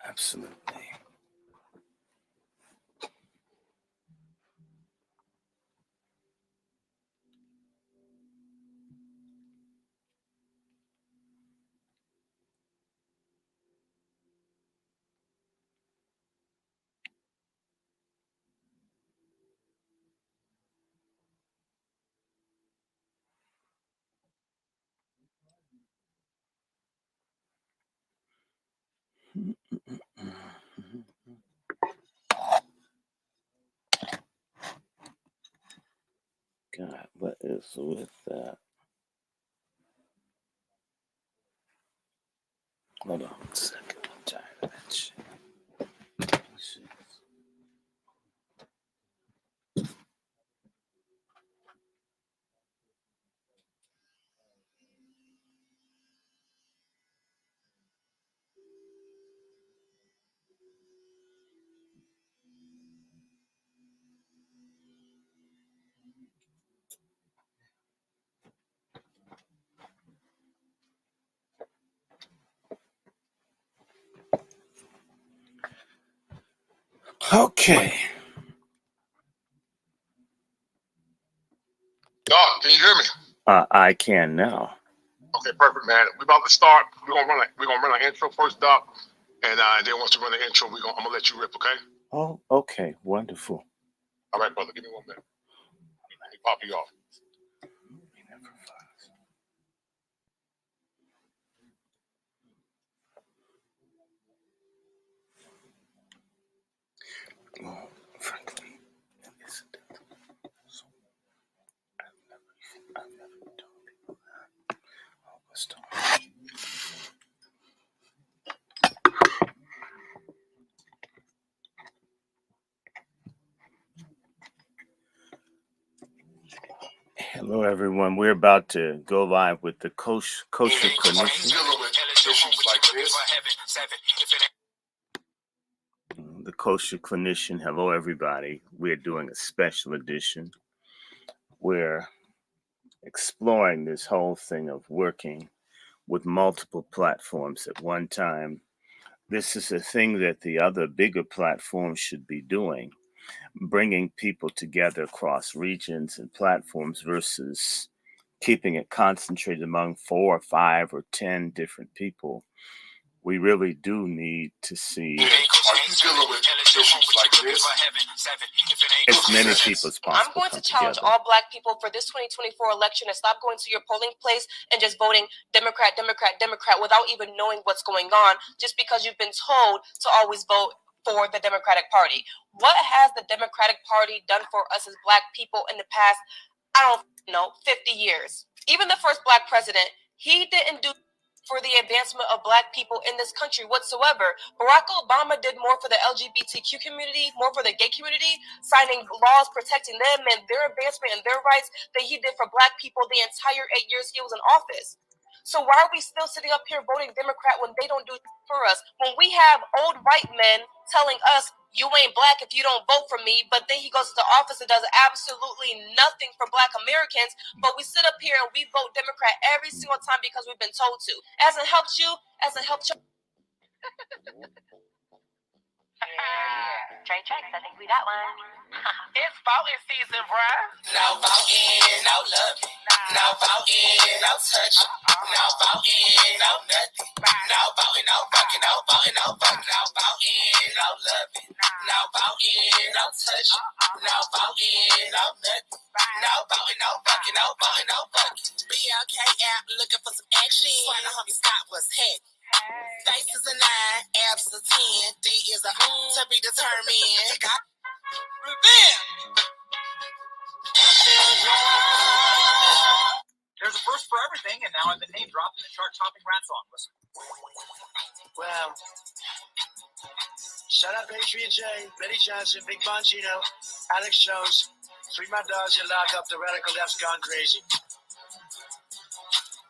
Absolutely. God, what is with that? Hold on a second. I'm tired of that shit. Okay. Doc, can you hear me? I can now. Okay, perfect, man. We're about to start. We're gonna run an intro first, Doc, and then once we run the intro, I'm gonna let you rip, okay? Oh, okay, wonderful. All right, brother. Give me 1 minute. Let me pop you off. Well, frankly, I've never told people that. Oh, let's talk. Hello, everyone. We're about to go live with the KOHER clinician. The KOHER clinician. Hello, everybody. We're doing a special edition. We're exploring this whole thing of working with multiple platforms at one time. This is a thing that the other bigger platforms should be doing, bringing people together across regions and platforms versus keeping it concentrated among 4 or 5 or 10 different people. We really do need to see as many people as possible. I'm going to challenge all Black people for this 2024 election to stop going to your polling place and just voting Democrat, Democrat, Democrat without even knowing what's going on, just because you've been told to always vote for the Democratic Party. What has the Democratic Party done for us as Black people in the past, 50 years? Even the first Black president, he didn't do for the advancement of Black people in this country whatsoever. Barack Obama did more for the LGBTQ community, more for the gay community, signing laws protecting them and their advancement and their rights than he did for Black people the entire 8 years he was in office. So why are we still sitting up here voting Democrat when they don't do it for us? When we have old white men telling us, you ain't Black if you don't vote for me, but then he goes to the office and does absolutely nothing for Black Americans, but we sit up here and we vote Democrat every single time because we've been told to. Hasn't helped you, hasn't helped you. Trade checks, I think we got one. It's voting season, bruh. No voting, no loving. No voting, no touching. No voting, no nothing. No voting, no fucking, no voting, no fucking. No voting, no loving. No voting, no touching. No voting, no nothing. No voting, no fucking, no voting, no fucking. BLK app looking for some action. Why the homie Scott was hit. Face is a 9, abs is a 10, D is a to be determined. Got revenge. There's a first for everything, and now I've been name dropped in the chart-topping rap song. Listen. Well, shut up, Patriot J, Betty Johnson, Big Bongino, Alex Jones. Free my dogs and lock up the radical left's gone crazy.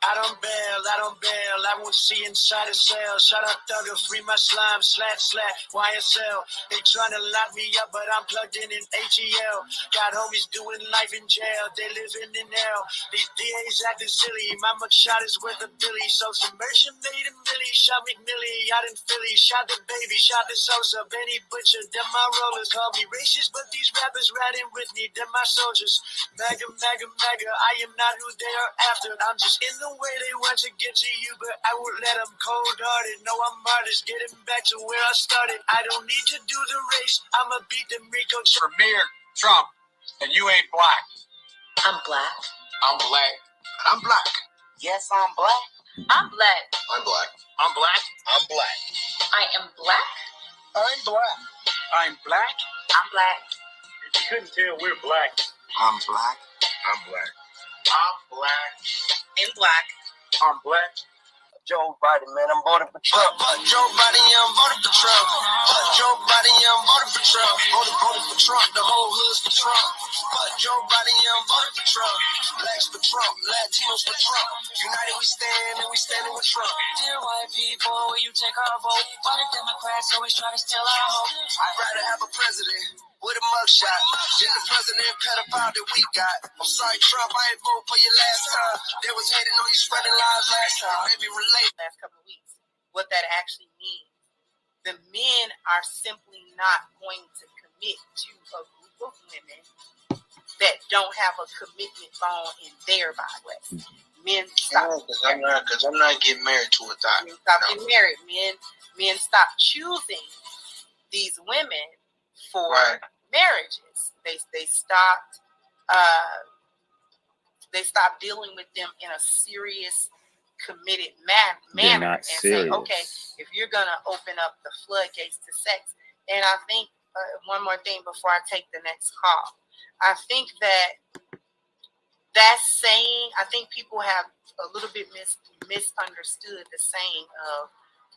I don't bail, I won't see inside a cell. Shut up, Thugger, free my slime, slap, YSL. They tryna lock me up, but I'm plugged in ATL. Got homies doing life in jail, they living in hell. These DAs acting silly, my mugshot is worth a billy. So submersion made a milli, shot McMillie out in Philly. Shot the baby, shot the Sosa, Benny Butcher, them my rollers. Call me racist, but these rappers riding with me, them my soldiers. Mega, I am not who they are after. I'm just in the way they want to get to you, but I won't let them cold-hearted. No, I'm artist, getting back to where I started. I don't need to do the race, I'ma beat them Rico. Premier Trump, and you ain't black. I'm black. I'm black. I'm black. Yes, I'm black. I'm black. I'm black. I'm black. I'm black. I am black. I'm black. I'm black. I'm black. If you couldn't tell, we're black. I'm black. I'm black. I'm black. I'm black. I'm black. Joe Biden, man, I'm voting for Trump. Joe Biden, yeah, I'm voting for Trump. Joe Biden, yeah, I'm voting for Trump. Voting for Trump, the whole hood's for Trump. Joe Biden, yeah, I'm voting for Trump. Blacks for Trump, Latinos for Trump. United we stand, and we standing with Trump. Dear white people, will you take our vote? Why the Democrats always try to steal our hope? I'd rather have a president with a mugshot than the president pedophile that we got. I'm sorry, Trump, I ain't vote for you last time. They was hating on you spreading lies last time. Maybe relate. Last couple of weeks, what that actually means. The men are simply not going to commit to a group of women that don't have a commitment bone in their body. Men stop. Because I'm not getting married to a thought. Men stop getting married. Men stop choosing these women for marriages. They stopped dealing with them in a serious, committed manner. not and serious. say, okay, if you're gonna open up the floodgates to sex, and I think one more thing before I take the next call, I think that saying, I think people have a little bit misunderstood the saying of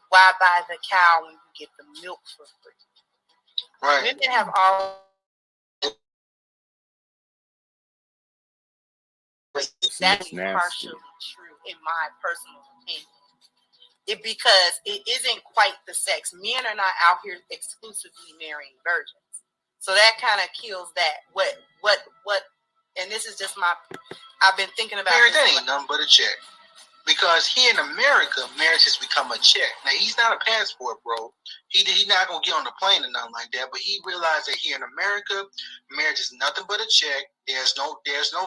why buy the cow when you get the milk for free. Right. Women have all that is partially true in my personal opinion. Because it isn't quite the sex. Men are not out here exclusively marrying virgins. So that kind of kills that. What and this is just I've been thinking about Marriage this. ain't nothing but a check. Because here in America, marriage has become a check. Now, he's not a passport, bro. He's not going to get on the plane or nothing like that. But he realized that here in America, marriage is nothing but a check. There's no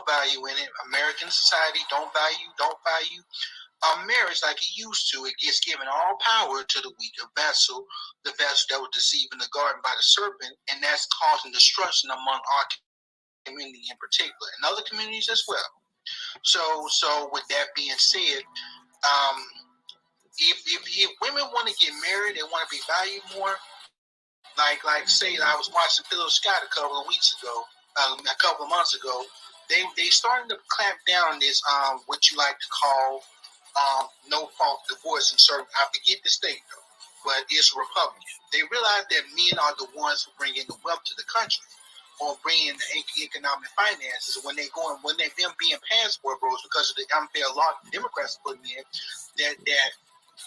value in it. American society don't value marriage like it used to. It gets given all power to the weaker vessel, the vessel that was deceived in the garden by the serpent, and that's causing destruction among our community in particular, and other communities as well. So with that being said, if women want to get married, they want to be valued more. Like say, I was watching Phil Scott a couple of months ago. They started to clamp down on this what you like to call no fault divorce in certain. I forget the state though, but it's Republican. They realize that men are the ones who bring in the wealth to the country, or bring in the economic finances. When them being passport bros because of the unfair law the Democrats are putting in, that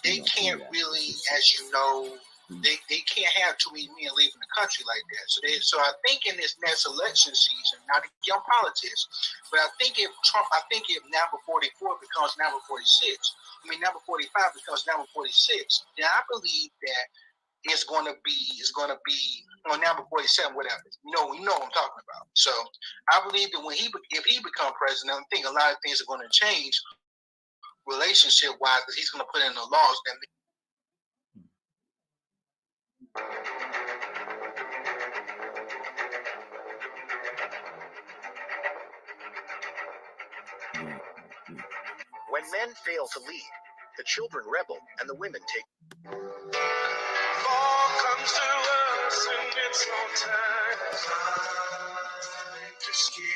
they can't really, as you know, they can't have too many men leaving the country like that. So I think in this next election season, not to get on politics, but I think if number 44 becomes number 46, number 45 becomes number 46, then I believe that it's going to be number 47, whatever. You know what I'm talking about. So I believe that if he become president, I think a lot of things are going to change relationship wise, because he's going to put in the laws that. When men fail to lead, the children rebel and the women take. Fall comes to us and it's on time to ski.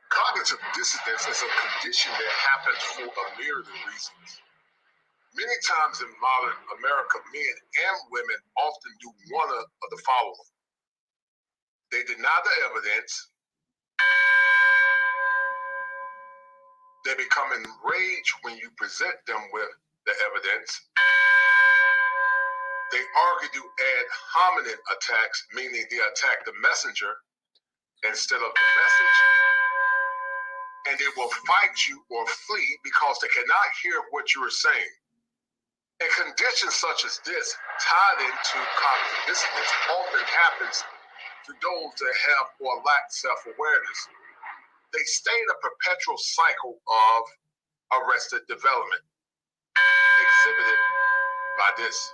Cognitive dissonance is a condition that happens for a myriad of reasons. Many times in modern America, men and women often do one of the following. They deny the evidence. They become enraged when you present them with the evidence. They argue ad hominem attacks, meaning they attack the messenger instead of the message. And they will fight you or flee because they cannot hear what you are saying. A condition such as this, tied into cognitive dissonance, often happens to those that have or lack self-awareness. They stay in a perpetual cycle of arrested development, exhibited by this.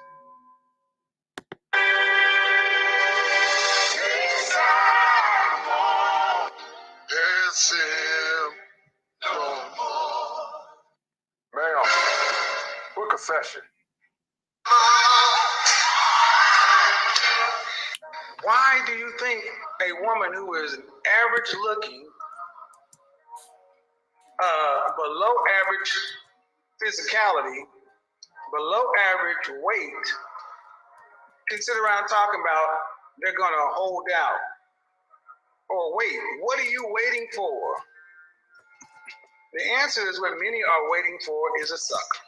It's him no more. Ma'am, book a session. Why do you think a woman who is average looking, below average physicality, below average weight, can sit around talking about they're going to hold out? Or wait, what are you waiting for? The answer is what many are waiting for is a sucker.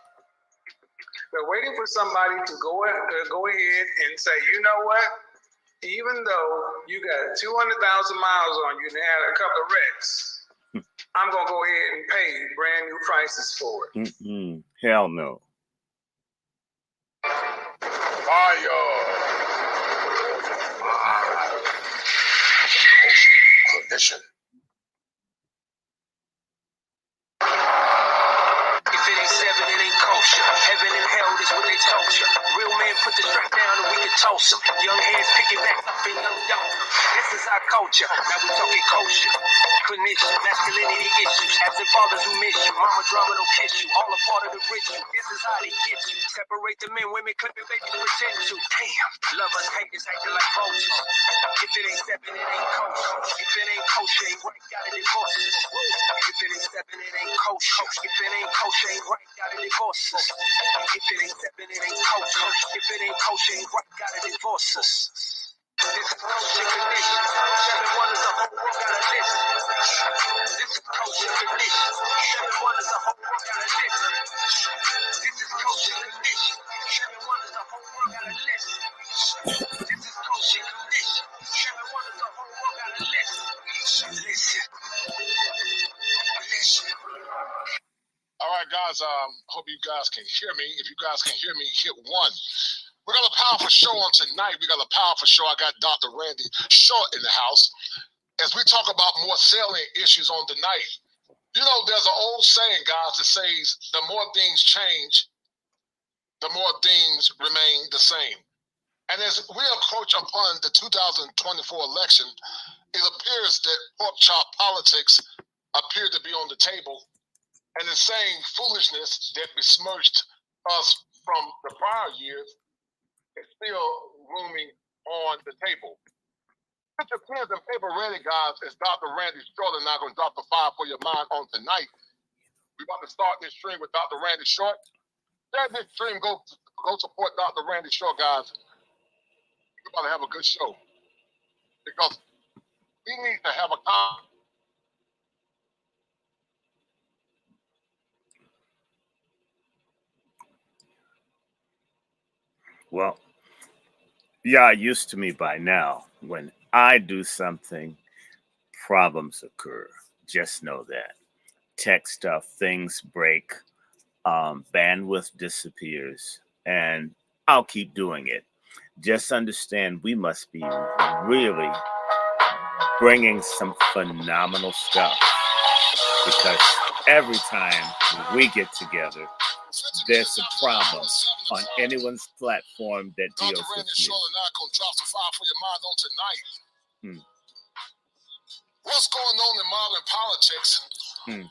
They're waiting for somebody to go ahead and say, you know what? Even though you got 200,000 miles on you and had a couple of wrecks, I'm going to go ahead and pay brand new prices for it. Hell no. Clinician. If it ain't seven, it ain't kosher. Heaven and hell is what they told you. Real men put the strap down and we can toss them. Young heads pick it back up and young don't. This is our culture. Now we talking kosher. Clinician, masculinity issues. Absent fathers who miss you. Mama drama don't kiss you. All a part of the ritual. This is how they get you. Separate the men, women, clipping baby potential. Damn. Lovers, haters acting like vultures. If it ain't seven, it ain't kosher. If it ain't kosher, ain't right, gotta divorce us. If it ain't seven, it ain't kosher. If it ain't kosher, ain't right, gotta divorce us. If it ain't seven, it ain't kosher. If it ain't kosher, ain't right, gotta divorce us. This is kosher condition. 7 wonders, the whole world got a list. This is kosher condition. 7 wonders, the whole world got a list. This is kosher condition. 7 wonders, the whole world got a list. This is kosher condition. 7 wonders, the whole world got a list. Listen. Listen. All right, guys. Hope you guys can hear me. If you guys can hear me, hit 1. We got a powerful show on tonight. We got a powerful show. I got Dr. Randy Short in the house. As we talk about more salient issues on tonight, you know, there's an old saying, guys, that says the more things change, the more things remain the same. And as we approach upon the 2024 election, it appears that pork chop politics appear to be on the table. And the same foolishness that besmirched us from the prior years is still looming on the table. Put your pens and paper ready, guys, as Dr. Randy Short and I are going to drop the fire for your mind on tonight. We're about to start this stream with Dr. Randy Short. Share this stream, go support Dr. Randy Short, guys. We're about to have a good show. Because we need to have a Well, y'all used to me by now. When I do something, problems occur. Just know that. Tech stuff, things break, bandwidth disappears, and I'll keep doing it. Just understand we must be really bringing some phenomenal stuff, because every time we get together, there's a problem on anyone's platform that deals Dr. with Randy me. Short and I going to drop the fire for your mind on tonight. What's going on in modern politics?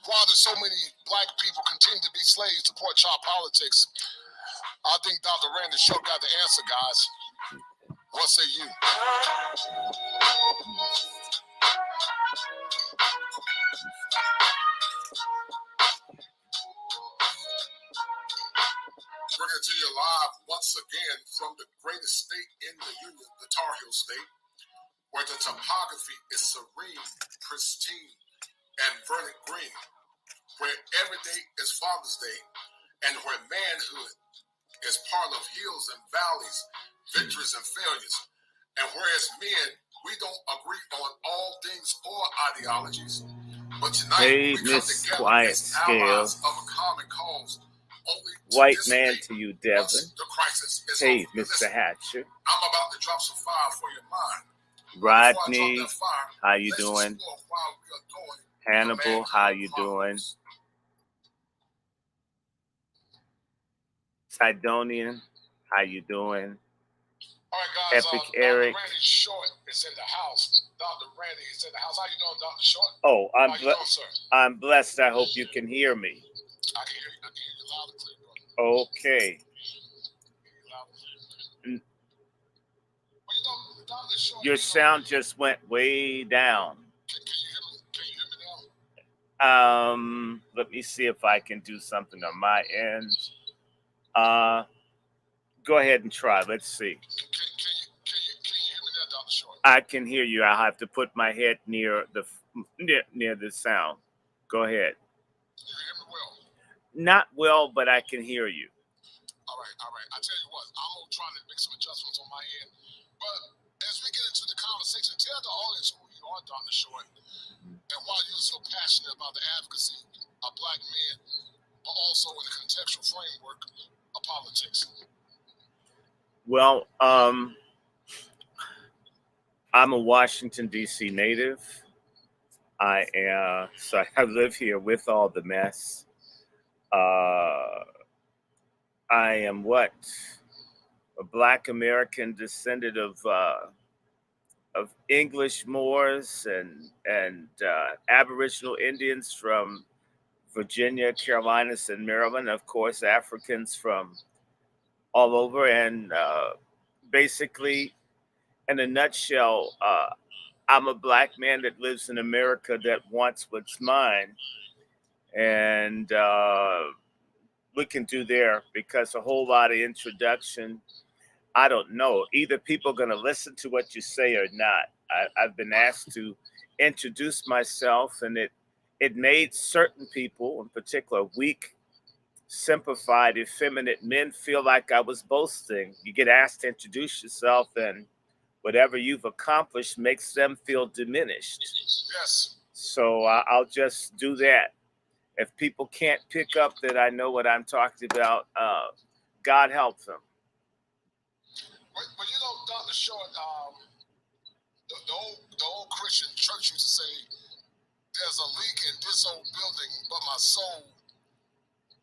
While there's so many black people continue to be slaves to pork chop politics, I think Dr. Randy Short got the answer, guys. What say you? Bringing it to you live once again from the greatest state in the union, the Tar Heel State. where the topography is serene, pristine, and verdant green, where every day is Father's Day, and where manhood is part of hills and valleys, victories and failures. And whereas men, we don't agree on all things or ideologies, but tonight Hey, we come Miss together Quiet as Scale. allies of a common cause. Only to White man dissipate to you, Devin. once the crisis is Hey, over. Mr. Hatcher. I'm about to drop some fire for your mind. Rodney, how you doing? Hannibal, how you doing? Sidonian, how you doing? All right, guys. Epic Eric. Dr. Randy Short is in the house. Dr. Randy is in the house. How you doing, Dr. Short? Oh, How you doing, sir? I'm blessed. I hope you can hear me. I can hear you. I can hear you loud and clear, brother. Okay. Dr. Short, Your sound just went way down. Can you hear me? Can you hear me now? Let me see if I can do something on my end. Go ahead and try. Let's see. Can you hear me now, Dr. Short? I can hear you. I have to put my head near the sound. Go ahead. You hear me well? Not well, but I can hear you. All right. I tell you what, I'm gonna try to make some adjustments on my end. But as we get into the conversation, tell the audience who you are, Dr. Short, and why you're so passionate about the advocacy of Black men, but also in the contextual framework of politics. Well, I'm a Washington, D.C. native. I live here with all the mess. I am a Black American descendant of English Moors and Aboriginal Indians from Virginia, Carolinas, and Maryland. Of course, Africans from all over, and basically, in a nutshell, I'm a Black man that lives in America that wants what's mine, and we can do there because a whole lot of introduction. I don't know. Either people are going to listen to what you say or not. I've been asked to introduce myself, and it made certain people, in particular, weak, simplified, effeminate men feel like I was boasting. You get asked to introduce yourself, and whatever you've accomplished makes them feel diminished. Yes. So I'll just do that. If people can't pick up that I know what I'm talking about, God help them. But you know, Dr. Short, the old Christian church used to say, "There's a leak in this old building, but my soul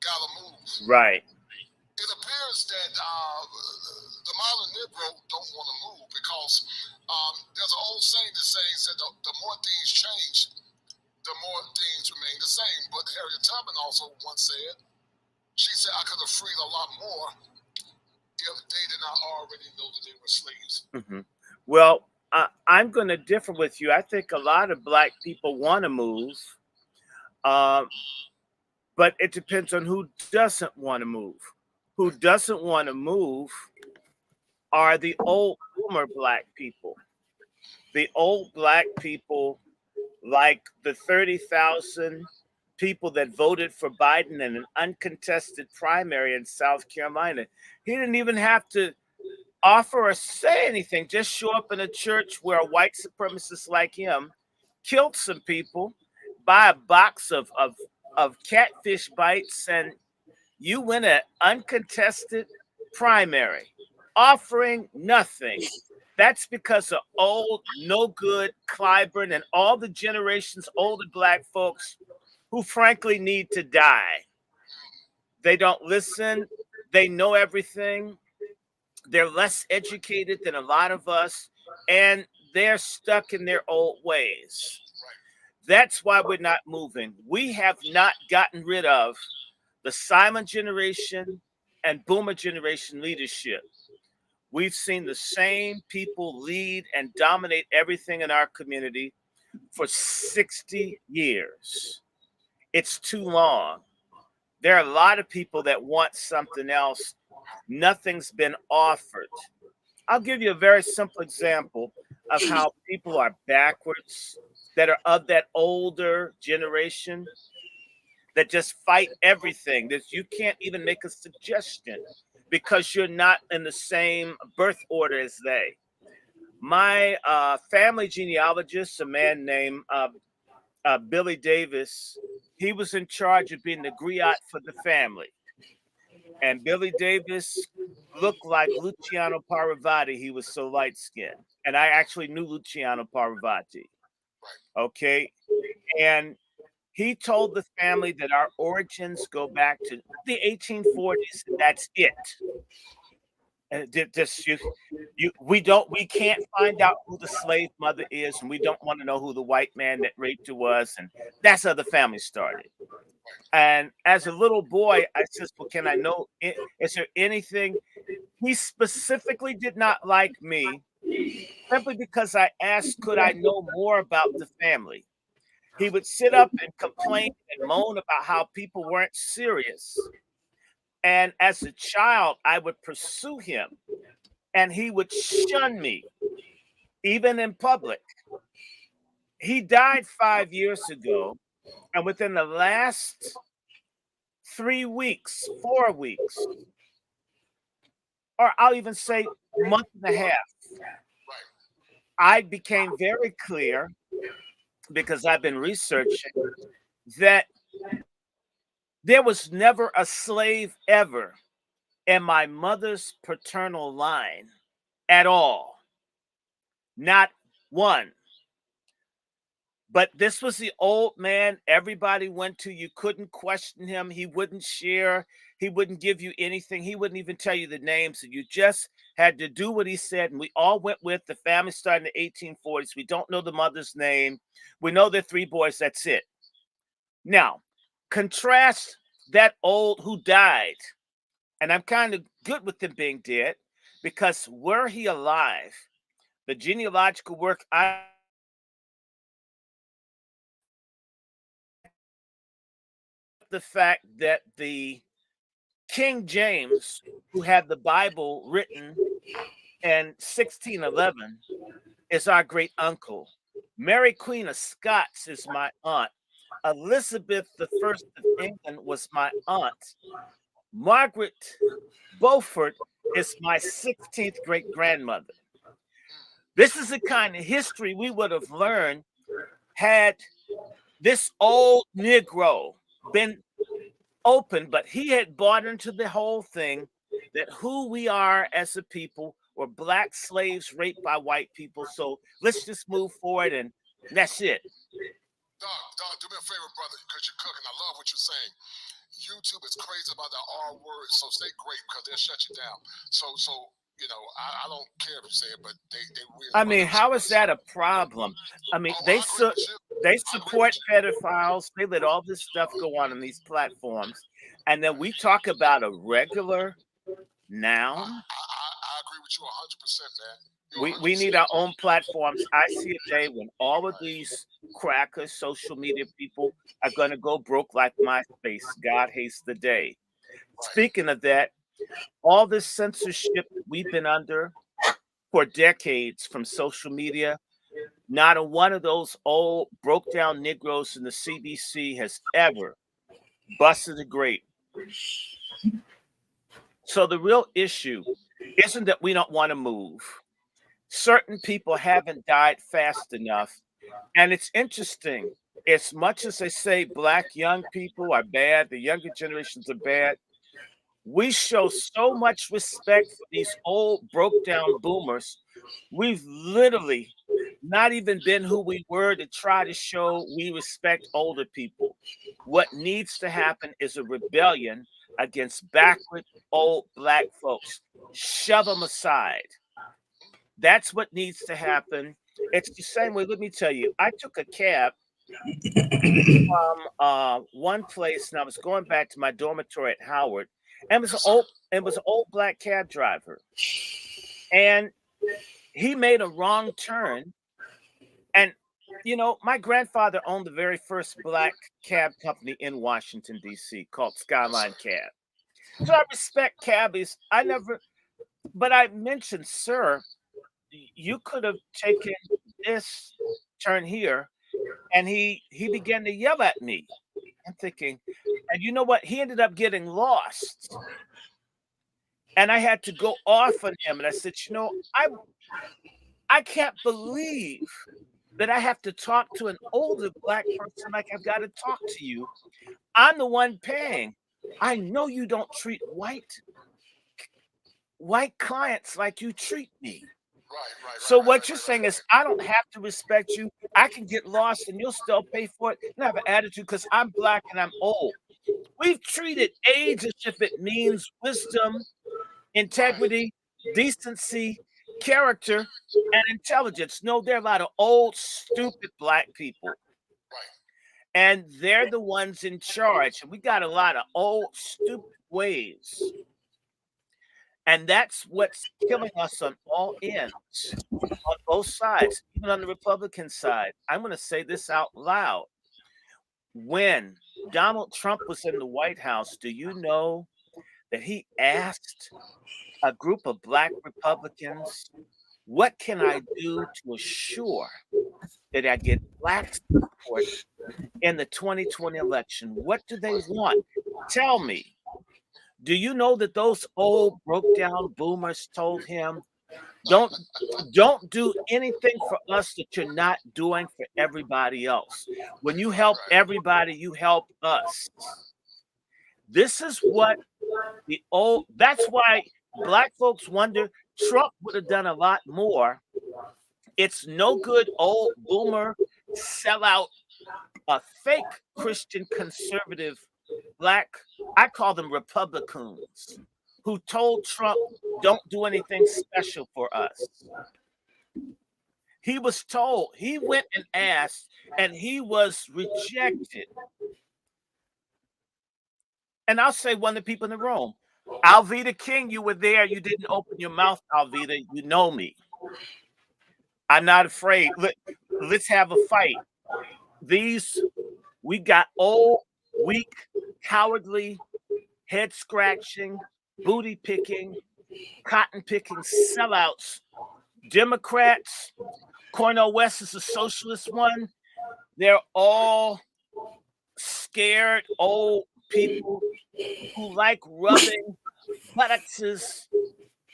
gotta move." Right. It appears that the modern Negro don't want to move because there's an old saying that says that the more things change, the more things remain the same. But Harriet Tubman also once said, she said, "I could have freed a lot more if they did not already know that they were slaves." Mm-hmm. Well, I'm going to differ with you. I think a lot of Black people want to move, but it depends on who doesn't want to move. Who doesn't want to move are the old boomer Black people. The old Black people, like the 30,000 people that voted for Biden in an uncontested primary in South Carolina. He didn't even have to offer or say anything, just show up in a church where a white supremacist like him killed some people, buy a box of catfish bites, and you win an uncontested primary, offering nothing. That's because of old, no good Clyburn and all the generations older Black folks who frankly need to die. They don't listen. They know everything. They're less educated than a lot of us, and they're stuck in their old ways. That's why we're not moving. We have not gotten rid of the silent generation and boomer generation leadership. We've seen the same people lead and dominate everything in our community for 60 years. It's too long. There are a lot of people that want something else. Nothing's been offered. I'll give you a very simple example. of how people are backwards, that are of that older generation, that just fight everything. That you can't even make a suggestion because you're not in the same birth order as they. My family genealogist, a man named Billy Davis, he was in charge of being the griot for the family. And Billy Davis looked like Luciano Pavarotti. He was so light skinned. And I actually knew Luciano Pavarotti. Okay. And he told the family that our origins go back to the 1840s. That's it. And just we can't find out who the slave mother is, and we don't want to know who the white man that raped her was, and that's how the family started. And as a little boy, I says, "Well, can I know? Is there anything?" He specifically did not like me simply because I asked, "Could I know more about the family?" He would sit up and complain and moan about how people weren't serious. And as a child, I would pursue him, and he would shun me, even in public. He died 5 years ago, and within the last 3 weeks, 4 weeks, or I'll even say month and a half, I became very clear because I've been researching that there was never a slave ever in my mother's paternal line at all. Not one. But this was the old man everybody went to. You couldn't question him. He wouldn't share. He wouldn't give you anything. He wouldn't even tell you the names. And you just had to do what he said. And we all went with the family started in the 1840s. We don't know the mother's name. We know they're three boys. That's it. Now, contrast that old who died. And I'm kind of good with him being dead because were he alive, the genealogical work I the fact that the King James, who had the Bible written in 1611, is our great uncle. Mary Queen of Scots is my aunt. Elizabeth the First of England was my aunt. Margaret Beaufort is my 16th great grandmother. This is the kind of history we would have learned had this old Negro been open, but he had bought into the whole thing that who we are as a people were black slaves raped by white people. So let's just move forward, and that's it. Doc, do me a favor, brother, because you're cooking. I love what you're saying. YouTube is crazy about the R word, so stay great because they'll shut you down. So you know, I don't care if you say it, but they really. I mean, how is that a problem? I mean, Oh, I agree with you. they support pedophiles. They let all this stuff go on these platforms, and then we talk about a regular noun. I agree with you 100%, man. We need our own platforms. I see a day when all of these crackers, social media people are going to go broke like MySpace. God hates the day. Speaking of that, all this censorship we've been under for decades from social media, not a one of those old broke down Negroes in the CBC has ever busted a grape. So the real issue isn't that we don't want to move. Certain people haven't died fast enough. And it's interesting, as much as they say black young people are bad, the younger generations are bad, we show so much respect for these old broke down boomers. We've literally not even been who we were to try to show we respect older people. What needs to happen is a rebellion against backward old black folks. Shove them aside. That's what needs to happen. It's the same way. Let me tell you, I took a cab from one place, and I was going back to my dormitory at Howard, and it was an old black cab driver, and he made a wrong turn. And you know, my grandfather owned the very first black cab company in Washington D.C. called Skyline Cab. So I respect cabbies. But I mentioned, sir, you could have taken this turn here, and he began to yell at me. I'm thinking, and you know what? He ended up getting lost, and I had to go off on him. And I said, you know, I can't believe that I have to talk to an older black person like I've got to talk to you. I'm the one paying. I know you don't treat white clients like you treat me. So what you're saying is I don't have to respect you. I can get lost and you'll still pay for it and have an attitude because I'm black and I'm old. We've treated age as if it means wisdom, integrity, decency, character, and intelligence. No, there are a lot of old, stupid black people. And they're the ones in charge. And we got a lot of old, stupid ways. And that's what's killing us on all ends, on both sides, even on the Republican side. I'm going to say this out loud. When Donald Trump was in the White House, do you know that he asked a group of black Republicans, what can I do to assure that I get black support in the 2020 election? What do they want? Tell me. Do you know that those old broke down boomers told him, don't do anything for us that you're not doing for everybody else. When you help everybody, you help us. This is what that's why black folks wonder Trump would have done a lot more. It's no good old boomer sellout, a fake Christian conservative black, I call them Republicans, who told Trump, don't do anything special for us. He was told, he went and asked, and he was rejected. And I'll say one of the people in the room, Alveda King, you were there. You didn't open your mouth, Alveda. You know me. I'm not afraid. Let's have a fight. We got old, weak, cowardly, head scratching, booty picking, cotton picking sellouts. Democrats, Cornel West is a socialist one. They're all scared old people who like rubbing buttocks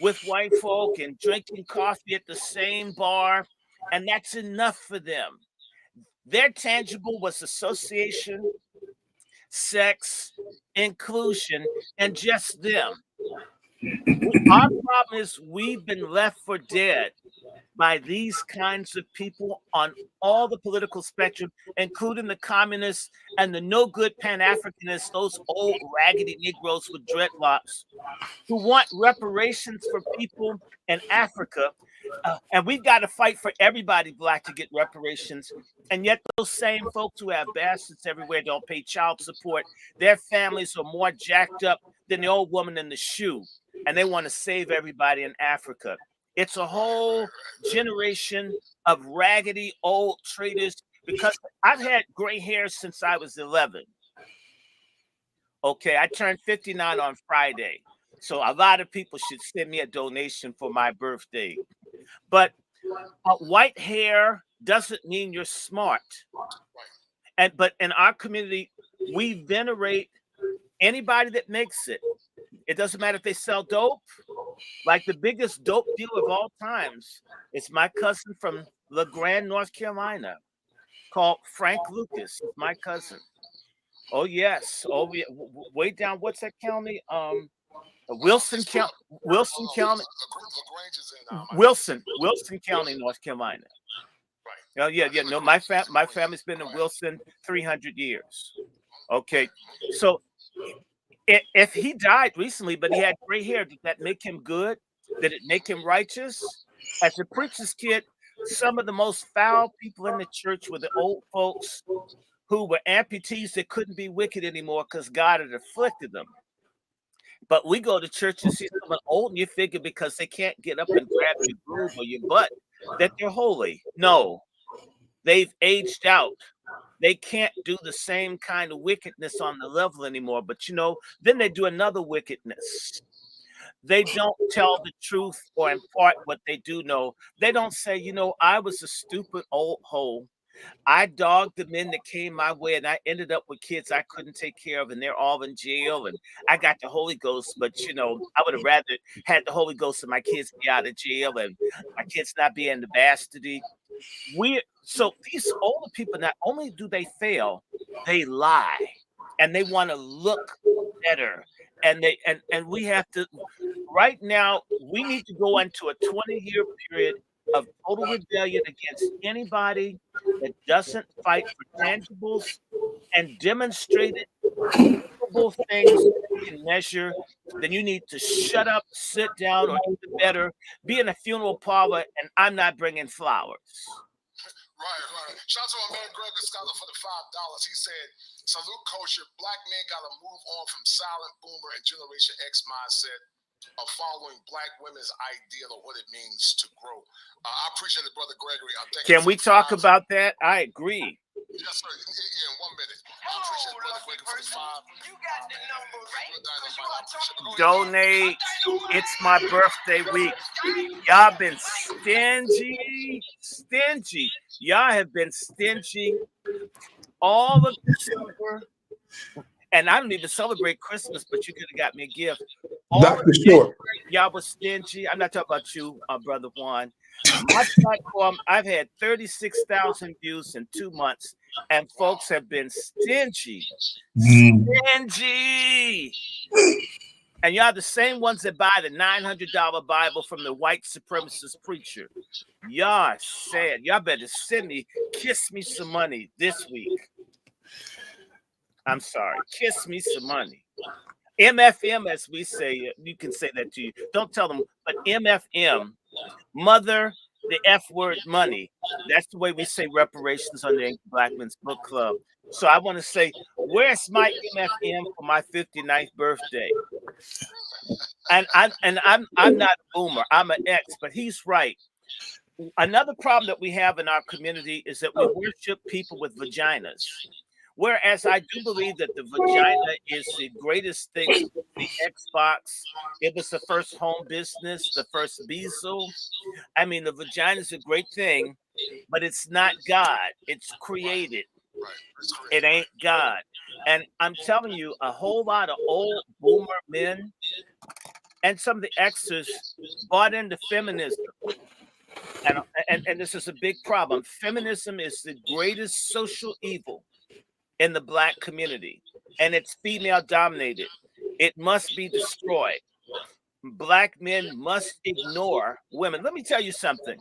with white folk and drinking coffee at the same bar, and that's enough for them. Their tangible was association, sex, inclusion, and just them. Our problem is we've been left for dead by these kinds of people on all the political spectrum, including the communists and the no good Pan-Africanists, those old raggedy Negroes with dreadlocks who want reparations for people in Africa. And we've got to fight for everybody black to get reparations. And yet those same folks who have bastards everywhere don't pay child support. Their families are more jacked up than the old woman in the shoe. And they want to save everybody in Africa. It's a whole generation of raggedy old traitors because I've had gray hair since I was 11. Okay, I turned 59 on Friday. So a lot of people should send me a donation for my birthday. But white hair doesn't mean you're smart. But in our community, we venerate anybody that makes it. It doesn't matter if they sell dope. Like the biggest dope dealer of all times is my cousin from LeGrand, North Carolina, called Frank Lucas. My cousin. Oh yes. Oh yeah. Way down. What's that county? Wilson County. Wilson County. Wilson County, North Carolina. Oh yeah. No, my family's been in Wilson 300 years. Okay, so if he died recently, but he had gray hair, did that make him good? Did it make him righteous? As a preacher's kid, some of the most foul people in the church were the old folks who were amputees that couldn't be wicked anymore because God had afflicted them. But we go to church and see someone old, and you figure because they can't get up and grab your groove or your butt that they're holy. No, they've aged out. They can't do the same kind of wickedness on the level anymore. But then they do another wickedness. They don't tell the truth or impart what they do know. They don't say, you know, I was a stupid old hoe. I dogged the men that came my way, and I ended up with kids I couldn't take care of, and they're all in jail. And I got the Holy Ghost, but you know, I would have rather had the Holy Ghost and my kids be out of jail and my kids not be in the bastardy. So these older people, not only do they fail, they lie, and they want to look better. And we have to right now. We need to go into a 20-year period of total rebellion against anybody that doesn't fight for tangibles and demonstrated measurable things that you can measure. Then you need to shut up, sit down, or even better, be in a funeral parlor, and I'm not bringing flowers. Right. Shout out to my man Greg the Scholar for the $5. He said, "Salute Kosher. Black men gotta move on from silent boomer and Generation X mindset of following black women's ideal of what it means to grow." I appreciate it, Brother Gregory. Can we talk about that? I agree. Yes, sir. Yeah, in 1 minute. I appreciate Brother Gregory for the $5. You got the number right. Donate. It's my birthday week. Y'all been stingy. Y'all have been stingy all of December. And I don't even celebrate Christmas, but you could have got me a gift. Dr. Short. Y'all was stingy. I'm not talking about you, Brother Juan. My platform, I've had 36,000 views in 2 months, and folks have been stingy. Stingy. And y'all the same ones that buy the $900 Bible from the white supremacist preacher. Y'all sad. Y'all better send me, kiss me some money this week. I'm sorry. Kiss me some money. MFM, as we say, you can say that to you. Don't tell them, but MFM, mother, the F word, money. That's the way we say reparations on the Black Men's Book Club. So I want to say, where's my MFM for my 59th birthday? And I'm not a boomer. I'm an X, but he's right. Another problem that we have in our community is that we worship people with vaginas. Whereas I do believe that the vagina is the greatest thing. The Xbox, it was the first home business, the first Beazle. I mean, the vagina is a great thing, but it's not God. It's created. It ain't God. And I'm telling you, a whole lot of old boomer men and some of the Xers bought into feminism. And this is a big problem. Feminism is the greatest social evil in the Black community, and it's female dominated. It must be destroyed. Black men must ignore women. Let me tell you something.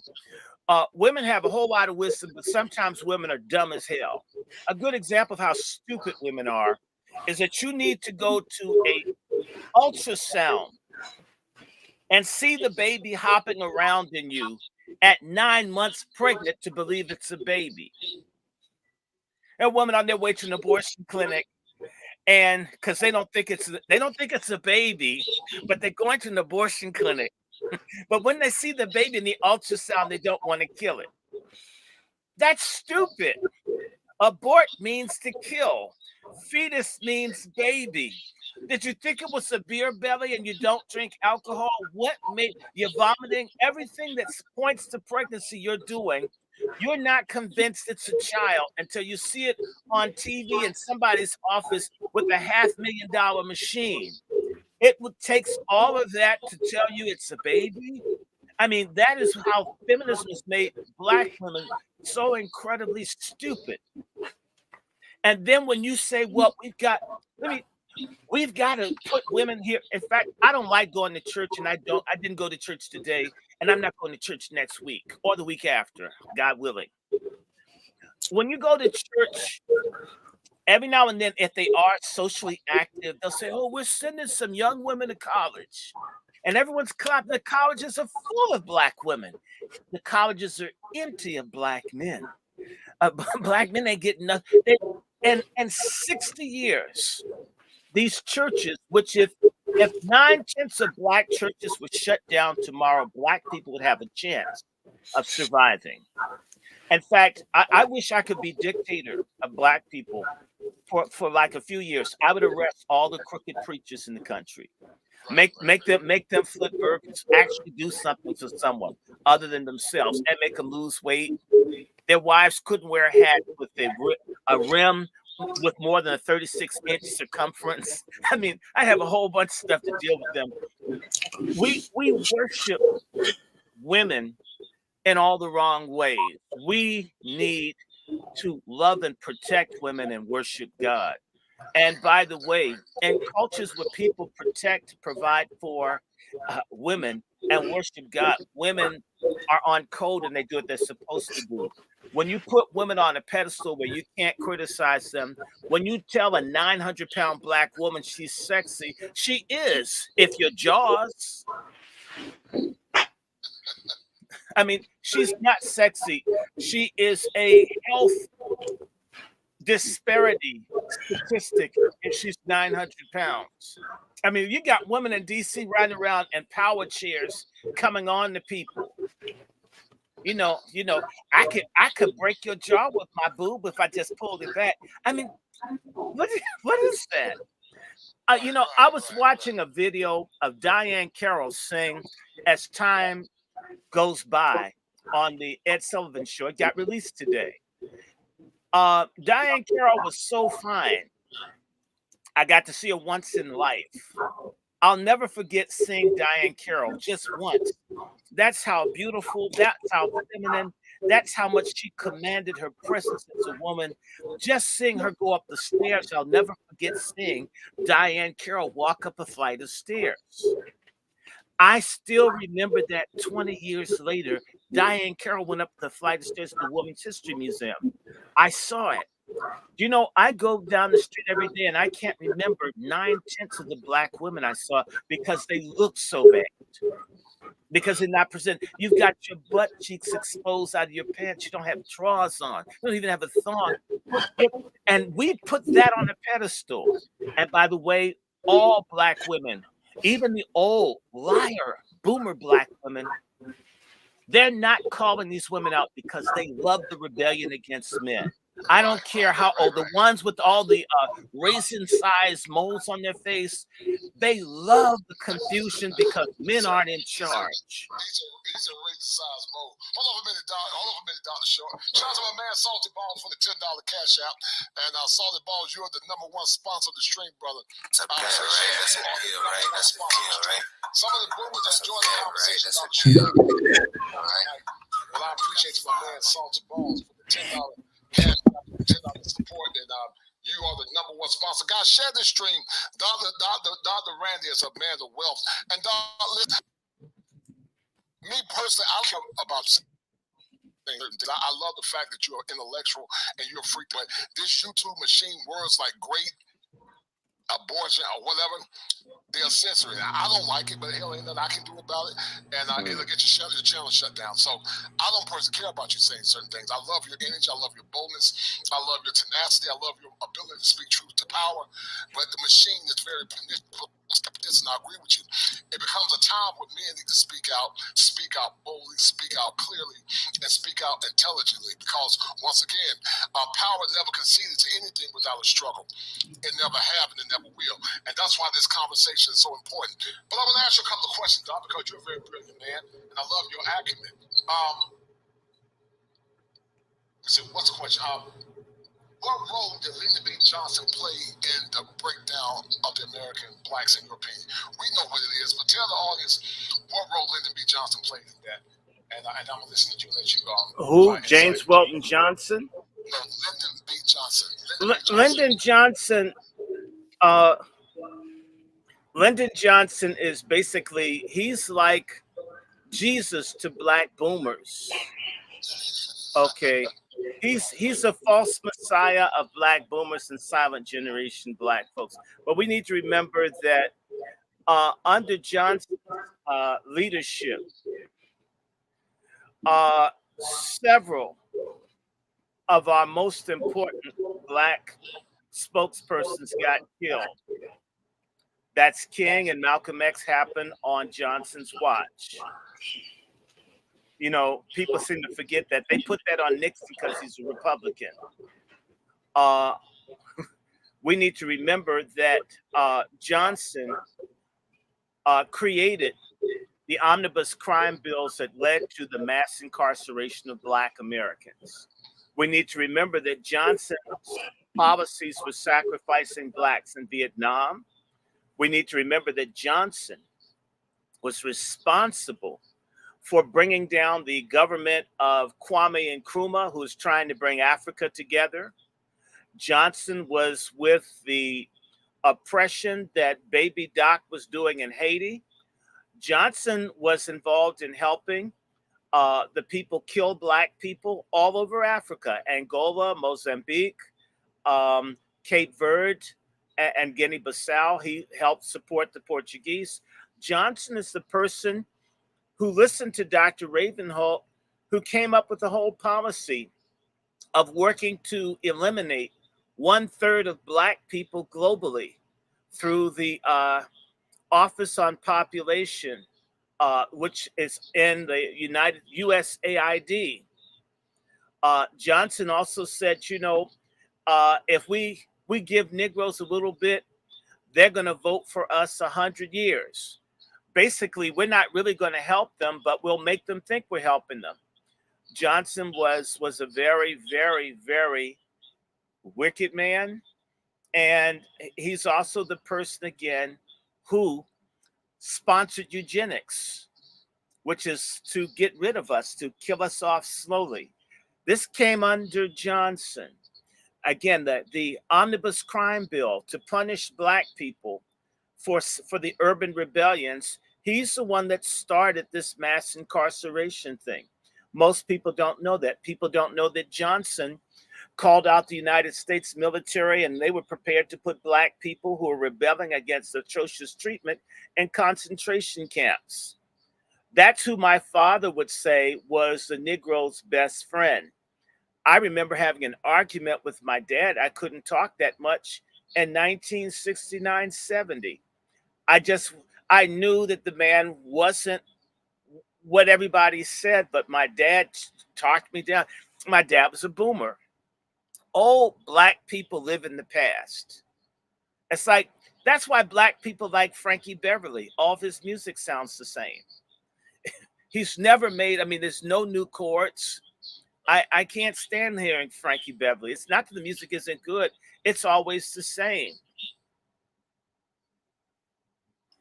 Women have a whole lot of wisdom, but sometimes women are dumb as hell. A good example of how stupid women are is that you need to go to a ultrasound and see the baby hopping around in you at 9 months pregnant to believe it's a baby. A woman on their way to an abortion clinic, and because they don't think it's a baby, but they're going to an abortion clinic. But when they see the baby in the ultrasound, they don't want to kill it. That's stupid. Abort means to kill. Fetus means baby. Did you think it was a beer belly and you don't drink alcohol? What made you vomiting? Everything that points to pregnancy you're doing. You're not convinced it's a child until you see it on TV in somebody's office with a $500,000 machine. It takes all of that to tell you it's a baby. I mean, that is how feminism has made Black women so incredibly stupid. And then when you say, well, we've got to put women here. In fact, I don't like going to church, and I didn't go to church today, and I'm not going to church next week or the week after, God willing. When you go to church, every now and then, if they are socially active, they'll say, oh, we're sending some young women to college. And everyone's clapping. The colleges are full of Black women. The colleges are empty of Black men. Black men ain't getting nothing. And 60 years, these churches, which if 9/10 of Black churches were shut down tomorrow, Black people would have a chance of surviving. In fact, I wish I could be dictator of Black people for like a few years. I would arrest all the crooked preachers in the country. Make them flip burgers. Actually do something for someone other than themselves, and make them lose weight. Their wives couldn't wear a hat with a rim with more than a 36-inch circumference. I mean, I have a whole bunch of stuff to deal with them. We worship women in all the wrong ways. We need to love and protect women and worship God. And by the way, in cultures where people protect, provide for women and worship God, women are on code and they do what they're supposed to do. When you put women on a pedestal where you can't criticize them, when you tell a 900-pound black woman she's sexy, she is. If you're Jaws, I mean, she's not sexy. She is a health disparity statistic if she's 900 pounds. I mean, you got women in DC riding around in power chairs coming on to people. I could break your jaw with my boob if I just pulled it back. I mean, what is that? I was watching a video of Diane Carroll sing As Time Goes By on the Ed Sullivan Show. It got released today. Diane Carroll was so fine. I got to see her once in life. I'll never forget seeing Diane Carroll just once. That's how beautiful, that's how feminine, that's how much she commanded her presence as a woman. Just seeing her go up the stairs, I'll never forget seeing Diane Carroll walk up a flight of stairs. I still remember that 20 years later, Diane Carroll went up the flight of stairs to the Women's History Museum. I saw it. I go down the street every day and I can't remember 9/10 of the black women I saw because they look so bad. Because they're not present. You've got your butt cheeks exposed out of your pants. You don't have drawers on. You don't even have a thong. And we put that on a pedestal. And by the way, all black women, even the old liar, boomer black women, they're not calling these women out because they love the rebellion against men. I don't care how old, the ones with all the raisin-sized moles on their face, they love the confusion because men aren't in charge. He's a raisin-sized mole. Hold on a minute, Dr. Short. Shout out to my man Salty Balls for the $10 cash out. And Salty Balls, you're the #1 sponsor of the stream, brother. That's a deal, right? That's a deal, right? Some of the boomers that's joining the conversation, Dr. Short. All right. Well, I appreciate you, my man Salty Balls, for the $10 cash out, $10 support, and you are the #1 sponsor. Guys, share this stream. Dr. Randy is a man of wealth. And listen, me personally, I don't care about things. I love the fact that you're intellectual and you're free, but this YouTube machine, words like great, abortion, or whatever, they're censoring. I don't like it, but hell, ain't nothing I can do about it. And it'll get your channel shut down. So I don't personally care about you saying certain things. I love your energy. I love your boldness. I love your tenacity. I love your ability to speak truth to power. But the machine is very manipulative. And I agree with you. It becomes a time when men need to speak out boldly, speak out clearly, and speak out intelligently. Because once again, power never conceded to anything without a struggle. It never have and it never will. And that's why this conversation is so important. But I'm going to ask you a couple of questions, Doc, because you're a very brilliant man, and I love your acumen. So what's the question? What role did Lyndon B. Johnson play in the breakdown of the American blacks, in your opinion? We know what it is, but tell the audience what role Lyndon B. Johnson played in that. And I'm going to listen to you and let you Who? James Weldon Johnson? No, Lyndon B. Johnson. Lyndon Johnson is basically, he's like Jesus to black boomers. Okay. He's a false messiah of black boomers and silent generation black folks. But we need to remember that under Johnson's leadership, several of our most important black spokespersons got killed. That's King and Malcolm X happened on Johnson's watch. People seem to forget that. They put that on Nixon because he's a Republican. We need to remember that Johnson created the omnibus crime bills that led to the mass incarceration of Black Americans. We need to remember that Johnson's policies were sacrificing Blacks in Vietnam. We need to remember that Johnson was responsible for bringing down the government of Kwame Nkrumah, who was trying to bring Africa together. Johnson was with the oppression that Baby Doc was doing in Haiti. Johnson was involved in helping the people kill Black people all over Africa, Angola, Mozambique, Cape Verde, and Guinea-Bissau. He helped support the Portuguese. Johnson is the person who listened to Dr. Ravenholt, who came up with the whole policy of working to eliminate 1/3 of Black people globally through the Office on Population, which is in the USAID. Johnson also said, if we give Negroes a little bit, they're going to vote for us 100 years. Basically, we're not really going to help them, but we'll make them think we're helping them. Johnson was a very, very, very wicked man. And he's also the person, again, who sponsored eugenics, which is to get rid of us, to kill us off slowly. This came under Johnson. Again, the omnibus crime bill to punish Black people for the urban rebellions. He's the one that started this mass incarceration thing. Most people don't know that. People don't know that Johnson called out the United States military, and they were prepared to put Black people who were rebelling against atrocious treatment in concentration camps. That's who my father would say was the Negro's best friend. I remember having an argument with my dad. I couldn't talk that much in 1969, 70. I knew that the man wasn't what everybody said, but my dad talked me down. My dad was a boomer. Oh, Black people live in the past. It's like, that's why Black people like Frankie Beverly. All of his music sounds the same. He's never made, there's no new chords. I can't stand hearing Frankie Beverly. It's not that the music isn't good. It's always the same.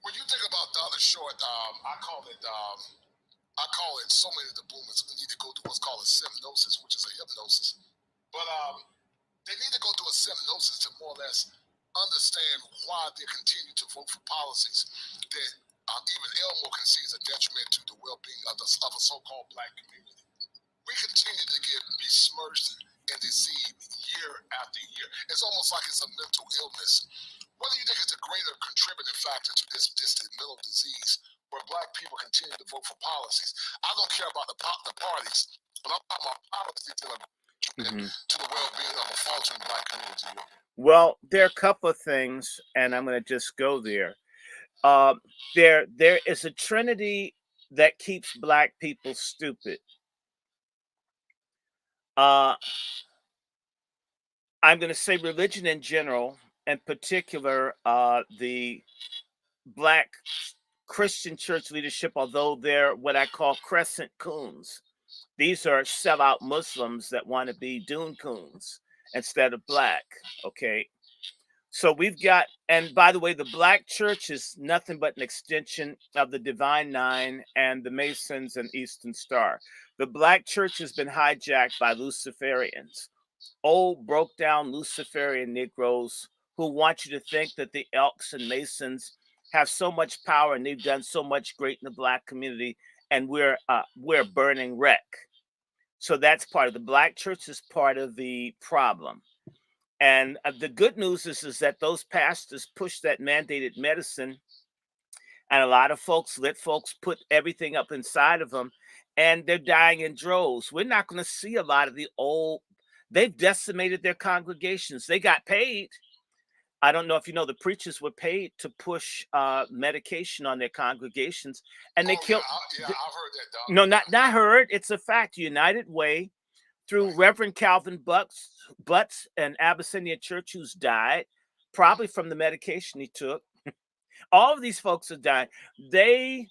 When you think about Dr. Short, I call it so many of the boomers need to go through what's called a semnosis, which is a hypnosis. But they need to go through a semnosis to more or less understand why they continue to vote for policies that even Elmore can see as a detriment to the well-being of a so-called Black community. We continue to get besmirched and deceived year after year. It's almost like it's a mental illness. What do you think is the greater contributing factor to this mental disease where Black people continue to vote for policies? I don't care about the parties, but I'm talking about policies that are to the well-being of a faltering Black community. Well, there are a couple of things, and I'm going to just go there. There is a trinity that keeps Black people stupid. I'm going to say religion in general, in particular, the Black Christian church leadership, although they're what I call crescent coons. These are sellout Muslims that want to be dune coons instead of Black. Okay. So we've got, and by the way, the Black church is nothing but an extension of the Divine Nine and the Masons and Eastern Star. The Black church has been hijacked by Luciferians, old broke down Luciferian Negroes who want you to think that the Elks and Masons have so much power and they've done so much great in the Black community, and we're burning wreck. So that's part of the Black church is part of the problem. And the good news is that those pastors push that mandated medicine, and a lot of lit folks put everything up inside of them, and they're dying in droves. We're not going to see a lot of the old. They've decimated their congregations. They got paid. I don't know if you know, the preachers were paid to push medication on their congregations, and they killed. Yeah, I've heard that, Doc. No, not heard. It's a fact. United Way, through Reverend Calvin Butts and Abyssinia Church, who's died, probably from the medication he took. All of these folks are dying. They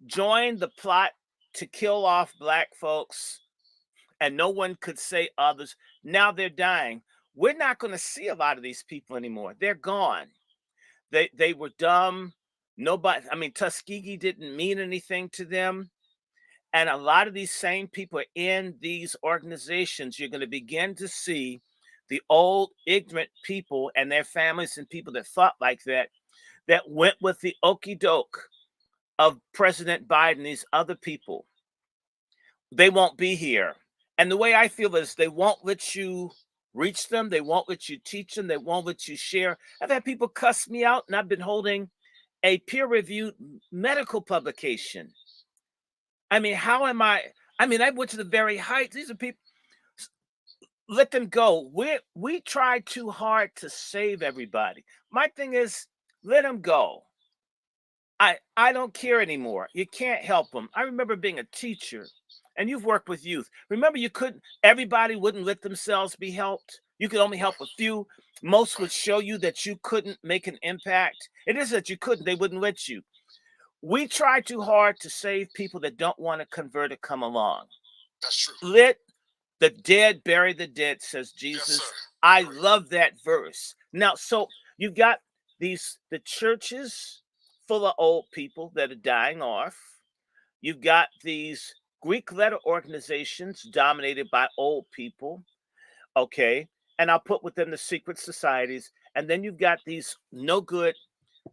joined the plot to kill off black folks, and no one could say others. Now they're dying. We're not going to see a lot of these people anymore. They're gone. They were dumb. Nobody, I mean, Tuskegee didn't mean anything to them. And a lot of these same people in these organizations, you're going to begin to see the old ignorant people and their families and people that thought like that went with the okey doke of President Biden, these other people. They won't be here. And the way I feel is they won't let you reach them. They won't let you teach them. They won't let you share. I've had people cuss me out, and I've been holding a peer-reviewed medical publication. I mean, how am I? I mean, I went to the very height. These are people. Let them go. We try too hard to save everybody. My thing is, let them go. I don't care anymore. You can't help them. I remember being a teacher, and you've worked with youth. Remember, you couldn't. Everybody wouldn't let themselves be helped. You could only help a few. Most would show you that you couldn't make an impact. It is that you couldn't. They wouldn't let you. We try too hard to save people that don't want to convert or come along. That's true. Let the dead bury the dead, says Yes, Jesus. sir. I Great. love that verse. Now, so you've got the churches full of old people that are dying off. You've got these Greek letter organizations dominated by old people. Okay. And I'll put within the secret societies. And then you've got these no good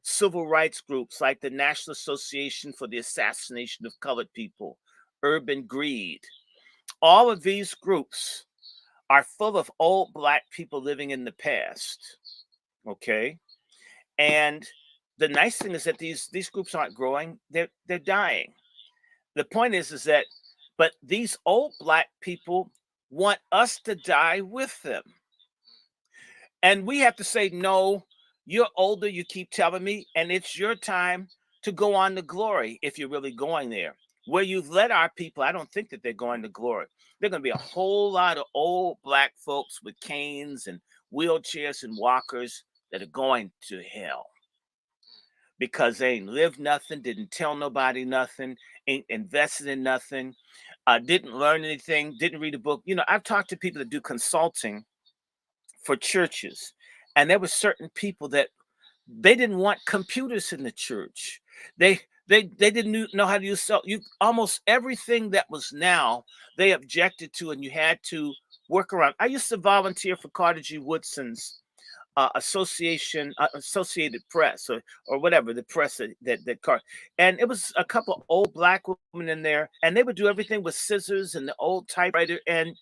civil rights groups like the National Association for the Assassination of Colored People, Urban Greed. All of these groups are full of old black people living in the past. Okay. And the nice thing is that these groups aren't growing, they're dying. The point is that, but these old black people want us to die with them. And we have to say, no, you're older, you keep telling me, and it's your time to go on to glory if you're really going there. Where you've led our people, I don't think that they're going to glory. There're going to be a whole lot of old black folks with canes and wheelchairs and walkers that are going to hell because they ain't lived nothing, didn't tell nobody nothing, ain't invested in nothing, didn't learn anything, didn't read a book. You know, I've talked to people that do consulting for churches, and there were certain people that they didn't want computers in the church. They didn't know how to use almost everything that was now they objected to, and you had to work around. I used to volunteer for Carter G. Woodson's Associated Press, or whatever the press that Carter, and it was a couple old black women in there, and they would do everything with scissors and the old typewriter, and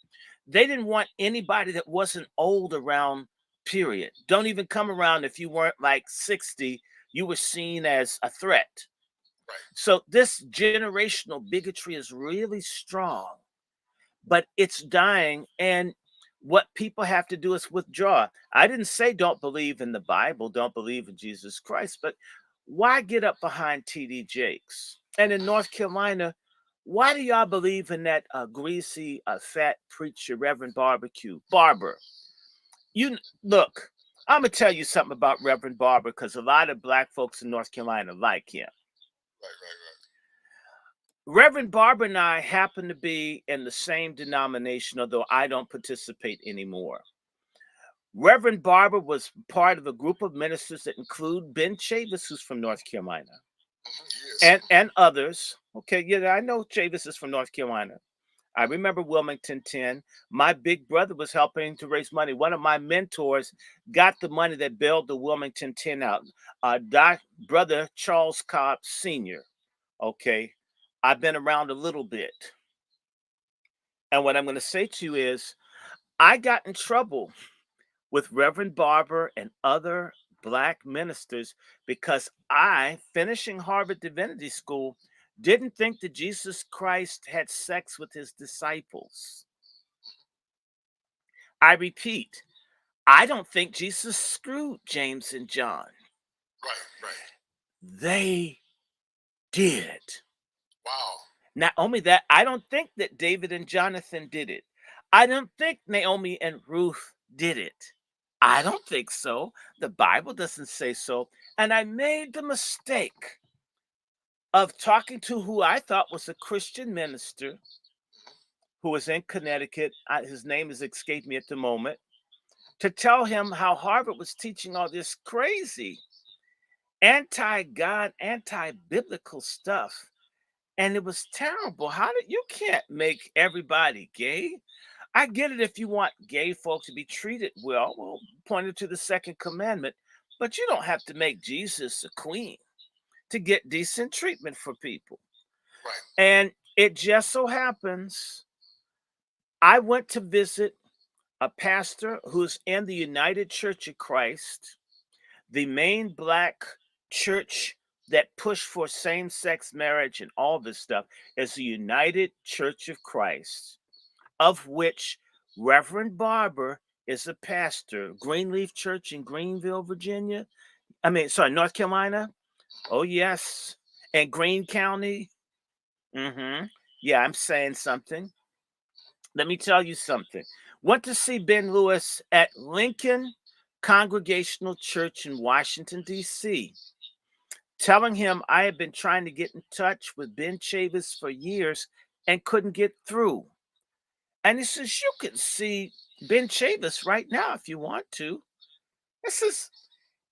they didn't want anybody that wasn't old around. Period. Don't even come around if you weren't like 60. You were seen as a threat. Right. So this generational bigotry is really strong, but it's dying. And what people have to do is withdraw. I didn't say don't believe in the Bible, don't believe in Jesus Christ, but why get up behind T.D. Jakes? And in North Carolina, why do y'all believe in that greasy, fat preacher, Reverend Barber? You look, I'm gonna tell you something about Reverend Barber because a lot of black folks in North Carolina like him. Right. Reverend Barber and I happen to be in the same denomination, although I don't participate anymore. Reverend Barber was part of a group of ministers that include Ben Chavis, who's from North Carolina, Yes. and others. Okay, yeah, I know Chavis is from North Carolina. I remember Wilmington 10. My big brother was helping to raise money. One of my mentors got the money that bailed the Wilmington 10 out. Brother Charles Cobb Sr. Okay. I've been around a little bit. And what I'm going to say to you is I got in trouble with Reverend Barber and other black ministers because I, finishing Harvard Divinity School, didn't think that Jesus Christ had sex with his disciples. I repeat, I don't think Jesus screwed James and John. Right. They did. Wow. Not only that, I don't think that David and Jonathan did it. I don't think Naomi and Ruth did it. I don't think so. The Bible doesn't say so. And I made the mistake of talking to who I thought was a Christian minister who was in Connecticut. His name has escaped me at the moment. To tell him how Harvard was teaching all this crazy anti-God, anti-biblical stuff. And it was terrible. You can't make everybody gay? I get it if you want gay folk to be treated well, pointed to the second commandment, but you don't have to make Jesus a queen to get decent treatment for people. Right. And it just so happens I went to visit a pastor who's in the United Church of Christ, the main black church that pushed for same-sex marriage and all this stuff is the United Church of Christ, of which Reverend Barber is a pastor. Greenleaf Church in Greenville, Virginia. North Carolina. Oh, yes. And Greene County. Yeah, I'm saying something. Let me tell you something. Went to see Ben Lewis at Lincoln Congregational Church in Washington, D.C., telling him I had been trying to get in touch with Ben Chavis for years and couldn't get through. And he says, you can see Ben Chavis right now if you want to.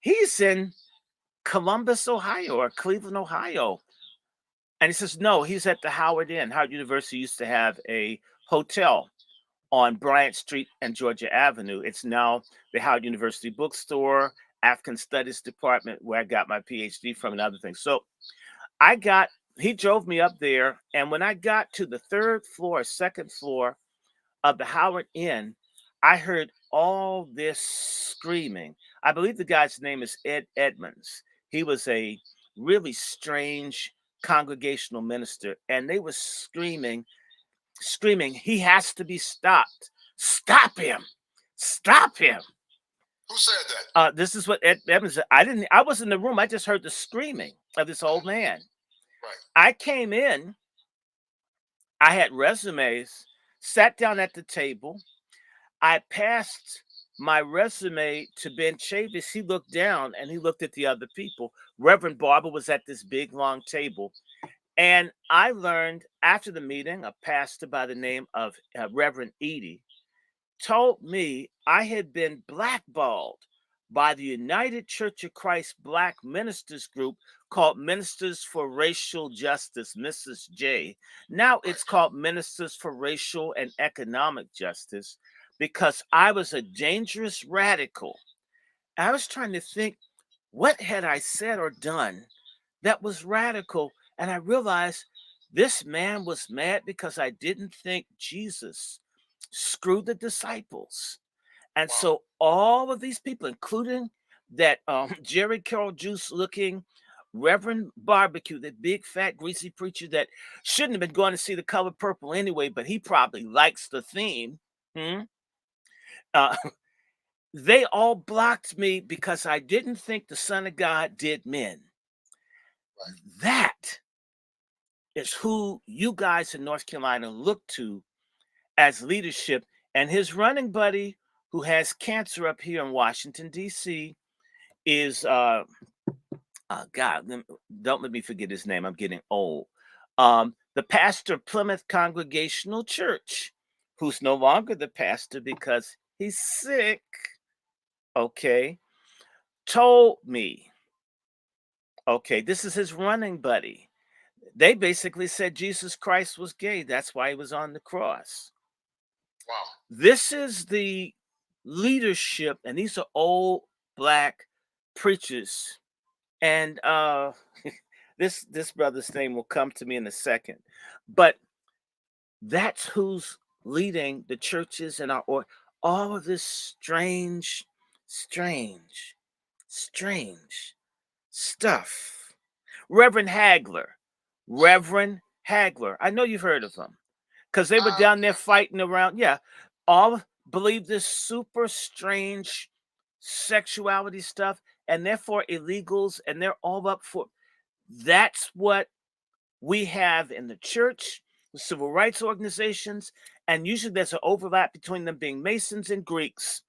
He's in Columbus, Ohio, or Cleveland, Ohio. And he says, no, he's at the Howard Inn. Howard University used to have a hotel on Bryant Street and Georgia Avenue. It's now the Howard University Bookstore, African Studies Department, where I got my PhD from and other things. So he drove me up there. And when I got to the second floor of the Howard Inn, I heard all this screaming. I believe the guy's name is Ed Edmonds. He was a really strange congregational minister, and they were screaming, he has to be stopped. Stop him. Stop him. Who said that? This is what Ed Edmonds said. I was in the room. I just heard the screaming of this old man. Right. I came in. I had resumes, sat down at the table. I passed my resume to Ben Chavis. He looked down and he looked at the other people. Reverend Barber was at this big, long table. And I learned after the meeting, a pastor by the name of Reverend Edie told me I had been blackballed by the United Church of Christ Black Ministers Group called Ministers for Racial Justice, Mrs. J. Now it's called Ministers for Racial and Economic Justice, because I was a dangerous radical. I was trying to think, what had I said or done that was radical? And I realized this man was mad because I didn't think Jesus screwed the disciples. And so all of these people, including that Jerry Carroll Juice looking Reverend Barbecue, the big fat greasy preacher that shouldn't have been going to see The Color Purple anyway, but he probably likes the theme. They all blocked me because I didn't think the Son of God did men. Right. That is who you guys in North Carolina look to as leadership. And his running buddy, who has cancer up here in Washington, D.C., is, God, don't let me forget his name. I'm getting old. The pastor of Plymouth Congregational Church, who's no longer the pastor because he's sick, told me, this is his running buddy. They basically said Jesus Christ was gay. That's why he was on the cross. Wow. This is the leadership, and these are old Black preachers. And this brother's name will come to me in a second. But that's who's leading the churches and all of this strange stuff. Reverend Hagler. I know you've heard of him because they were down there fighting around. Yeah. All believe this super strange sexuality stuff, and therefore illegals, and they're all up for. That's what we have in the church, the civil rights organizations, and usually there's an overlap between them being Masons and Greeks.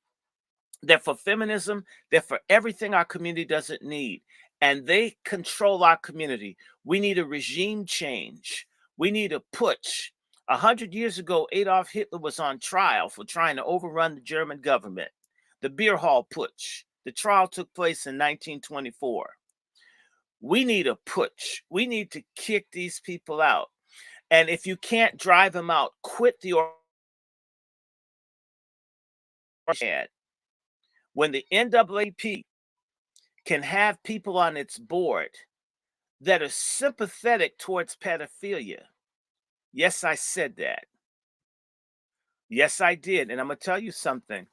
They're for feminism. They're for everything our community doesn't need. And they control our community. We need a regime change. We need a putsch. 100 years ago, Adolf Hitler was on trial for trying to overrun the German government. The beer hall putsch. The trial took place in 1924. We need a putsch. We need to kick these people out. And if you can't drive them out, quit the organization. When the NAACP can have people on its board that are sympathetic towards pedophilia. Yes, I said that. Yes, I did. And I'm going to tell you something.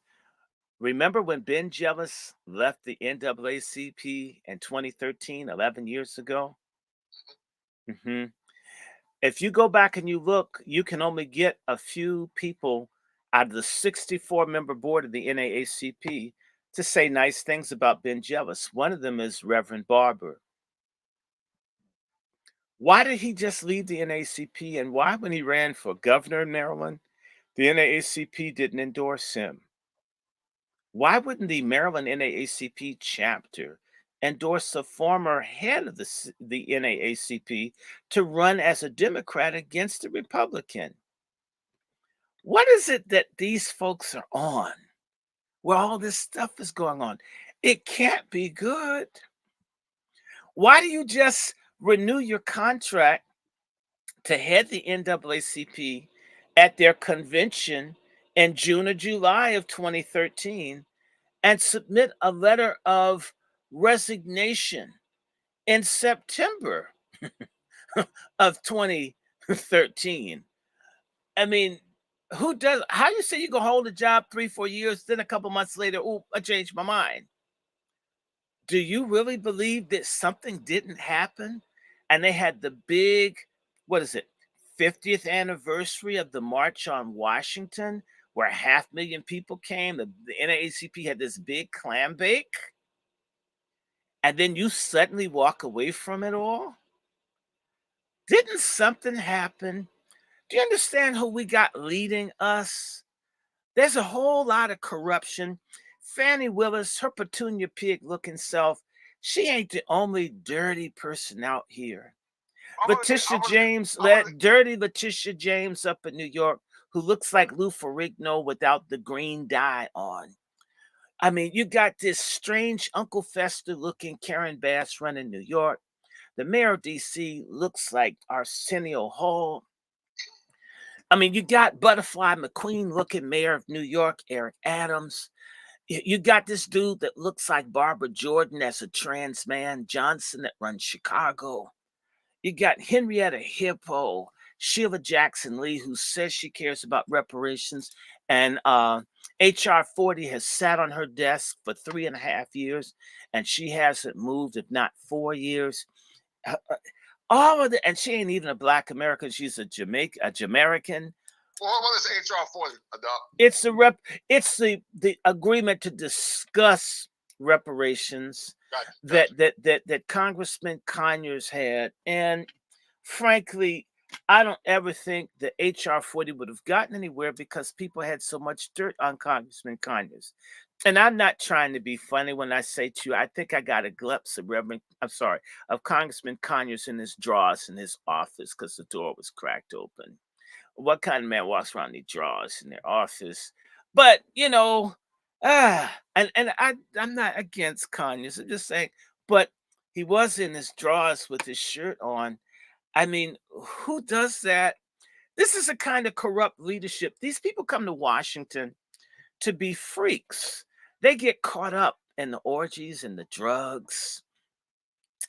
Remember when Ben Jealous left the NAACP in 2013, 11 years ago? hmm If you go back and you look, you can only get a few people out of the 64-member board of the NAACP to say nice things about Ben Jealous. One of them is Reverend Barber. Why did he just leave the NAACP? And why, when he ran for governor in Maryland, the NAACP didn't endorse him? Why wouldn't the Maryland NAACP chapter endorse the former head of the NAACP to run as a Democrat against a Republican? What is it that these folks are on where all this stuff is going on? It can't be good. Why do you just renew your contract to head the NAACP at their convention in June or July of 2013 and submit a letter of resignation in September of 2013? I mean, who does, how you say you can hold a job 3-4 years, then a couple months later, oh, I changed my mind? Do you really believe that something didn't happen? And they had the big, what is it, 50th anniversary of the March on Washington, where 500,000 people came. The NAACP had this big clam bake. And then you suddenly walk away from it all? Didn't something happen? Do you understand who we got leading us? There's a whole lot of corruption. Fannie Willis, her Petunia pig looking self, she ain't the only dirty person out here. Letitia James, dirty Letitia James up in New York, who looks like Lou Ferrigno without the green dye on. I mean, you got this strange Uncle Fester looking Karen Bass running New York. The mayor of DC looks like Arsenio Hall. I mean, you got Butterfly McQueen looking mayor of New York, Eric Adams. You got this dude that looks like Barbara Jordan as a trans man, Johnson, that runs Chicago. You got Henrietta Hippo, Sheila Jackson Lee, who says she cares about reparations. And HR 40 has sat on her desk for 3.5 years, and she hasn't moved, if not 4 years. All of the, and she ain't even a Black American. She's a Jamaican. Well, what is HR 40, Doc? It's the agreement to discuss reparations that Congressman Conyers had. And frankly, I don't ever think that HR 40 would have gotten anywhere because people had so much dirt on Congressman Conyers. And I'm not trying to be funny when I say to you, I think I got a glimpse of Congressman Conyers in his drawers in his office because the door was cracked open. What kind of man walks around these drawers in their office? But and I'm not against Conyers. I'm just saying, but he was in his drawers with his shirt on. I mean, who does that? This is a kind of corrupt leadership. These people come to Washington to be freaks. They get caught up in the orgies and the drugs.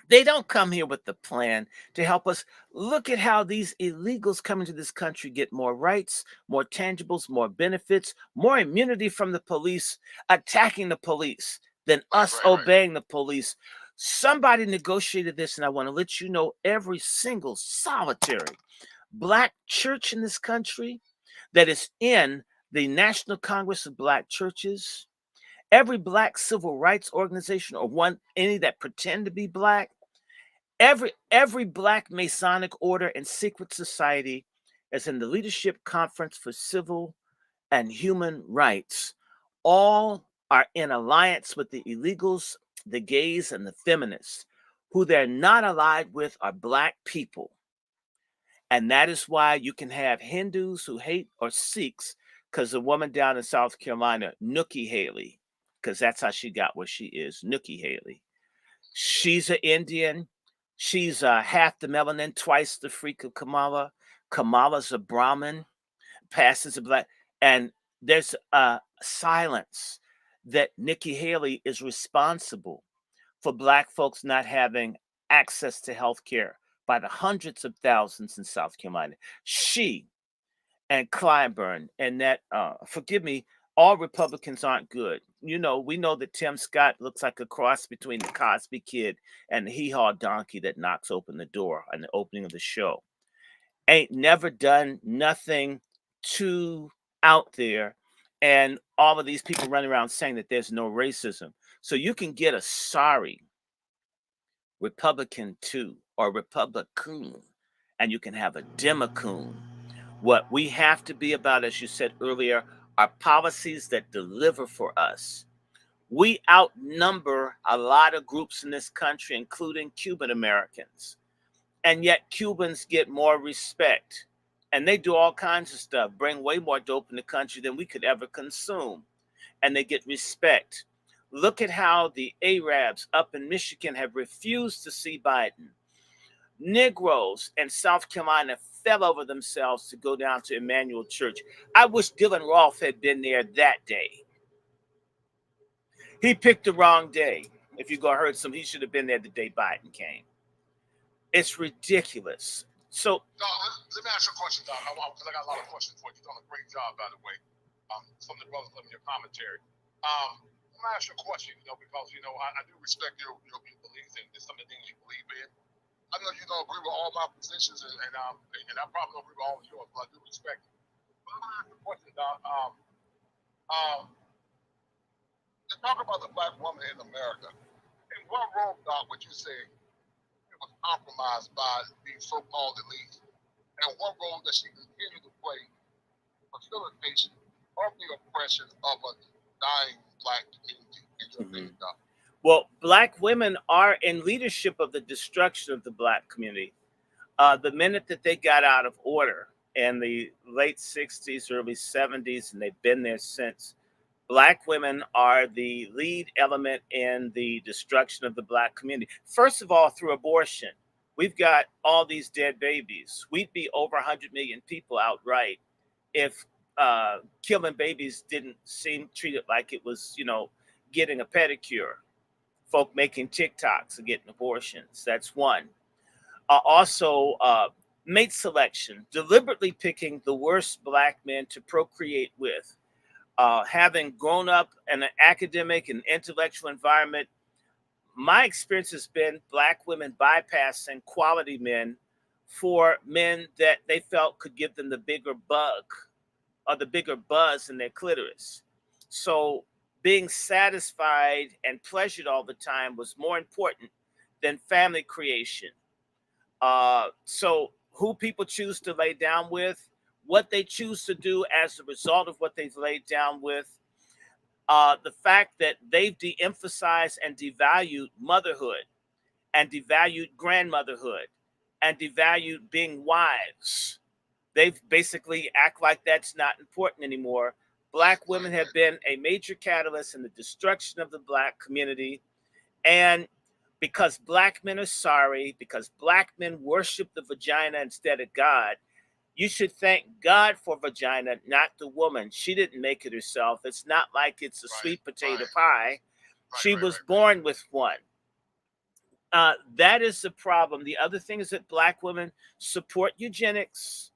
They don't come here with the plan to help us. Look at how these illegals coming to this country get more rights, more tangibles, more benefits, more immunity from the police, attacking the police than us obeying the police. Somebody negotiated this, and I want to let you know every single solitary Black church in this country that is in the National Congress of Black Churches, every Black civil rights organization or any that pretend to be Black, every Black Masonic order and secret society is in the Leadership Conference for Civil and Human Rights. All are in alliance with the illegals, the gays, and the feminists. Who they're not allied with are Black people. And that is why you can have Hindus who hate, or Sikhs, because the woman down in South Carolina, Nikki Haley, because that's how she got where she is, Nikki Haley. She's an Indian. She's half the melanin, twice the freak of Kamala. Kamala's a Brahmin, passes a Black. And there's a silence that Nikki Haley is responsible for Black folks not having access to health care by the hundreds of thousands in South Carolina. She and Clyburn and that, forgive me, all Republicans aren't good. You know, we know that Tim Scott looks like a cross between the Cosby Kid and the hee-haw donkey that knocks open the door on the opening of the show. Ain't never done nothing too out there. And all of these people running around saying that there's no racism. So you can get a sorry Republican too, or Republican, and you can have a Democrat. What we have to be about, as you said earlier, are policies that deliver for us. We outnumber a lot of groups in this country, including Cuban Americans. And yet Cubans get more respect. And they do all kinds of stuff, bring way more dope in the country than we could ever consume. And they get respect. Look at how the Arabs up in Michigan have refused to see Biden. Negroes in South Carolina fell over themselves to go down to Emmanuel Church. I wish Dylan Rolfe had been there that day. He picked the wrong day. If you go heard some, he should have been there the day Biden came. It's ridiculous. So, let me ask you a question, Doc, because I got a lot of questions for you. You've done a great job, by the way. Some of the brothers loving your commentary. Let me ask you a question, because I do respect your beliefs and some of the things you believe in. I know you don't agree with all my positions, and I probably don't agree with all of yours, but I do respect it. But I'm gonna ask you a question, Doc. To talk about the Black woman in America, in what role, Doc, would you say it was compromised by these so-called elites, and what role does she continue to play in facilitation of the oppression of a dying Black community in your opinion, Doc? Well, Black women are in leadership of the destruction of the Black community. The minute that they got out of order in the late 60s, early 70s, and they've been there since, Black women are the lead element in the destruction of the Black community. First of all, through abortion. We've got all these dead babies. We'd be over 100 million people outright if killing babies didn't seem treated like it was, getting a pedicure. Folk making TikToks and getting abortions. That's one. Also, mate selection, deliberately picking the worst Black men to procreate with. Having grown up in an academic and intellectual environment, my experience has been Black women bypassing quality men for men that they felt could give them the bigger bug or the bigger buzz in their clitoris. So being satisfied and pleasured all the time was more important than family creation. So who people choose to lay down with, what they choose to do as a result of what they've laid down with, the fact that they've de-emphasized and devalued motherhood and devalued grandmotherhood and devalued being wives. They've basically act like that's not important anymore. Black women have been a major catalyst in the destruction of the Black community. And because Black men are sorry, because Black men worship the vagina instead of God, you should thank God for vagina, not the woman. She didn't make it herself. It's not like it's a sweet potato pie. She was born with one. That is the problem. The other thing is that Black women support eugenics.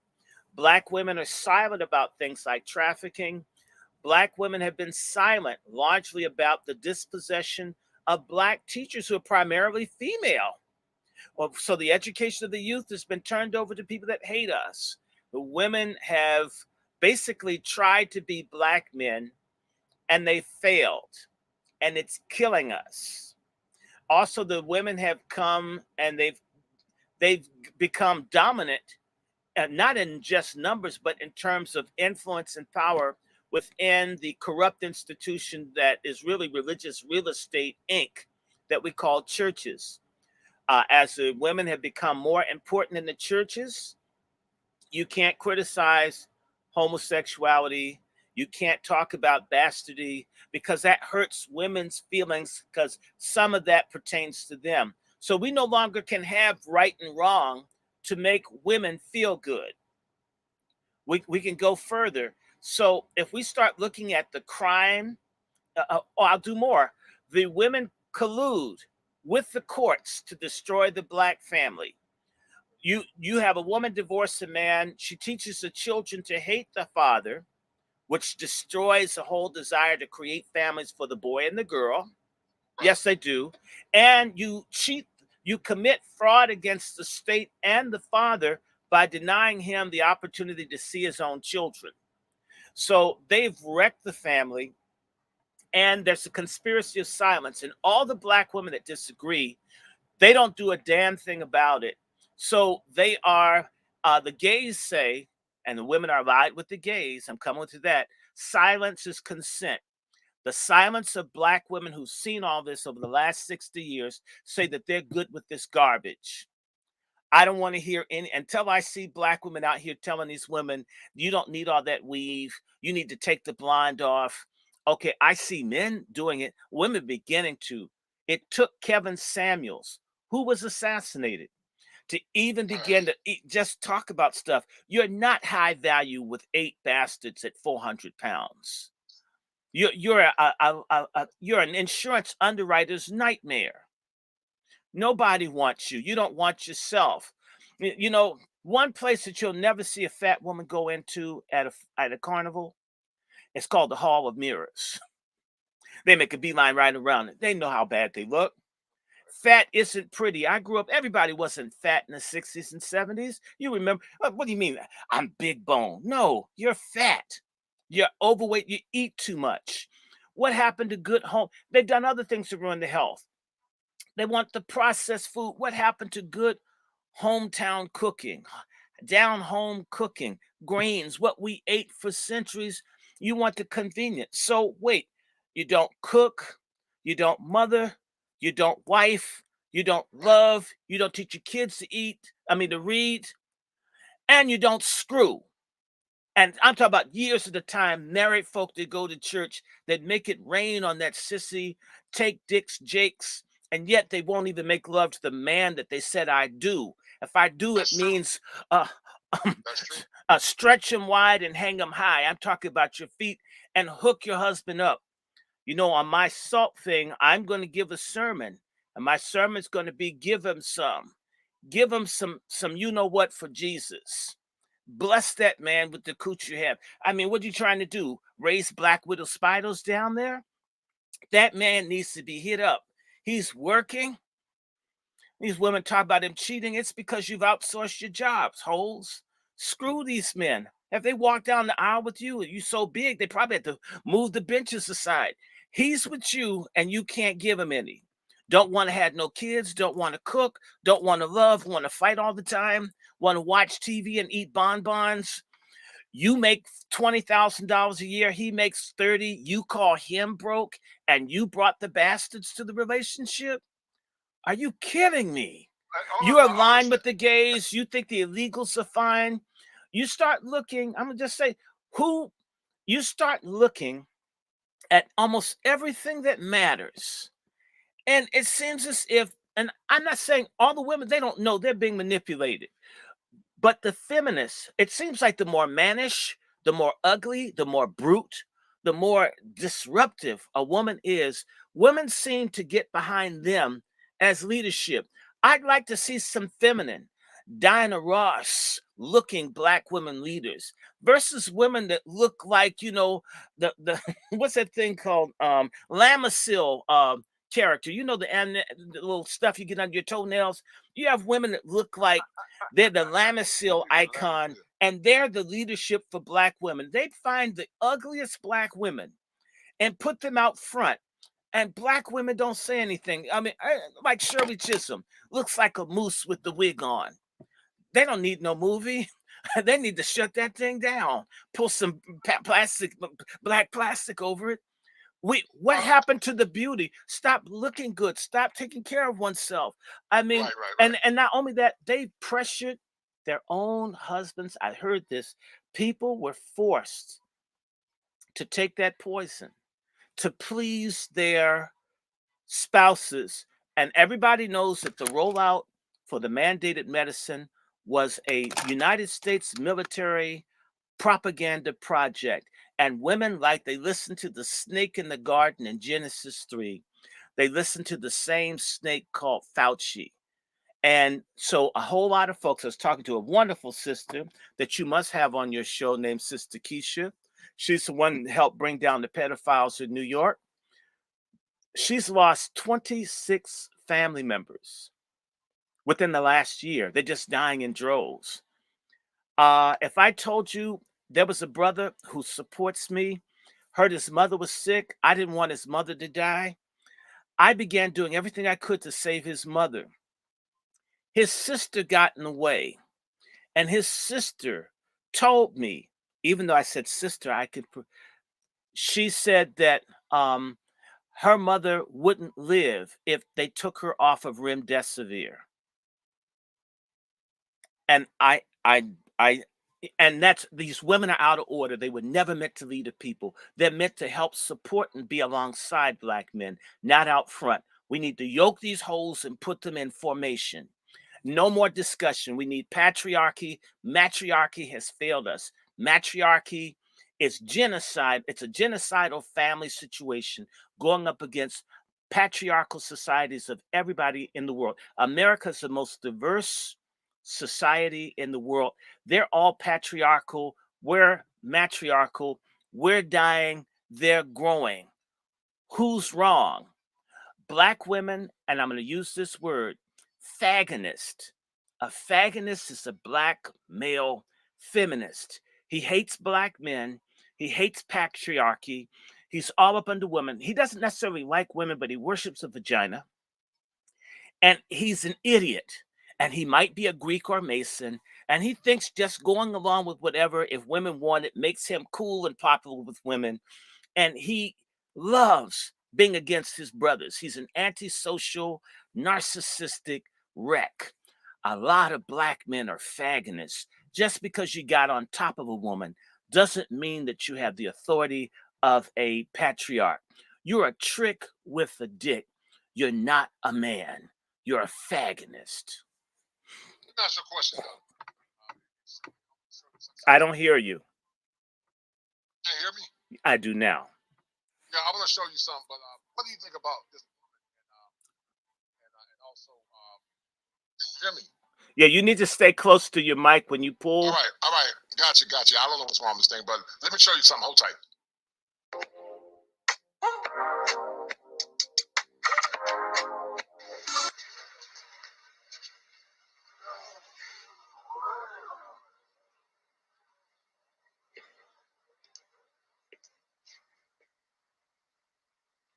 Black women are silent about things like trafficking. Black women have been silent largely about the dispossession of Black teachers who are primarily female. So the education of the youth has been turned over to people that hate us. The women have basically tried to be Black men and they failed, and it's killing us. Also, the women have come and they've become dominant, not in just numbers, but in terms of influence and power within the corrupt institution that is really religious real estate, Inc., that we call churches. As the women have become more important in the churches, you can't criticize homosexuality. You can't talk about bastardy because that hurts women's feelings because some of that pertains to them. So we no longer can have right and wrong to make women feel good. We can go further. So if we start looking at the crime, I'll do more. The women collude with the courts to destroy the black family. You have a woman divorce a man. She teaches the children to hate the father, which destroys the whole desire to create families for the boy and the girl. Yes, they do. And you cheat, you commit fraud against the state and the father by denying him the opportunity to see his own children. So they've wrecked the family, and there's a conspiracy of silence. And all the black women that disagree, they don't do a damn thing about it. So they are, the gays say, and the women are allied with the gays, I'm coming to that, silence is consent. The silence of black women who've seen all this over the last 60 years say that they're good with this garbage. I don't want to hear any until I see black women out here telling these women, you don't need all that weave. You need to take the blonde off. Okay, I see men doing it, women beginning to. It took Kevin Samuels, who was assassinated, to even begin to just talk about stuff. You're not high value with 8 bastards at 400 pounds. You're an insurance underwriter's nightmare. Nobody wants you. You don't want yourself. You know, one place that you'll never see a fat woman go into at a carnival, it's called the Hall of Mirrors. They make a beeline right around it. They know how bad they look. Fat isn't pretty. I grew up, everybody wasn't fat in the 60s and 70s. You remember, what do you mean? I'm big bone. No, you're fat. You're overweight. You eat too much. What happened to good home? They've done other things to ruin the health. They want the processed food. What happened to good hometown cooking, down home cooking, grains, what we ate for centuries? You want the convenience. So wait, you don't cook, you don't mother, you don't wife, you don't love, you don't teach your kids to read, and you don't screw. And I'm talking about years at a time, married folk that go to church that make it rain on that sissy, take dicks, jakes, and yet they won't even make love to the man that they said I do. If I do, it means stretch him wide and hang him high. I'm talking about your feet and hook your husband up. You know, on my salt thing, I'm going to give a sermon, and my sermon's going to be give him some you know what for Jesus. Bless that man with the cooch you have. I mean, what are you trying to do? Raise black widow spiders down there? That man needs to be hit up. He's working. These women talk about him cheating. It's because you've outsourced your jobs, holes. Screw these men. If they walk down the aisle with you, you so big, they probably have to move the benches aside. He's with you, and you can't give him any. Don't want to have no kids, don't want to cook, don't want to love, want to fight all the time, want to watch TV and eat bonbons. You make $20,000 a year, he makes 30. You call him broke, and you brought the bastards to the relationship? Are you kidding me? You are aligned with the gays. You think the illegals are fine. You start looking, I'm going to just say, you start looking at almost everything that matters. And it seems as if, and I'm not saying all the women, they don't know they're being manipulated. But the feminists, it seems like the more mannish, the more ugly, the more brute, the more disruptive a woman is, women seem to get behind them as leadership. I'd like to see some feminine, Diana Ross looking black women leaders versus women that look like, you know, the what's that thing called? Lamisil character. You know, the little stuff you get under your toenails. You have women that look like they're the Lamisil icon, and they're the leadership for black women. They'd find the ugliest black women and put them out front. And black women don't say anything. I mean, like Shirley Chisholm, looks like a moose with the wig on. They don't need no movie. They need to shut that thing down. Pull some black plastic over it. What happened to the beauty? Stop looking good. Stop taking care of oneself. I mean, Right. and not only that, they pressured their own husbands. I heard this. People were forced to take that poison to please their spouses. And everybody knows that the rollout for the mandated medicine was a United States military propaganda project. And women, like, they listen to the snake in the garden in Genesis 3. They listen to the same snake called Fauci. And so a whole lot of folks, I was talking to a wonderful sister that you must have on your show named Sister Keisha. She's the one that helped bring down the pedophiles in New York. She's lost 26 family members within the last year. They're just dying in droves. If I told you there was a brother who supports me, heard his mother was sick, I didn't want his mother to die. I began doing everything I could to save his mother. His sister got in the way, and his sister told me, even though I said sister, she said that her mother wouldn't live if they took her off of remdesivir. And and that's, these women are out of order. They were never meant to lead a people. They're meant to help support and be alongside black men, not out front. We need to yoke these hoes and put them in formation. No more discussion. We need patriarchy. Matriarchy has failed us. Matriarchy is genocide. It's a genocidal family situation going up against patriarchal societies of everybody in the world. America is the most diverse society in the world. They're all patriarchal. We're matriarchal. We're dying. They're growing. Who's wrong? Black women, and I'm going to use this word, fagonist. A fagonist is a black male feminist. He hates black men. He hates patriarchy. He's all up under women. He doesn't necessarily like women, but he worships a vagina. And he's an idiot. And he might be a Greek or Mason. And he thinks just going along with whatever, if women want it, makes him cool and popular with women. And he loves being against his brothers. He's an antisocial, narcissistic wreck. A lot of black men are fagonists. Just because you got on top of a woman doesn't mean that you have the authority of a patriarch. You're a trick with a dick. You're not a man. You're a fagonist. That's a question. I don't hear you. Can you hear me? I do now. Yeah, I want to show you something, but what do you think about this? And also, can you hear me? Yeah, you need to stay close to your mic when you pull. All right. Gotcha. I don't know what's wrong with this thing, but let me show you something. Hold tight.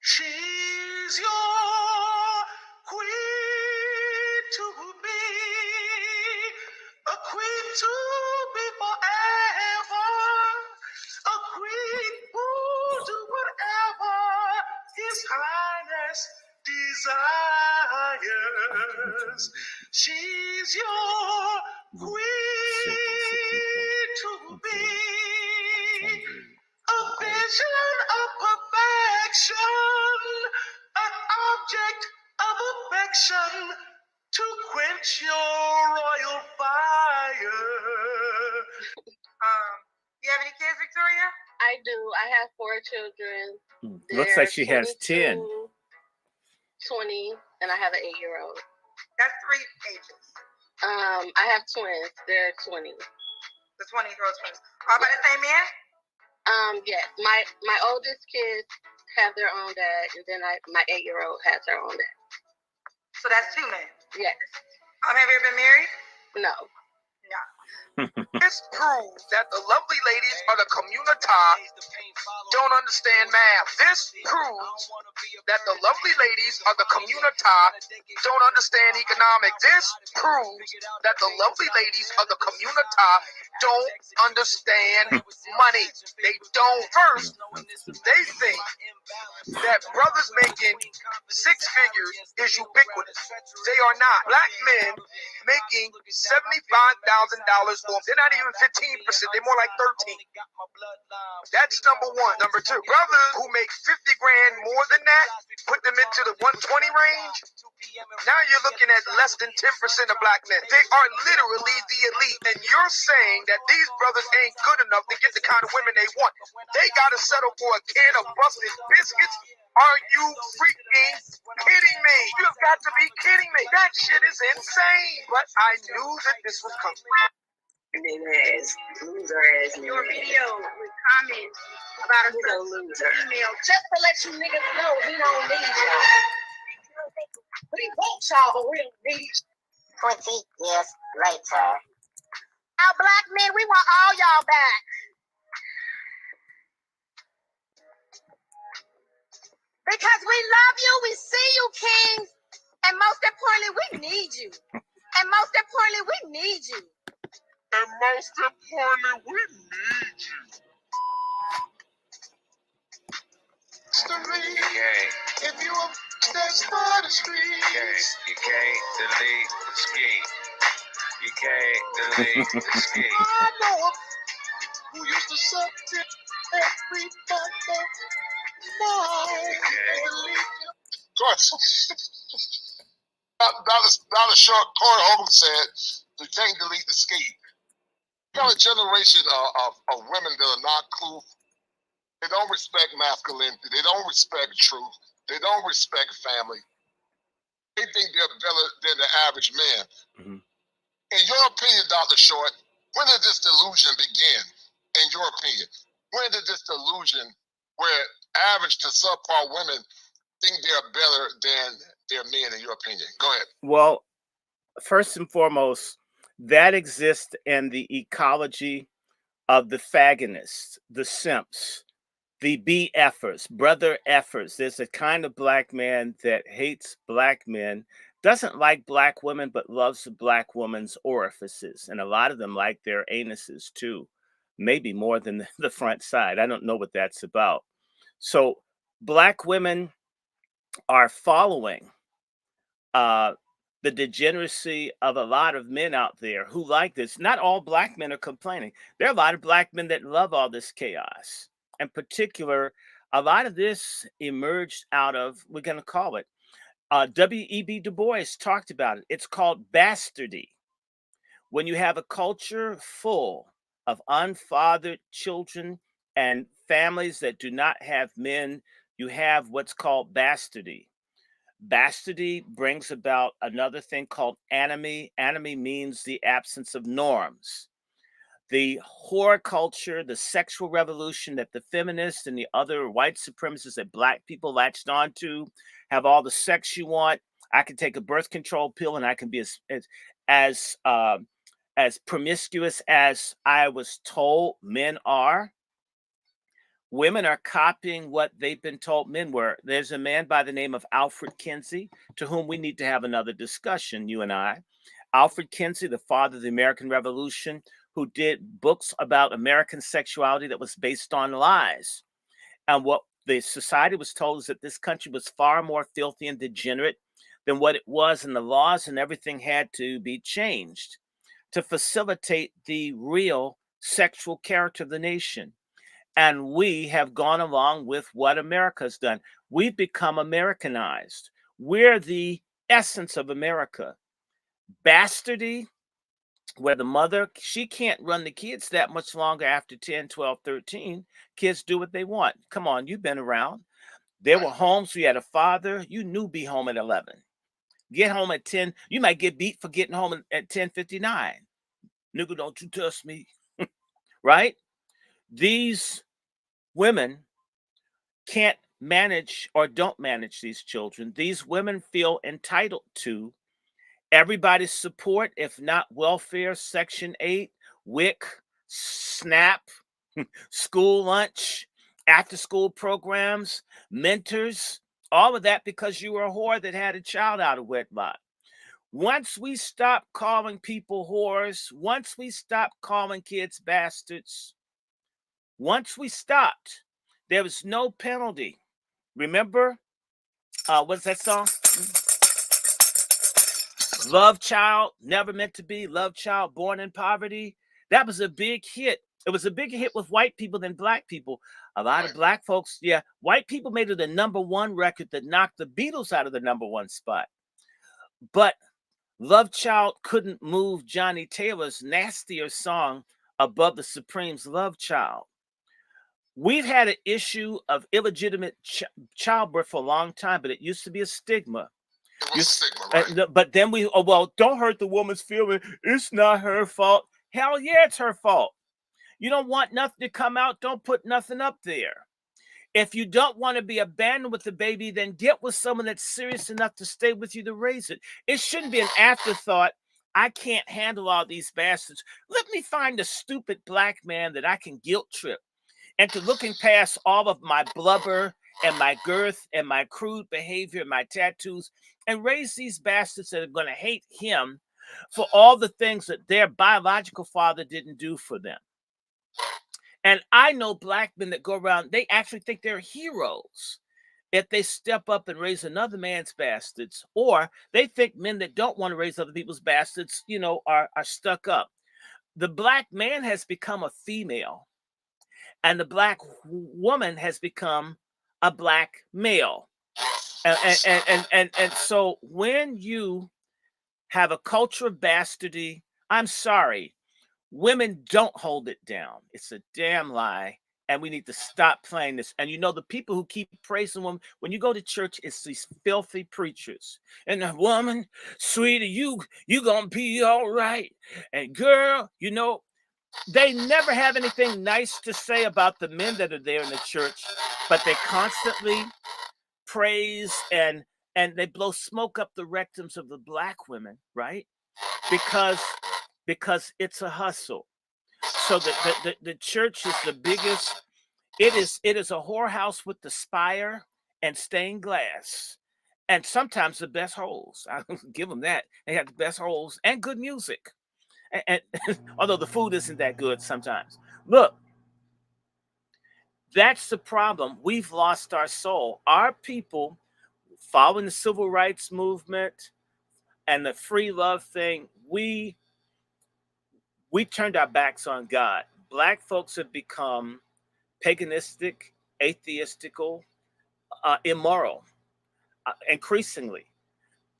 She's your queen to be, a queen to be forever, a queen who'll do whatever His Highness desires. She's your queen to be, a vision of perfection, an object of affection to quench your royal fire. You have any kids, Victoria? I do. I have 4 children. Looks like she has 10. 20, and I have an 8-year-old. That's 3 ages. I have twins. They're 20. The 20-year-old twins. All by the same man? Yes. My oldest kids have their own dad, and then my 8-year-old has her own dad. So that's 2 men. Yes. Have you ever been married? No. This proves that the lovely ladies of the community don't understand math. This proves that the lovely ladies of the community don't understand economics. This proves that the lovely ladies of the community don't understand money. They don't. First, they think that brothers making six figures is ubiquitous. They are not. Black men making $75,000 for them. They're not even 15%. They're more like 13. That's number one. Number two, brothers who make 50 grand more than that, put them into the 120 range. Now you're looking at less than 10% of black men. They are literally the elite. And you're saying that these brothers ain't good enough to get the kind of women they want. They got to settle for a can of busted biscuits. Are you freaking kidding me? You've got to be kidding me. That shit is insane. But I knew that this was coming. Loser ass your video with comments about a loser female, just to let you niggas know we don't need y'all. We want y'all, but we don't need you. 20 years later. Our black men, we want all y'all back. Because we love you, we see you, kings. And most importantly, we need you. And most importantly, we need you. And most importantly, we need you. If you a that's for the streets, you can't delete the ski. You can't delete the ski. I know him who used to suck dick every Monday night. Go ahead. Down the short, Corey Hogan said, you can't delete the ski. You got a generation of women that are not cool. They don't respect masculinity. They don't respect truth. They don't respect family. They think they're better than the average man. Mm-hmm. In your opinion, Dr. Short, when did this delusion begin? In your opinion, when did this delusion, where average to subpar women think they're better than their men, in your opinion? Go ahead. Well, first and foremost, that exists in the ecology of the fagonists, the simps, the BFers, brother effers. There's a kind of black man that hates black men, doesn't like black women, but loves the black woman's orifices. And a lot of them like their anuses too, maybe more than the front side. I don't know what that's about. So black women are following the degeneracy of a lot of men out there who like this. Not all black men are complaining. There are a lot of black men that love all this chaos. In particular, a lot of this emerged out of, we're going to call it, W.E.B. Du Bois talked about it. It's called bastardy. When you have a culture full of unfathered children and families that do not have men, you have what's called bastardy. Bastardy brings about another thing called anomie. Anomie means the absence of norms. The horror culture, the sexual revolution that the feminists and the other white supremacists that black people latched onto, have all the sex you want. I can take a birth control pill and I can be as promiscuous as I was told men are. Women are copying what they've been told men were. There's a man by the name of Alfred Kinsey, to whom we need to have another discussion, you and I. Alfred Kinsey, the father of the American Revolution, who did books about American sexuality that was based on lies. And what the society was told is that this country was far more filthy and degenerate than what it was, and the laws and everything had to be changed to facilitate the real sexual character of the nation. And we have gone along with what America's done. We've become Americanized. We're the essence of America. Bastardy, where the mother, she can't run the kids that much longer after 10, 12, 13. Kids do what they want. Come on, you've been around. There were homes where you had a father, you knew be home at 11. Get home at 10. You might get beat for getting home at 10:59. Nigga, don't you touch me. Right? These women can't manage or don't manage these children. These women feel entitled to everybody's support, if not welfare, Section 8, WIC, SNAP, school lunch, after-school programs, mentors, all of that because you were a whore that had a child out of wedlock. Once we stop calling people whores, once we stop calling kids bastards, once we stopped, there was no penalty. Remember, what's that song? Love Child, Never Meant to Be, Love Child, Born in Poverty. That was a big hit. It was a bigger hit with white people than black people. A lot of black folks, yeah, white people made it the #1 record that knocked the Beatles out of the #1 spot. But Love Child couldn't move Johnny Taylor's nastier song above the Supremes' Love Child. We've had an issue of illegitimate childbirth for a long time, but it used to be a stigma. It was a stigma, right? But then we, oh, well, don't hurt the woman's feeling. It's not her fault. Hell yeah, it's her fault. You don't want nothing to come out, don't put nothing up there. If you don't want to be abandoned with the baby, then get with someone that's serious enough to stay with you to raise it. It shouldn't be an afterthought. I can't handle all these bastards. Let me find a stupid black man that I can guilt trip into looking past all of my blubber and my girth and my crude behavior and my tattoos and raise these bastards that are going to hate him for all the things that their biological father didn't do for them. And I know black men that go around, they actually think they're heroes if they step up and raise another man's bastards, or they think men that don't want to raise other people's bastards, you know, are stuck up. The black man has become a female, and the black woman has become a black male. And so when you have a culture of bastardy, I'm sorry, women don't hold it down. It's a damn lie. And we need to stop playing this. And you know, the people who keep praising women, when you go to church, it's these filthy preachers. And the woman, sweetie, you gonna be all right. And girl, you know, they never have anything nice to say about the men that are there in the church, but they constantly praise and they blow smoke up the rectums of the black women, right? Because it's a hustle. So the church is the biggest. It is a whorehouse with the spire and stained glass, and sometimes the best holes. I give them that. They have the best holes and good music. And although the food isn't that good sometimes. Look, that's the problem. We've lost our soul. Our people, following the civil rights movement and the free love thing, we turned our backs on God. Black folks have become paganistic, atheistical, immoral, increasingly,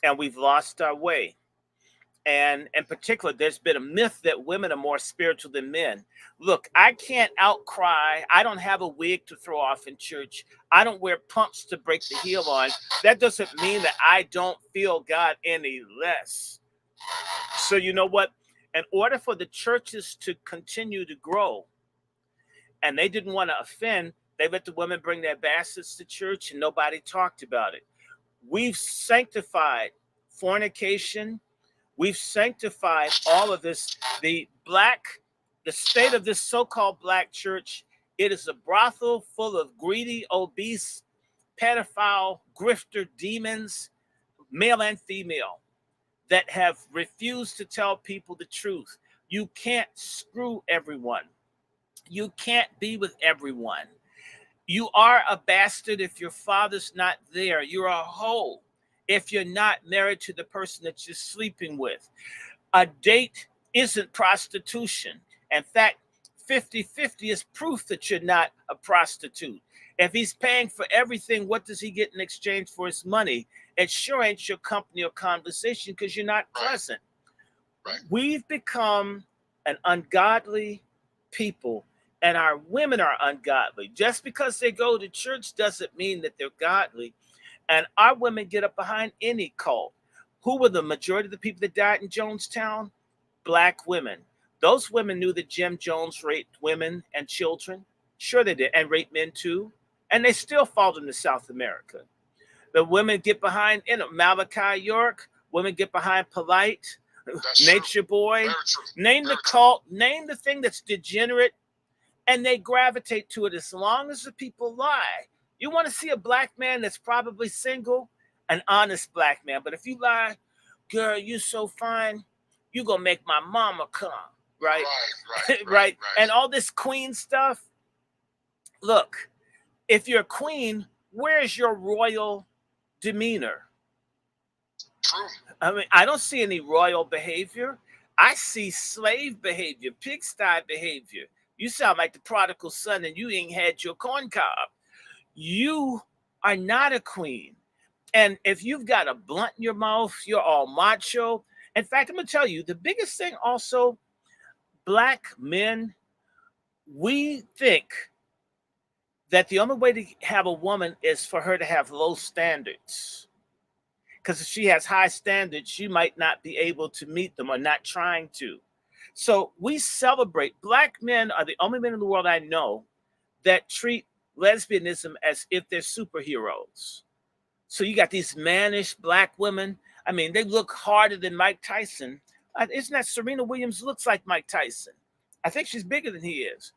and we've lost our way. And in particular, there's been a myth that women are more spiritual than men. Look, I can't outcry. I don't have a wig to throw off in church. I don't wear pumps to break the heel on. That doesn't mean that I don't feel God any less. So you know what? In order for the churches to continue to grow, and they didn't want to offend, they let the women bring their baskets to church and nobody talked about it. We've sanctified fornication. We've sanctified all of this. The state of this so-called black church, it is a brothel full of greedy, obese, pedophile, grifter demons, male and female, that have refused to tell people the truth. You can't screw everyone. You can't be with everyone. You are a bastard if your father's not there. You're a hoe if you're not married to the person that you're sleeping with. A date isn't prostitution. In fact, 50-50 is proof that you're not a prostitute. If he's paying for everything, what does he get in exchange for his money? It sure ain't your company or conversation because you're not present. Right. We've become an ungodly people, and our women are ungodly. Just because they go to church doesn't mean that they're godly. And our women get up behind any cult. Who were the majority of the people that died in Jonestown? Black women. Those women knew that Jim Jones raped women and children. Sure they did, and raped men too. And they still fought into South America. The women get behind Malachi York. Women get behind Polite, Nature Boy. Name the cult, name the thing that's degenerate, and they gravitate to it as long as the people lie. You want to see a black man that's probably single? An honest black man. But if you lie, girl, you so fine. You gonna make my mama come, right? Right. Right. And all this queen stuff. Look, if you're a queen, where's your royal demeanor? True. I mean, I don't see any royal behavior. I see slave behavior, pigsty behavior. You sound like the prodigal son and you ain't had your corn cob. You are not a queen. And if you've got a blunt in your mouth, you're all macho. In fact, I'm going to tell you the biggest thing also, black men, we think that the only way to have a woman is for her to have low standards. Because if she has high standards, she might not be able to meet them or not trying to. So we celebrate. Black men are the only men in the world I know that treat lesbianism as if they're superheroes. So you got these mannish black women. I mean, they look harder than Mike Tyson. Isn't that Serena Williams looks like Mike Tyson? I think she's bigger than he is.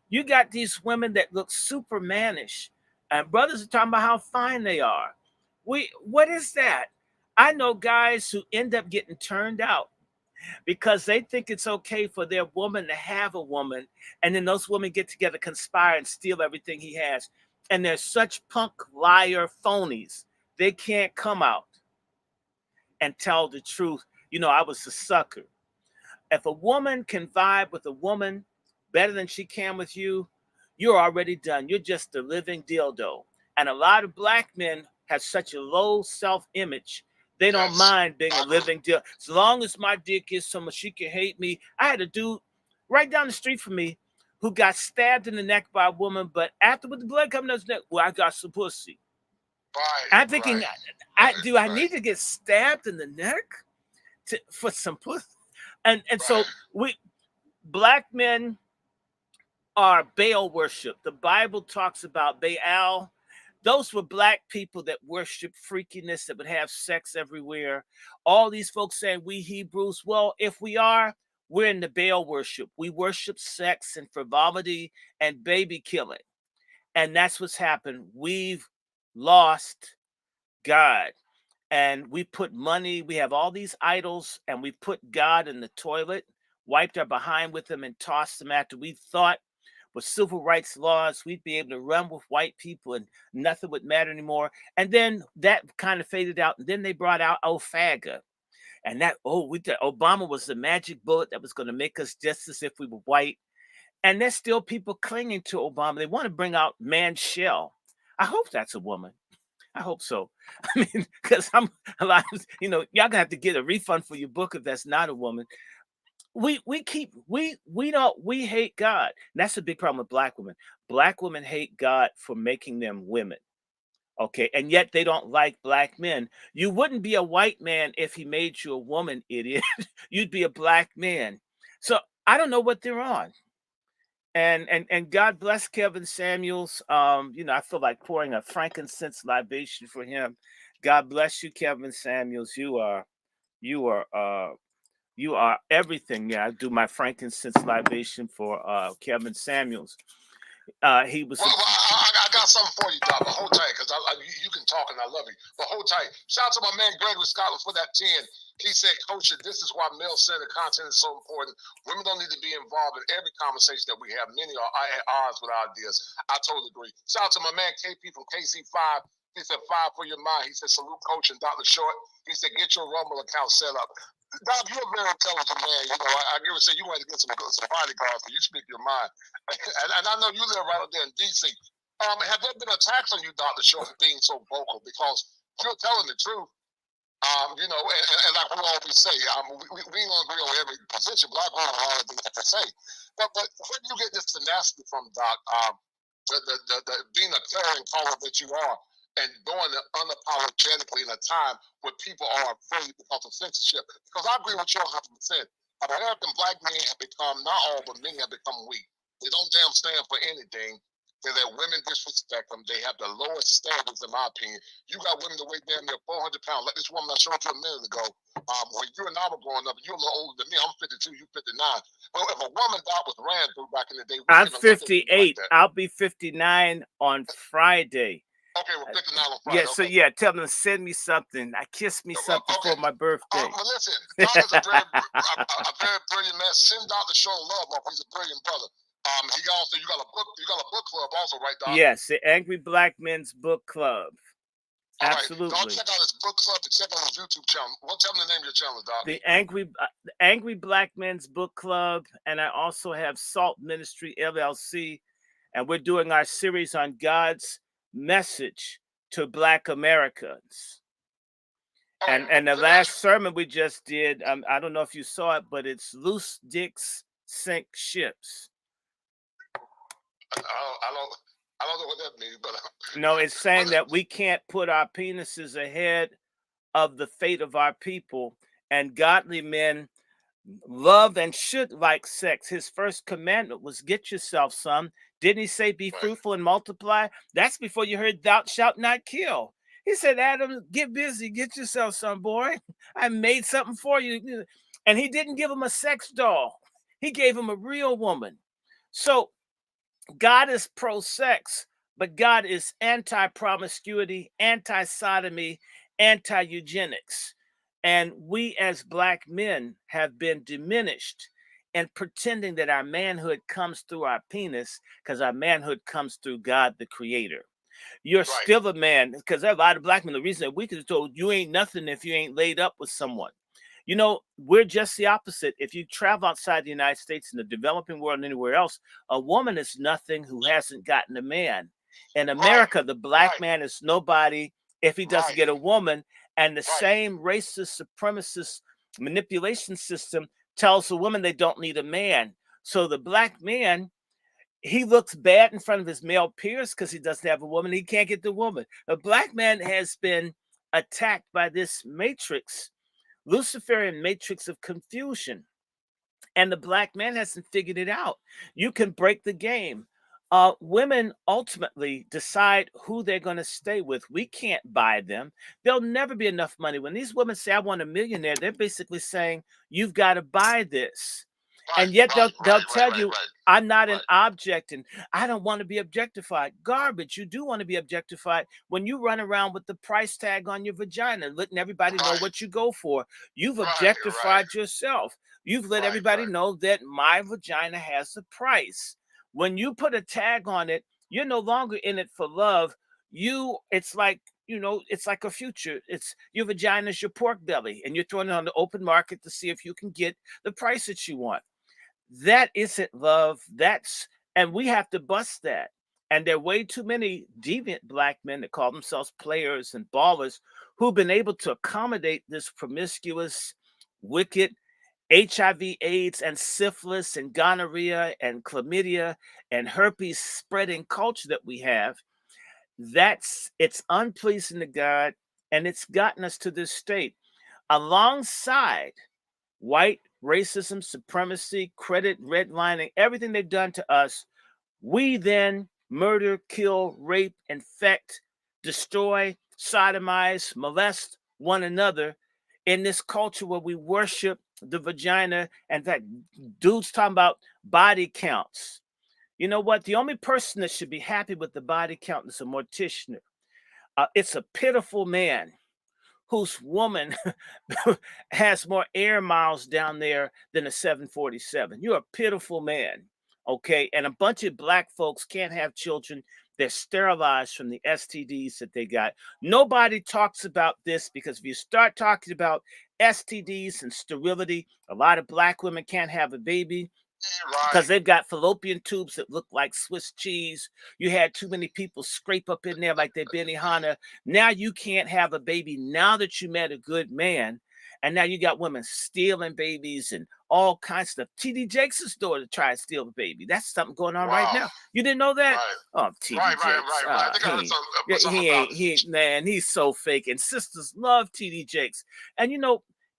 You got these women that look super mannish, and brothers are talking about how fine they are. What is that? I know guys who end up getting turned out because they think it's okay for their woman to have a woman, and then those women get together, conspire, and steal everything he has. And they're such punk, liar, phonies. They can't come out and tell the truth. You know, I was a sucker. If a woman can vibe with a woman better than she can with you, you're already done. You're just a living dildo. And a lot of black men have such a low self-image, they don't mind being a living dildo. As long as my dick is so much she can hate me. I had a dude right down the street from me who got stabbed in the neck by a woman, but after with the blood coming out his neck, well, I got some pussy. I'm thinking, I need to get stabbed in the neck for some pussy? And so black men are Baal worship. The Bible talks about Baal. Those were black people that worship freakiness, that would have sex everywhere. All these folks saying we Hebrews. Well, if we are, we're in the Baal worship. We worship sex and frivolity and baby killing. And that's what's happened. We've lost God. And we put money, we have all these idols, and we put God in the toilet, wiped our behind with them, and tossed them after we thought with civil rights laws, we'd be able to run with white people and nothing would matter anymore. And then that kind of faded out. And then they brought out OFAGA. And that, Obama was the magic bullet that was going to make us just as if we were white. And there's still people clinging to Obama. They want to bring out Manshell. I hope that's a woman. I hope so. I mean, because I'm a lot of, y'all gonna have to get a refund for your book if that's not a woman. We hate God. And that's a big problem with black women. Black women hate God for making them women. Okay. And yet they don't like black men. You wouldn't be a white man if he made you a woman, idiot. You'd be a black man. So I don't know what they're on. And God bless Kevin Samuels. I feel like pouring a frankincense libation for him. God bless you, Kevin Samuels. You are everything. Yeah, I do my frankincense libation for Kevin Samuels. He was. Well, I got something for you, Doc. But hold tight, because you can talk and I love you. But hold tight. Shout out to my man Gregory Scotland for that 10. He said, Coach, this is why male-centered content is so important. Women don't need to be involved in every conversation that we have. Many are at odds with our ideas. I totally agree. Shout out to my man KP from KC5. He said, 5 for your mind. He said, salute Coach and Dr. Short. He said, get your Rumble account set up. Doc, you're a very intelligent man. I give it say you want to get some bodyguards, but you speak your mind. and I know you live right up there in D.C. Have there been attacks on you, Dr. Short, for being so vocal? Because you're telling the truth. And like we always say, we ain't gonna agree on every position, but I agree on a lot of things that they say. But where do you get this tenacity from, Doc? The being a caring caller that you are, and doing it unapologetically in a time where people are afraid because of censorship. Because I agree with you 100%. American black men have become, not all, but many have become weak. They don't damn stand for anything. They let women disrespect them. They have the lowest standards, in my opinion. You got women that weigh damn near 400 pounds. Like this woman I showed you a minute ago. When you and I were growing up, you're a little older than me. I'm 52, you're 59. But if a woman thought was ran through back in the day, I'm 58. Like I'll be 59 on Friday. Okay, we'll pick the night on Friday. Yeah, so okay. yeah, tell them to send me something. Kiss me something Okay. for my birthday. Well, listen, God is a very brilliant man. Send Dr. Show love, my he's a brilliant brother. He also you got a book club also, right, Doc? Yes, the Angry Black Men's Book Club. All Absolutely. Right. Go check out his book club and check out his YouTube channel. Tell them the name of your channel, Doc. The Angry Black Men's Book Club, and I also have Salt Ministry LLC, and we're doing our series on God's message to Black Americans. And the last sermon we just did, I don't know if you saw it, but it's Loose Dicks Sink Ships. I don't know what that means, but no, it's saying that we can't put our penises ahead of the fate of our people, and godly men love and should like sex. His first commandment was get yourself some. Didn't he say be fruitful and multiply? That's before you heard thou shalt not kill. He said, Adam, get busy, get yourself some, boy. I made something for you. And he didn't give him a sex doll. He gave him a real woman. So God is pro-sex, but God is anti-promiscuity, anti-sodomy, anti-eugenics. And we as Black men have been diminished in pretending that our manhood comes through our penis, because our manhood comes through God, the creator. You're still a man, because there are a lot of Black men. The reason that we could have told you ain't nothing if you ain't laid up with someone. You know, we're just the opposite. If you travel outside the United States, in the developing world and anywhere else, a woman is nothing who hasn't gotten a man. In America, the Black man is nobody if he doesn't get a woman. And the same racist, supremacist manipulation system tells the woman they don't need a man. So the Black man, he looks bad in front of his male peers because he doesn't have a woman. He can't get the woman. The Black man has been attacked by this matrix, Luciferian matrix of confusion. And the Black man hasn't figured it out. You can break the game. Women ultimately decide who they're going to stay with. We can't buy them. There'll never be enough money. When these women say, I want a millionaire, they're basically saying, you've got to buy this. And yet they'll tell you, I'm not an object and I don't want to be objectified. Garbage. You do want to be objectified when you run around with the price tag on your vagina, letting everybody know what you go for. You've objectified yourself. You've let everybody know that my vagina has a price. When you put a tag on it, you're no longer in it for love. It's like, it's like a future. It's your vagina is your pork belly, and you're throwing it on the open market to see if you can get the price that you want. That isn't love. And we have to bust that. And there are way too many deviant Black men that call themselves players and ballers who've been able to accommodate this promiscuous, wicked HIV, AIDS, and syphilis, and gonorrhea, and chlamydia, and herpes spreading culture that we have. It's unpleasing to God, and it's gotten us to this state. Alongside white racism, supremacy, credit redlining, everything they've done to us, we then murder, kill, rape, infect, destroy, sodomize, molest one another in this culture where we worship the vagina. And that dude's talking about body counts. You know what? The only person that should be happy with the body count is a mortician. It's a pitiful man whose woman has more air miles down there than a 747. You're a pitiful man, okay? And a bunch of Black folks can't have children. They're sterilized from the STDs that they got. Nobody talks about this, because if you start talking about STDs and sterility, a lot of Black women can't have a baby because they've got fallopian tubes that look like Swiss cheese. You had too many people scrape up in there like they're Benihana. Now you can't have a baby now that you met a good man. And now you got women stealing babies and all kinds of stuff. T.D. Jakes' daughter tried to steal a baby. That's something going on right now. You didn't know that? Oh, T.D. Jakes. Man, he's so fake. And sisters love T.D. Jakes. And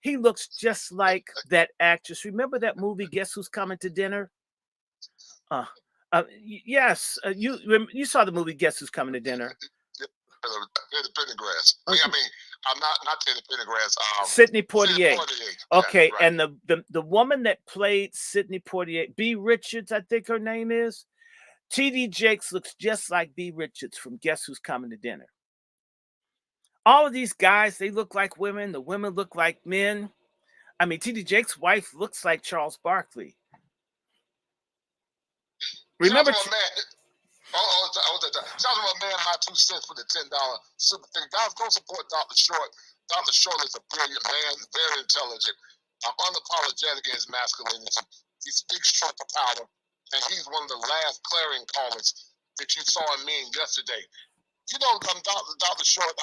he looks just like that actress. Remember that movie, Guess Who's Coming to Dinner? Yes. You saw the movie Guess Who's Coming to Dinner? Teddy Pendergrass. I'm not Teddy Pendergrass. Sidney Poitier. Okay, yeah, and the woman that played Sidney Poitier, B. Richards, I think her name is. TD Jakes looks just like B. Richards from Guess Who's Coming to Dinner. All of these guys, they look like women. The women look like men. I mean, TD Jakes' wife looks like Charles Barkley. Remember, Sounds like a man, my 2 cents for the $10 super thing. Guys, go support Dr. Short. Dr. Short is a brilliant man, very intelligent. I'm unapologetic in his masculinity. He speaks truth to power, and he's one of the last clarion callers that you saw in me yesterday. You know, Dr. Short,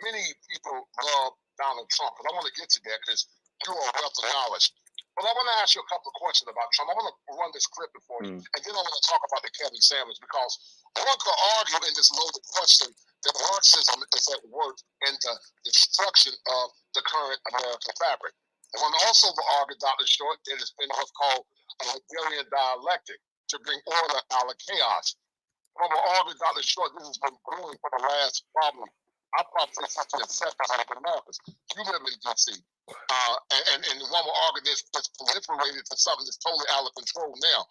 many people love Donald Trump, and I want to get to that because you're a wealth of knowledge. But I want to ask you a couple of questions about Trump. I want to run this clip before you, and then I want to talk about the Kevin sandwich, because one could argue in this loaded question that Marxism is at work in the destruction of the current American fabric. And one also will argue, Dr. Short, that it's been what's called a Hegelian dialectic to bring order out of chaos. One will argue, Dr. Short, this has been brewing for the last problem. I probably say since the inception of the Americas. You live in D.C. And one will argue this has proliferated to something that's totally out of control now.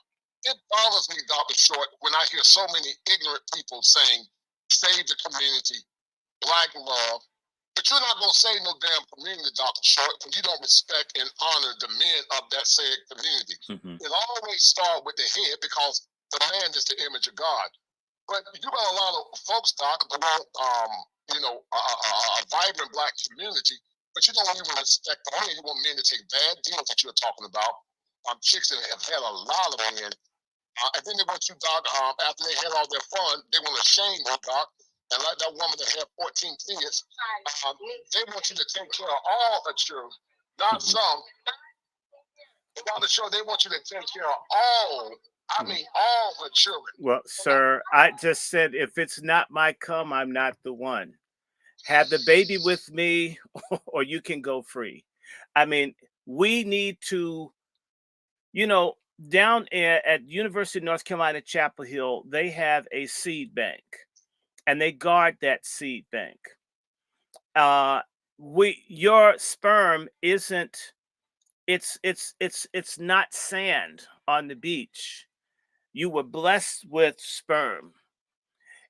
It bothers me, Dr. Short, when I hear so many ignorant people saying, save the community, black love, but you're not going to save no damn community, Dr. Short, when you don't respect and honor the men of that said community. It always starts with the head, because the man is the image of God. But you got a lot of folks, Doc, that want, a vibrant black community, but you don't even respect the men. You want men to take bad deals that you're talking about. Chicks that have had a lot of men. And then they want you, Doc, after they had all their fun, they want to shame you, Doc. And like that woman that had 14 kids, they want you to take care of all her children, not some. But Dr. Short, they want you to take care of all. I mean, all her children. Well, sir, I just said, if it's not my cum, I'm not the one. Have the baby with me, or you can go free. I mean, we need to, down at University of North Carolina, Chapel Hill, they have a seed bank, and they guard that seed bank. Your sperm isn't. It's not sand on the beach. You were blessed with sperm.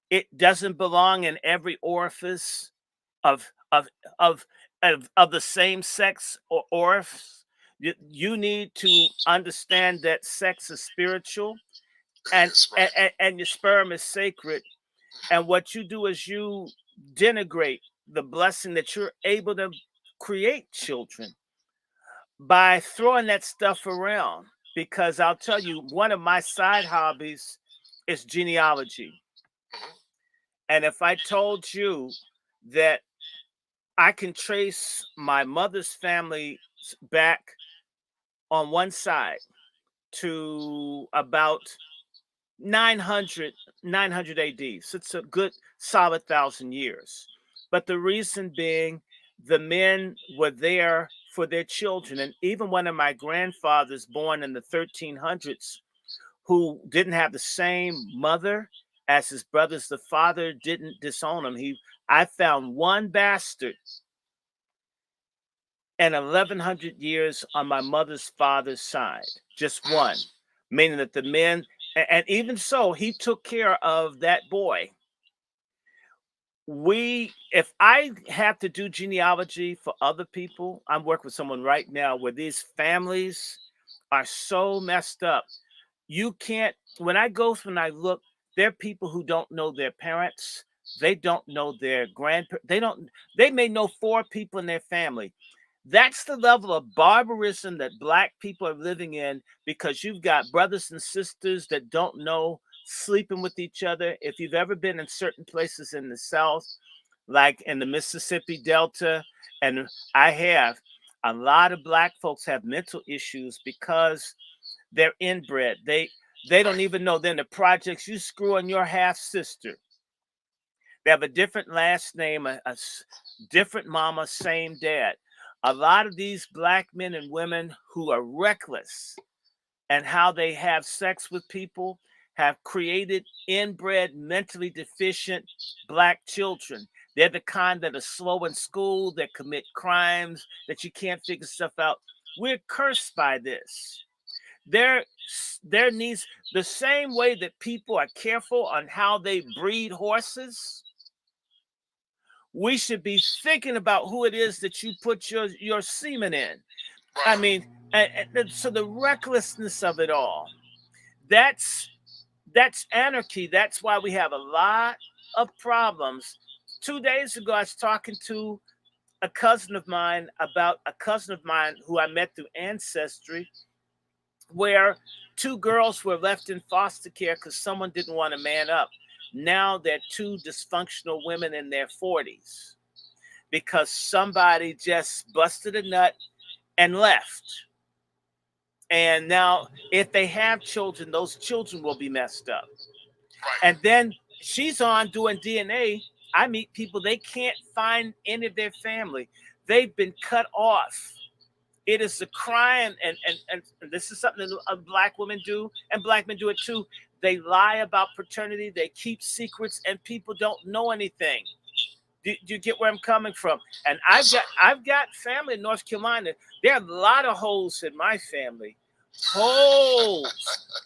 It doesn't belong in every orifice of the same sex or orifice. You need to understand that sex is spiritual, and your sperm is sacred. And what you do is you denigrate the blessing that you're able to create children by throwing that stuff around. Because I'll tell you, one of my side hobbies is genealogy. And if I told you that I can trace my mother's family back on one side to about 900 AD. So it's a good solid 1,000 years. But the reason being, the men were there for their children. And even one of my grandfathers born in the 1300s, who didn't have the same mother as his brothers, the father didn't disown him. I found one bastard in 1,100 years on my mother's father's side, just one, meaning that the men, and even so, he took care of that boy. If I have to do genealogy for other people, I'm working with someone right now where these families are so messed up. You can't, when I look, there are people who don't know their parents. They don't know their grandparents. They may know 4 people in their family. That's the level of barbarism that black people are living in, because you've got brothers and sisters that don't know, sleeping with each other. If you've ever been in certain places in the South, like in the Mississippi Delta, and I have, a lot of black folks have mental issues because they're inbred. They don't even know they're in the projects. You screw on your half sister. They have a different last name, a different mama, same dad. A lot of these black men and women who are reckless and how they have sex with people have created inbred, mentally deficient black children. They're the kind that are slow in school, that commit crimes, that you can't figure stuff out. We're cursed by this. There needs, the same way that people are careful on how they breed horses, we should be thinking about who it is that you put your semen in. I mean, and so the recklessness of it all, that's anarchy. That's why we have a lot of problems. 2 days ago, I was talking to a cousin of mine who I met through Ancestry, where 2 girls were left in foster care because someone didn't want to man up. Now they're 2 dysfunctional women in their 40s because somebody just busted a nut and left. And now if they have children, those children will be messed up. And then she's on doing DNA. I meet people, they can't find any of their family. They've been cut off. It is a crime, and this is something that Black women do, and Black men do it too. They lie about paternity. They keep secrets, and people don't know anything. Do you get where I'm coming from? And I've got family in North Carolina. There are a lot of holes in my family. Holes.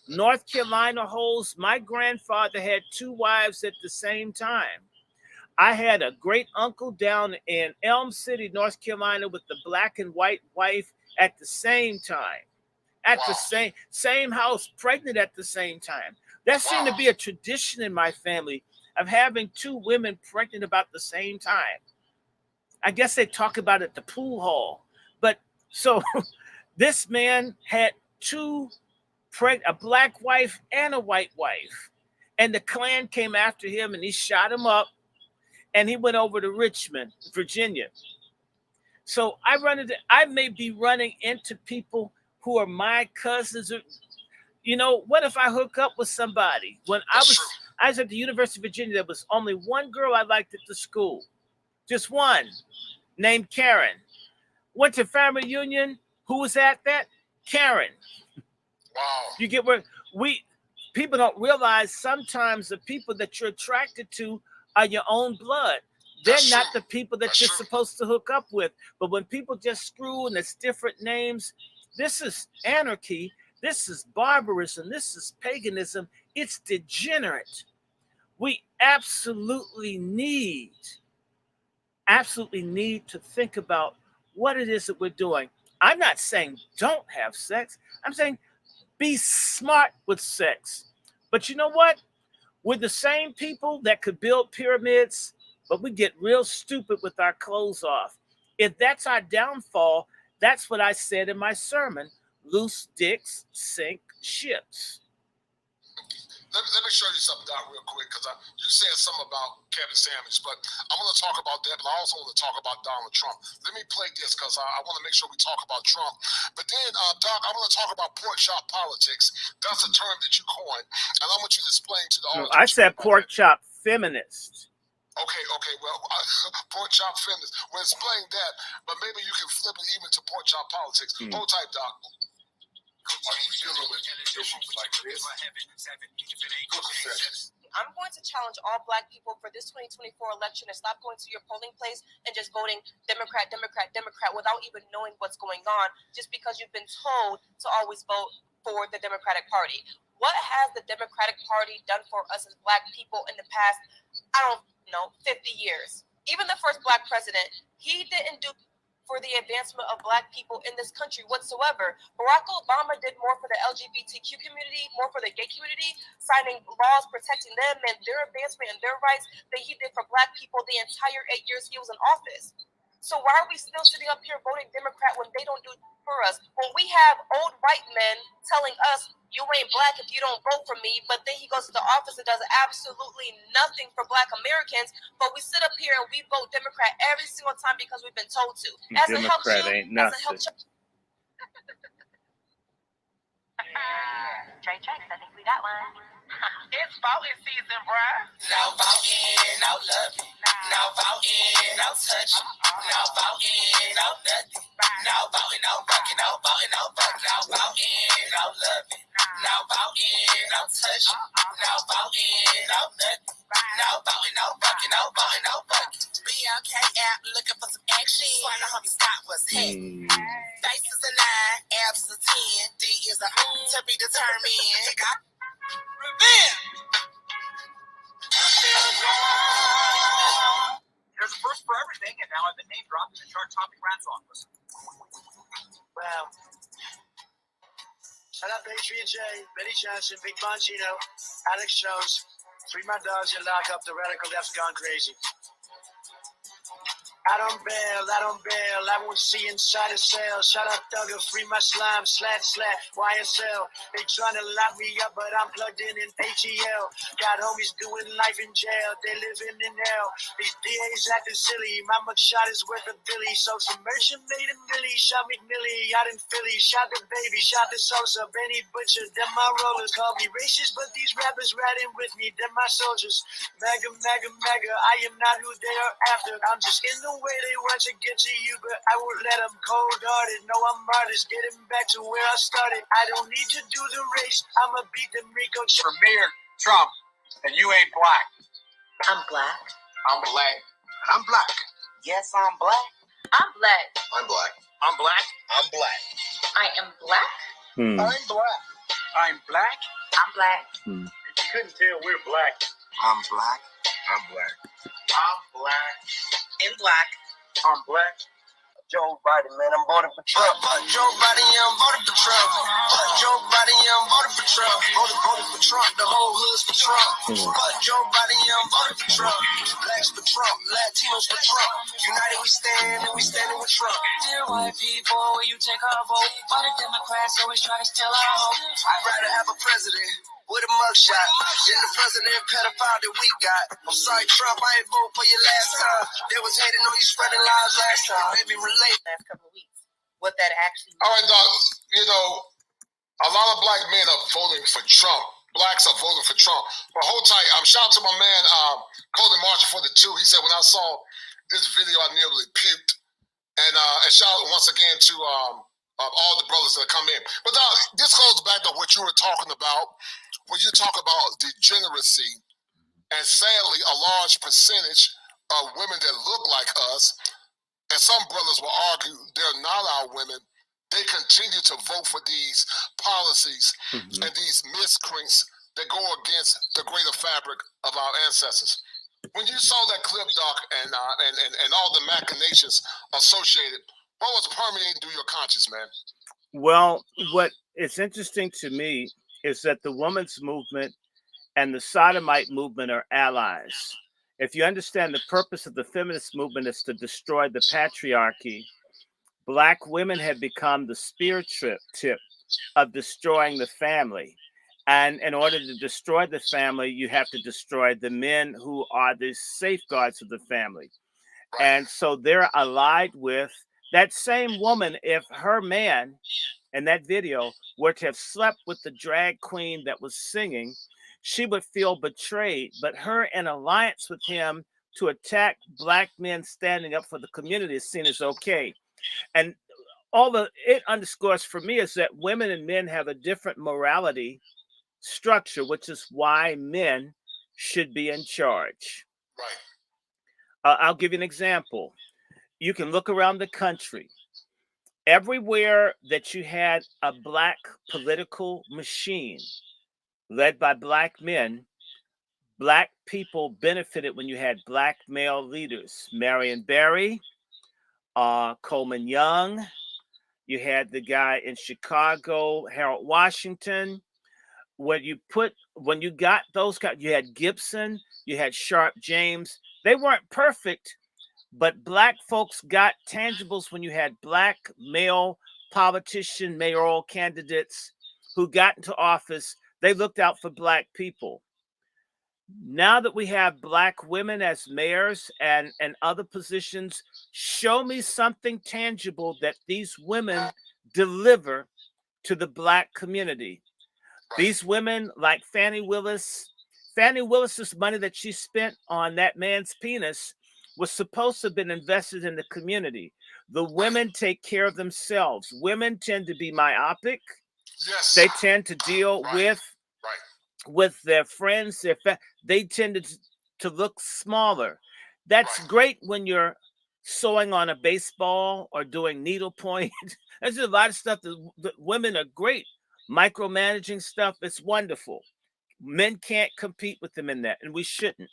North Carolina holes. My grandfather had 2 wives at the same time. I had a great uncle down in Elm City, North Carolina, with the black and white wife at the same time. At the same house, pregnant at the same time. That seemed to be a tradition in my family of having 2 women pregnant about the same time. I guess they talk about it at the pool hall. But so this man had 2 a black wife and a white wife. And the Klan came after him and he shot him up. And he went over to Richmond, Virginia. So I may be running into people who are my cousins. Or, what if I hook up with somebody? When I was at the University of Virginia, there was only one girl I liked at the school. Just one, named Karen. Went to family reunion. Who was at that? Karen. Wow. You get where people don't realize sometimes the people that you're attracted to are your own blood. They're not the people that you're supposed to hook up with. But when people just screw and it's different names, this is anarchy. This is barbarism. This is paganism. It's degenerate. We absolutely need to think about what it is that we're doing. I'm not saying don't have sex. I'm saying be smart with sex. But you know what? We're the same people that could build pyramids, but we get real stupid with our clothes off. If that's our downfall, that's what I said in my sermon. Loose dicks sink ships. Let me show you something, Doc, real quick, because you said something about Kevin Samuels, but I'm going to talk about that, but I also want to talk about Donald Trump. Let me play this, because I want to make sure we talk about Trump. But then, Doc, I want to talk about pork chop politics. That's a term that you coined, and I want you to explain to the audience. I said pork chop feminist. Okay, well, pork chop feminist. Well, explain that, but maybe you can flip it even to pork chop politics. Hold tight, Doc. I'm going to challenge all Black people for this 2024 election to stop going to your polling place and just voting Democrat, Democrat, Democrat without even knowing what's going on, just because you've been told to always vote for the Democratic Party. What has the Democratic Party done for us as Black people in the past, 50 years? Even the first Black president, he didn't do for the advancement of Black people in this country whatsoever. Barack Obama did more for the LGBTQ community, more for the gay community, signing laws protecting them and their advancement and their rights than he did for Black people the entire 8 years he was in office. So why are we still sitting up here voting Democrat when they don't do it for us? When we have old white men telling us, you ain't Black if you don't vote for me, but then he goes to the office and does absolutely nothing for Black Americans, but we sit up here and we vote Democrat every single time because we've been told to. As Democrat ain't nothing. Trey Tracks, I think we got one. It's voting season, bruh. Now voting, now loving. Now voting, now touching. Now voting, now nothing. Now voting, now rocking. Now voting, now rocking. Now voting, now loving. Now voting, now touching. Now voting, now nothing. Now voting, now rocking. Now voting, now rocking. BLK app looking for some action. Wanna homie stop what's happening. Faces alive, Abs is a 10, D is a to be determined. Revenge. There's a first for everything, and now I've been name dropped in the chart-topping rap song. Listen. Wow. Shout out to H3J, Benny Johnson, Big Bongino, Alex Jones. Free my dogs and lock up the radical left's gone crazy. I don't bail, I won't see inside a cell. Shout out Thugger, free my slime, slat, YSL. They tryna lock me up, but I'm plugged in ATL. Got homies doing life in jail, they living in hell. These DAs acting silly, my mugshot is worth a billy. So submersion made a milli, shot McMillie out in Philly. Shot the baby, shot the Sosa, Benny Butcher. Them my rollers call me racist, but these rappers riding with me, them my soldiers. Mega, I am not who they are after. I'm just in the way they want to get to you, but I won't let them cold-hearted. No, I'm artist, getting back to where I started. I don't need to do the race, I'ma beat them Rico. For Mayor Trump, and you ain't black. I'm black. I'm black. I'm black. Yes, I'm black. I'm black. I'm black. I'm black. I'm black. I am black. Hmm. I'm black. I'm black. I'm black. Hmm. If you couldn't tell, we're black. I'm black. I'm black. I'm black. In black. I'm black. Joe Biden, man, I'm voting for Trump. Joe Biden, yeah, I'm voting for Trump. Joe Biden, yeah, I'm voting for Trump. Voting for Trump. The whole hood's for Trump. Joe Biden, yeah, I'm voting for Trump. Blacks for Trump. Latinos for Trump. United we stand, and we standing with Trump. Dear white people, will you take our vote? Why the Democrats always try to steal our hope? I'd rather have a president with a mugshot than the president pedophile that we got. I'm sorry, Trump, I ain't vote for you last time. They was hating on you spreading lies last time. Made me relate. Last couple of weeks, what that actually. All right, Doc. You know, a lot of black men are voting for Trump. Blacks are voting for Trump. But hold tight. Shout out to my man, Colin Marshall for the 2. He said when I saw this video, I nearly puked. And shout out once again to all the brothers that come in. But Doc, this goes back to what you were talking about when you talk about degeneracy, and sadly, a large percentage of women that look like us, and some brothers will argue they're not our women, they continue to vote for these policies and these miscreants that go against the greater fabric of our ancestors. When you saw that clip, Doc, and all the machinations associated, what was permeating through your conscience, man? Well, what is interesting to me is that the women's movement and the sodomite movement are allies. If you understand the purpose of the feminist movement is to destroy the patriarchy, Black women have become the spear tip of destroying the family. And in order to destroy the family, you have to destroy the men who are the safeguards of the family. And so they're allied with that same woman. If her man in that video were to have slept with the drag queen that was singing, she would feel betrayed. But her in alliance with him to attack Black men standing up for the community is seen as okay. And all the it underscores for me is that women and men have a different morality structure, which is why men should be in charge. Right. I'll give you an example. You can look around the country. Everywhere that you had a Black political machine led by Black men, Black people benefited when you had Black male leaders. Marion Barry, Coleman Young. You had the guy in Chicago, Harold Washington. When you got those guys, you had Gibson, you had Sharp James. They weren't perfect, but Black folks got tangibles when you had Black male politician, mayoral candidates who got into office. They looked out for Black people. Now that we have Black women as mayors and other positions, show me something tangible that these women deliver to the Black community. These women like Fannie Willis's money that she spent on that man's penis was supposed to have been invested in the community. The women take care of themselves. Women tend to be myopic. Yes. They tend to deal with their friends. They tend to look smaller. That's great when you're sewing on a baseball or doing needlepoint. There's a lot of stuff that women are great. Micromanaging stuff, it's wonderful. Men can't compete with them in that, and we shouldn't.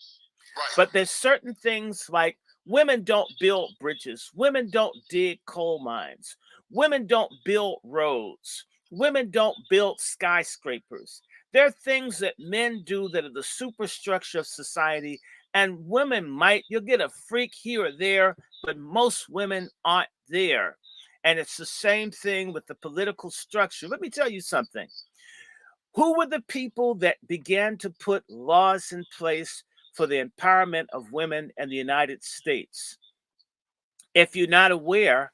Right. But there's certain things like women don't build bridges, women don't dig coal mines, women don't build roads, women don't build skyscrapers. There are things that men do that are the superstructure of society, and women might, you'll get a freak here or there, but most women aren't there. And it's the same thing with the political structure. Let me tell you something. Who were the people that began to put laws in place for the empowerment of women in the United States? If you're not aware,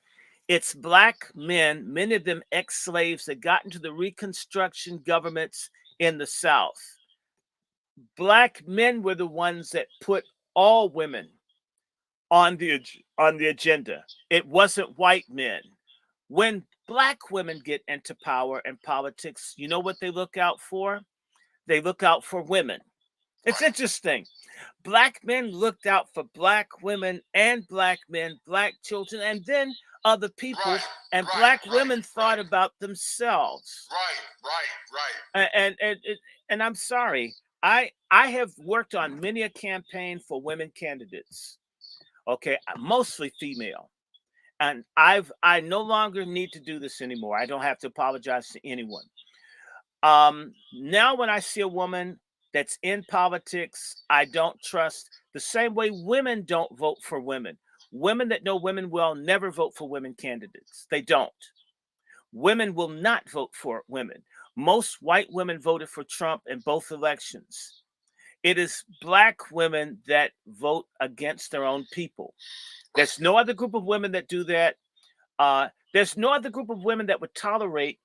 it's black men, many of them ex-slaves that got into the Reconstruction governments in the South. Black men were the ones that put all women on the agenda. It wasn't white men. When black women get into power and politics, you know what they look out for? They look out for women. It's interesting. Black men looked out for black women and black men, black children, and then other people. Right, and right, black right, women thought right. about themselves. Right. And I'm sorry. I have worked on many a campaign for women candidates. Okay, mostly female. And I no longer need to do this anymore. I don't have to apologize to anyone. Now when I see a woman that's in politics, I don't trust. The same way women don't vote for women. Women that know women well never vote for women candidates. They don't. Women will not vote for women. Most white women voted for Trump in both elections. It is black women that vote against their own people. There's no other group of women that do that. There's no other group of women that would tolerate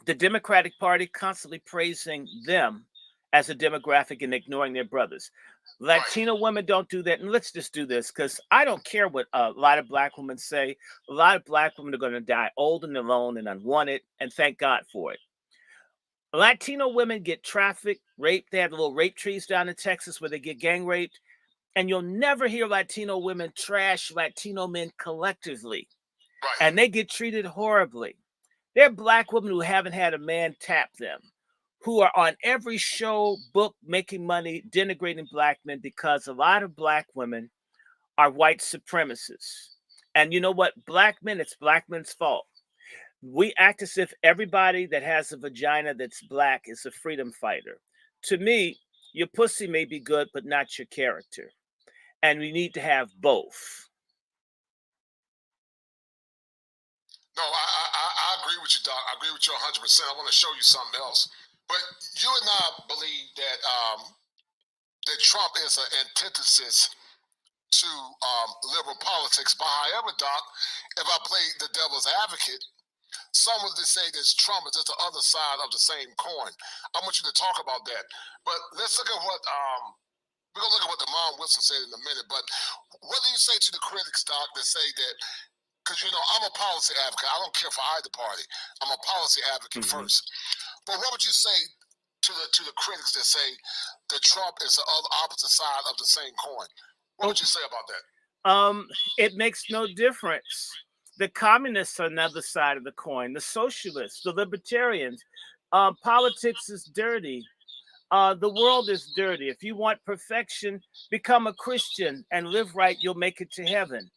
the Democratic Party constantly praising them as a demographic and ignoring their brothers. Latino women don't do that. And let's just do this, because I don't care what a lot of black women say. A lot of black women are going to die old and alone and unwanted, and thank God for it. Latino women get trafficked, raped. They have the little rape trees down in Texas where they get gang raped. And you'll never hear Latino women trash Latino men collectively. Right. And they get treated horribly. There are black women who haven't had a man tap them, who are on every show, book, making money, denigrating black men, because a lot of black women are white supremacists. And you know what? Black men, it's black men's fault. We act as if everybody that has a vagina that's black is a freedom fighter. To me, your pussy may be good, but not your character. And we need to have both. No, I agree with you, Doc. I agree with you 100%. I want to show you something else. But you and I believe that that Trump is an antithesis to liberal politics. But however, Doc, if I play the devil's advocate, some would just say that Trump is just the other side of the same coin. I want you to talk about that. But let's look at what we're gonna look at what Demond Wilson said in a minute. But what do you say to the critics, Doc, that say that? Because you know I'm a policy advocate. I don't care for either party. I'm a policy advocate first. But what would you say to the critics that say that Trump is the opposite side of the same coin? What would you say about that? It makes no difference. The communists are another side of the coin. The socialists, the libertarians. Politics is dirty. The world is dirty. If you want perfection, become a Christian and live right. You'll make it to heaven.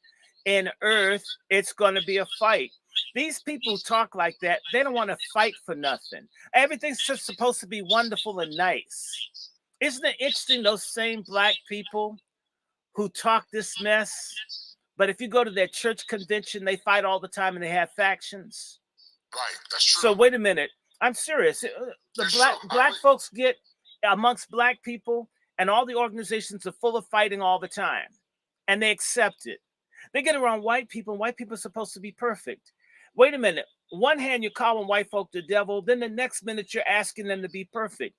In earth, it's going to be a fight. These people talk like that. They don't want to fight for nothing. Everything's just supposed to be wonderful and nice. Isn't it interesting, those same black people who talk this mess, but if you go to their church convention, they fight all the time and they have factions? Right, that's true. So wait a minute. I'm serious. The black folks get amongst black people, and all the organizations are full of fighting all the time, and they accept it. They get around white people, and white people are supposed to be perfect. Wait a minute. One hand, you're calling white folk the devil. Then the next minute, you're asking them to be perfect.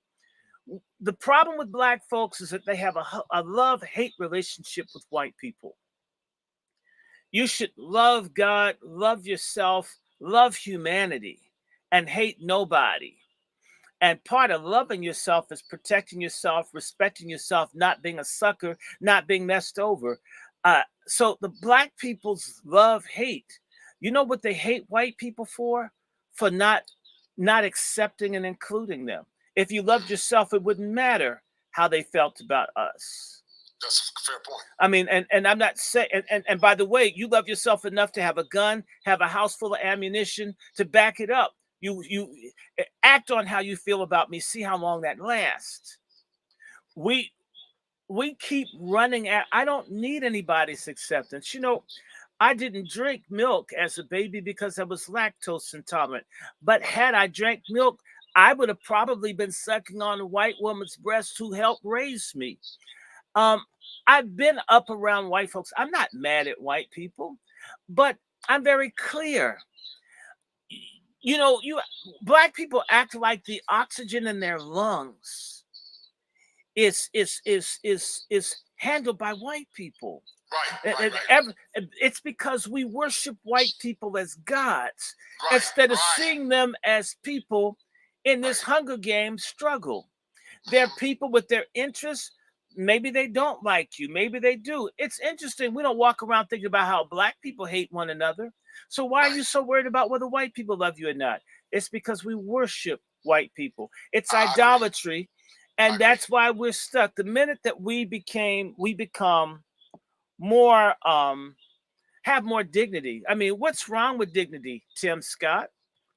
The problem with black folks is that they have a love-hate relationship with white people. You should love God, love yourself, love humanity, and hate nobody. And part of loving yourself is protecting yourself, respecting yourself, not being a sucker, not being messed over. So the black people's love hate. You know what they hate white people for? For not accepting and including them. If you loved yourself, it wouldn't matter how they felt about us. That's a fair point. I mean, and I'm not saying, and by the way, you love yourself enough to have a gun, have a house full of ammunition to back it up. You act on how you feel about me. See how long that lasts. We keep running at. I don't need anybody's acceptance. You know, I didn't drink milk as a baby because I was lactose intolerant. But had I drank milk, I would have probably been sucking on a white woman's breast who helped raise me. I've been up around white folks. I'm not mad at white people, but I'm very clear. You know, you black people act like the oxygen in their lungs is handled by white people. Right. It's because we worship white people as gods instead of seeing them as people in this Hunger Games struggle. They're people with their interests. Maybe they don't like you. Maybe they do. It's interesting. We don't walk around thinking about how black people hate one another. So why are you so worried about whether white people love you or not? It's because we worship white people. It's idolatry. And that's why we're stuck. The minute that we become more have more dignity. I mean, what's wrong with dignity, Tim Scott?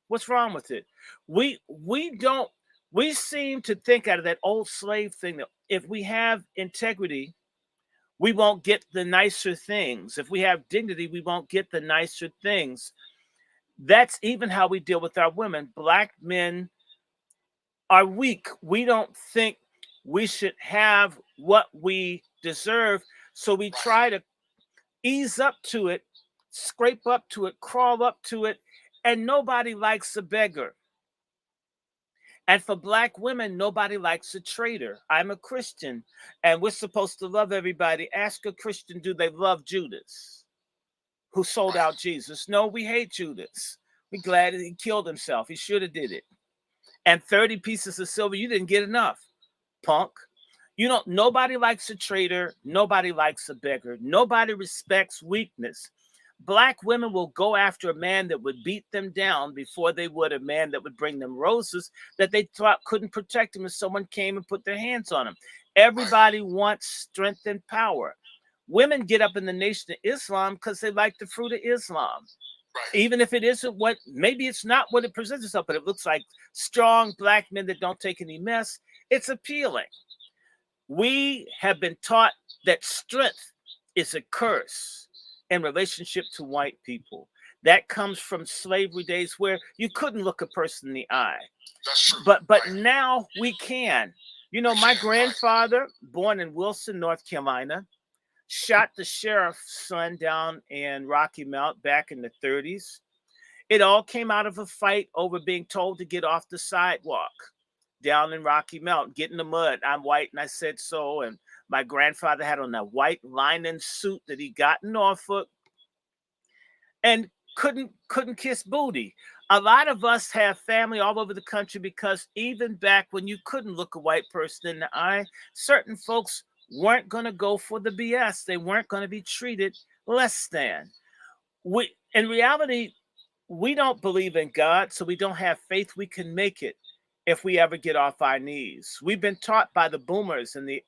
What's wrong with it? We seem to think out of that old slave thing that if we have integrity, we won't get the nicer things. If we have dignity, we won't get the nicer things. That's even how we deal with our women. Black men are weak. We don't think we should have what we deserve. So we try to ease up to it, scrape up to it, crawl up to it, and nobody likes a beggar. And for black women, nobody likes a traitor. I'm a Christian, and we're supposed to love everybody. Ask a Christian, do they love Judas, who sold out Jesus? No, we hate Judas. We're glad he killed himself. He should have did it. And 30 pieces of silver, you didn't get enough, punk. You know, nobody likes a traitor. Nobody likes a beggar. Nobody respects weakness. Black women will go after a man that would beat them down before they would a man that would bring them roses that they thought couldn't protect them if someone came and put their hands on them. Everybody wants strength and power. Women get up in the Nation of Islam because they like the fruit of Islam. Even if it isn't what, maybe it's not what it presents itself, but it looks like strong black men that don't take any mess. It's appealing. We have been taught that strength is a curse in relationship to white people. That comes from slavery days where you couldn't look a person in the eye. That's true. But now we can. You know, my grandfather, born in Wilson, North Carolina, shot the sheriff's son down in Rocky Mount back in the 30s. It all came out of a fight over being told to get off the sidewalk down in Rocky Mount, get in the mud. I'm white and I said so. And my grandfather had on a white linen suit that he got in Norfolk and couldn't kiss booty. A lot of us have family all over the country because even back when you couldn't look a white person in the eye, certain folks weren't going to go for the BS. They weren't going to be treated less than. In reality, we don't believe in God, so we don't have faith we can make it if we ever get off our knees. We've been taught by the boomers and the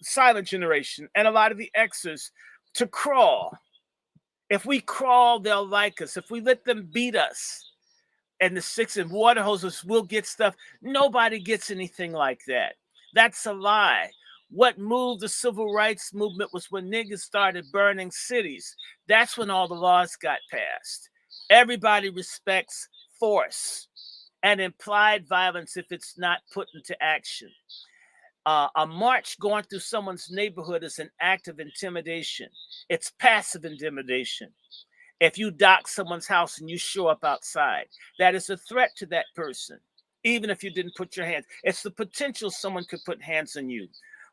silent generation and a lot of the Xers to crawl. If we crawl, they'll like us. If we let them beat us and the six and water hoses, we'll get stuff. Nobody gets anything like that. That's a lie. What moved the civil rights movement was when niggas started burning cities. That's when all the laws got passed. Everybody respects force and implied violence if it's not put into action. A march going through someone's neighborhood is an act of intimidation. It's passive intimidation. If you dock someone's house and you show up outside, that is a threat to that person, even if you didn't put your hands. It's the potential someone could put hands on you.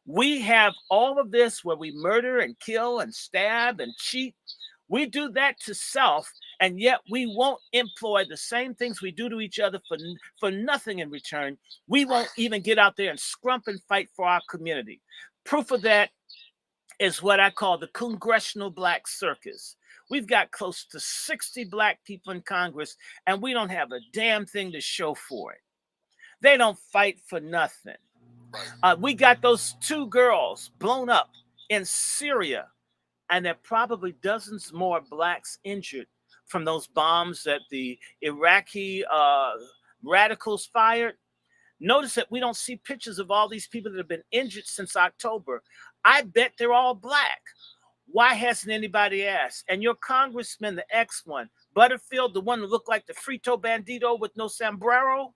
We have all of this where we murder and kill and stab and cheat. We do that to self, and yet we won't employ the same things we do to each other for nothing in return. We won't even get out there and scrump and fight for our community. Proof of that is what I call the Congressional Black Circus. We've got close to 60 black people in Congress, and we don't have a damn thing to show for it. They don't fight for nothing. We got those 2 girls blown up in Syria, and there are probably dozens more blacks injured from those bombs that the Iraqi radicals fired. Notice that we don't see pictures of all these people that have been injured since October. I bet they're all black. Why hasn't anybody asked? And your congressman, the ex one, Butterfield, the one who looked like the Frito Bandito with no sombrero.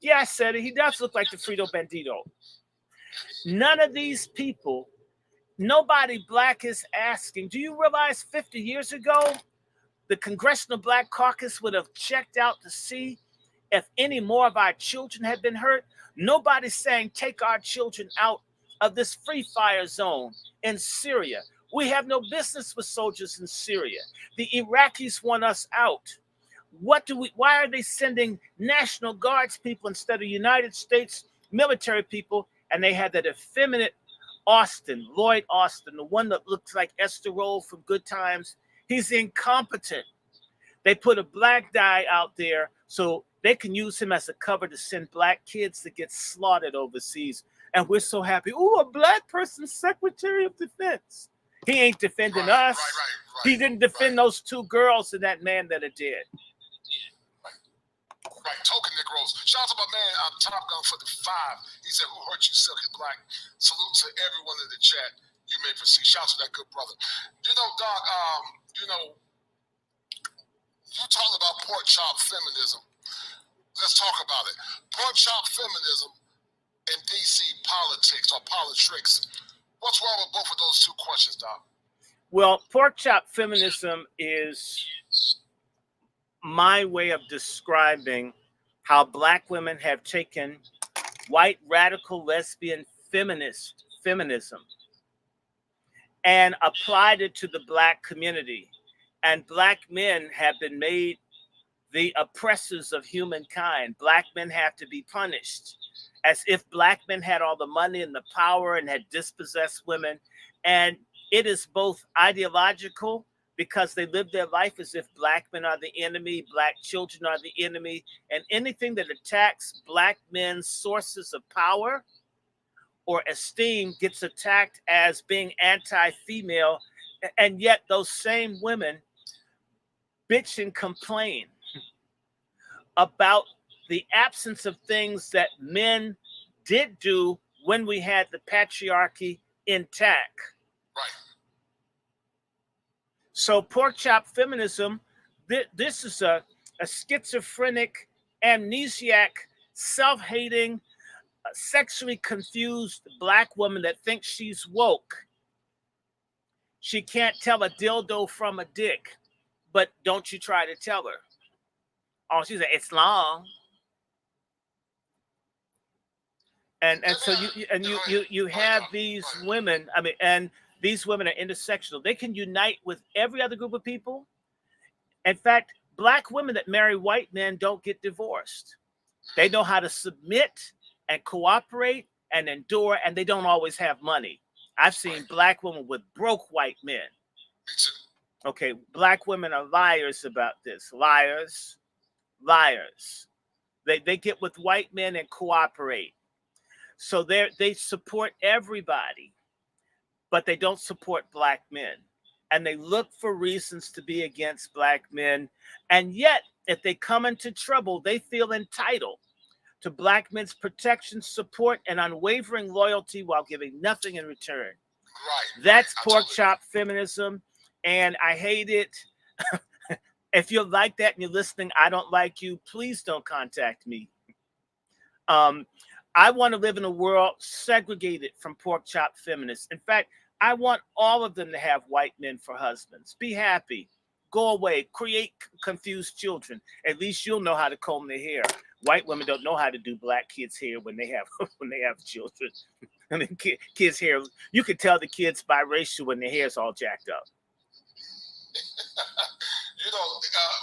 Yeah, I said it. He does look like the Frito Bandito. None of these people, nobody black is asking. Do you realize 50 years ago, the Congressional Black Caucus would have checked out to see if any more of our children had been hurt? Nobody's saying take our children out of this free fire zone in Syria. We have no business with soldiers in Syria. The Iraqis want us out. Why are they sending National Guards people instead of United States military people? And they had that effeminate Lloyd Austin, the one that looks like Esther Roll from Good Times. He's incompetent. They put a black guy out there so they can use him as a cover to send black kids to get slaughtered overseas. And we're so happy. Ooh, a black person, Secretary of Defense. He ain't defending us. He didn't defend those 2 girls and that man that are dead. Right, token Negroes. Shout out to my man Top Gun for the 5. He said, "Who hurt you, Silky Black?" Salute to everyone in the chat. You may proceed. Shout out to that good brother. You know, Doc, you talking about pork chop feminism. Let's talk about it. Pork chop feminism and DC politics or politics. What's wrong with both of those 2 questions, Doc? Well, pork chop feminism is my way of describing how black women have taken white radical lesbian feminism and applied it to the black community. And black men have been made the oppressors of humankind. Black men have to be punished, as if black men had all the money and the power and had dispossessed women. And it is both ideological, because they live their life as if black men are the enemy, black children are the enemy, and anything that attacks black men's sources of power or esteem gets attacked as being anti-female. And yet those same women bitch and complain about the absence of things that men did do when we had the patriarchy intact. Right. So pork chop feminism, this is a schizophrenic, amnesiac, self-hating, sexually confused black woman that thinks she's woke. She can't tell a dildo from a dick, but don't you try to tell her. Oh, she said, it's long. And so you have these women, I mean, and these women are intersectional. They can unite with every other group of people. In fact, black women that marry white men don't get divorced. They know how to submit and cooperate and endure, and they don't always have money. I've seen black women with broke white men. Okay, black women are liars about this. Liars. They get with white men and cooperate. So they support everybody, but they don't support black men. And they look for reasons to be against black men. And yet, if they come into trouble, they feel entitled to black men's protection, support, and unwavering loyalty while giving nothing in return. Right. That's pork chop feminism, and I hate it. If you're like that and you're listening, I don't like you. Please don't contact me. I want to live in a world segregated from pork chop feminists. In fact, I want all of them to have white men for husbands. Be happy. Go away. Create confused children. At least you'll know how to comb their hair. White women don't know how to do black kids' hair when they have children. I mean, kids' hair. You can tell the kids biracial when their hair's all jacked up. You know,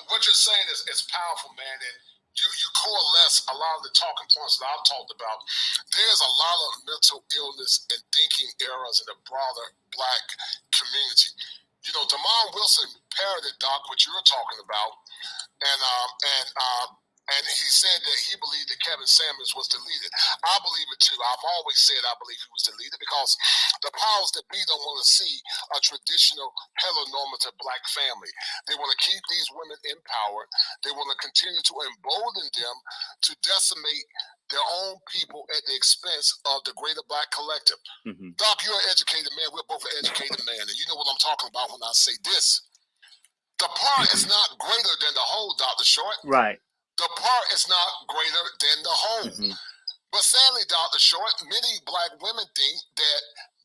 what you're saying is powerful, man. And you coalesce a lot of the talking points that I've talked about. There's a lot of mental illness and thinking errors in the broader Black community. You know, Damon Wilson parroted, Doc, what you were talking about, and he said that he believed that Kevin Samuels was deleted. I believe it too. I've always said I believe he was deleted because the powers that be don't want to see a traditional heteronormative Black family. They want to keep these women in power. They want to continue to embolden them to decimate their own people at the expense of the greater Black collective. Mm-hmm. Doc, you're an educated man. We're both an educated man, and you know what I'm talking about when I say this. The part is not greater than the whole, Dr. Short. Right. The part is not greater than the whole. Mm-hmm. But sadly, Dr. Short, many Black women think that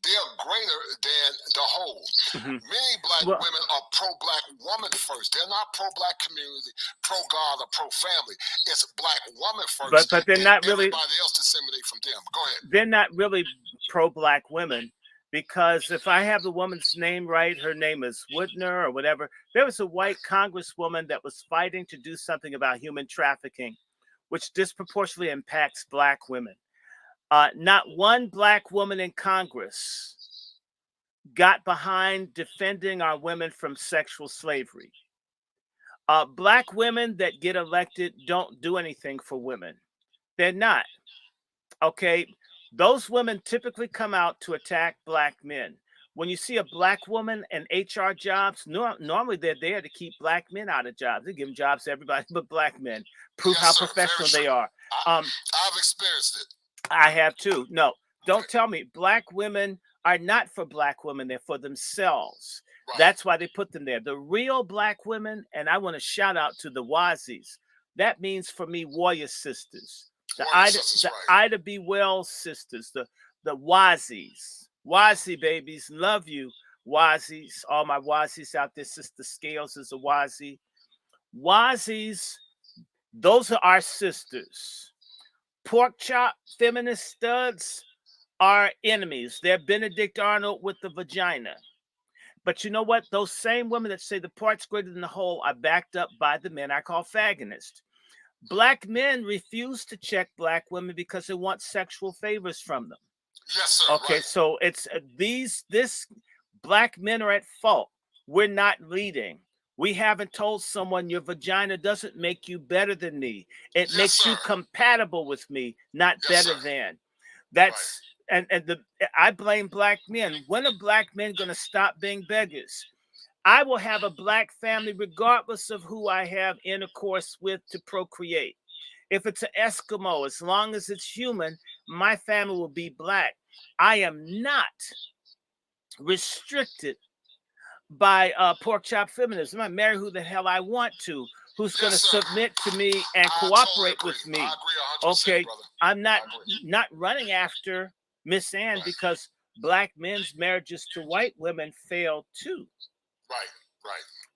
they're greater than the whole. Mm-hmm. Many Black women are pro-Black woman first. They're not pro-Black community, pro-God, or pro-family. It's Black woman first. But they're not really. Everybody else disseminate from them. Go ahead. They're not really pro-Black women. Because if I have the woman's name right, her name is Woodner or whatever. There was a white congresswoman that was fighting to do something about human trafficking, which disproportionately impacts Black women. Not one Black woman in Congress got behind defending our women from sexual slavery. Black women that get elected don't do anything for women. They're not. Okay. Those women typically come out to attack Black men. When you see a Black woman in HR jobs, normally they're there to keep Black men out of jobs. They give them jobs to everybody but Black men. Prove how professional they are. I've experienced it. I have too. No, don't tell me. Black women are not for Black women. They're for themselves. Right. That's why they put them there. The real Black women, and I want to shout out to the Wazis. That means for me, warrior sisters. The Ida B. Wells sisters, the Wazis. Wazi babies, love you, Wazis. All my Wazis out there, Sister Scales is a Wazi. Wazis, those are our sisters. Pork chop feminist studs are enemies. They're Benedict Arnold with the vagina. But you know what? Those same women that say the part's greater than the whole are backed up by the men I call fagonists. Black men refuse to check Black women because they want sexual favors from them. Yes, sir. Okay, right. So it's this Black men are at fault. We're not leading. We haven't told someone your vagina doesn't make you better than me. It makes you compatible with me, not better than. That's right. and I blame Black men. When are Black men going to stop being beggars? I will have a Black family regardless of who I have intercourse with to procreate. If it's an Eskimo, as long as it's human, my family will be Black. I am not restricted by pork chop feminism. I marry who the hell I want to, who's going to submit to me and cooperate with me. I agree 100%, okay, brother. I'm not running after Miss Ann because Black men's marriages to white women fail too. Right.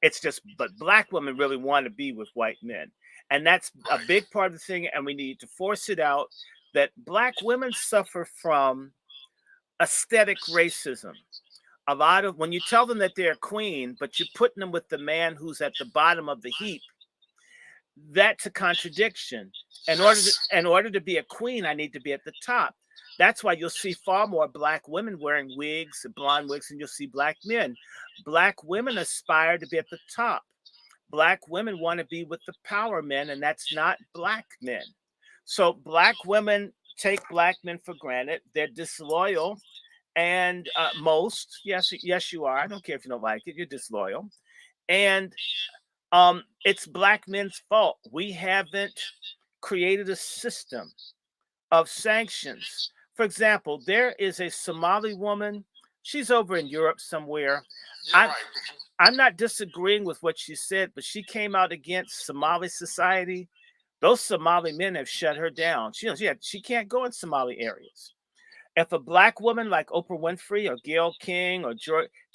It's just, but Black women really want to be with white men. And that's a big part of the thing. And we need to force it out that Black women suffer from aesthetic racism. A lot of, when you tell them that they're a queen, but you're putting them with the man who's at the bottom of the heap, that's a contradiction. In order to be a queen, I need to be at the top. That's why you'll see far more Black women wearing wigs, blonde wigs, and you'll see Black men. Black women aspire to be at the top. Black women want to be with the power men, and that's not Black men. So Black women take Black men for granted. They're disloyal, and most, yes, you are. I don't care if you don't like it. You're disloyal, and it's Black men's fault. We haven't created a system of sanctions. For example, there is a Somali woman. She's over in Europe somewhere. I'm not disagreeing with what she said, but she came out against Somali society. Those Somali men have shut her down. She can't go in Somali areas. If a Black woman like Oprah Winfrey or Gayle King or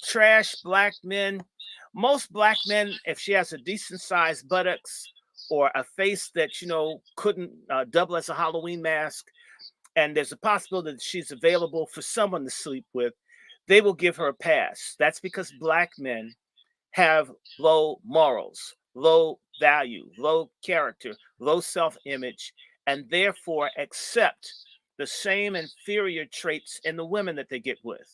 trash Black men, most Black men, if she has a decent sized buttocks or a face that, couldn't double as a Halloween mask, and there's a possibility that she's available for someone to sleep with, they will give her a pass. That's because Black men have low morals, low value, low character, low self-image, and therefore accept the same inferior traits in the women that they get with.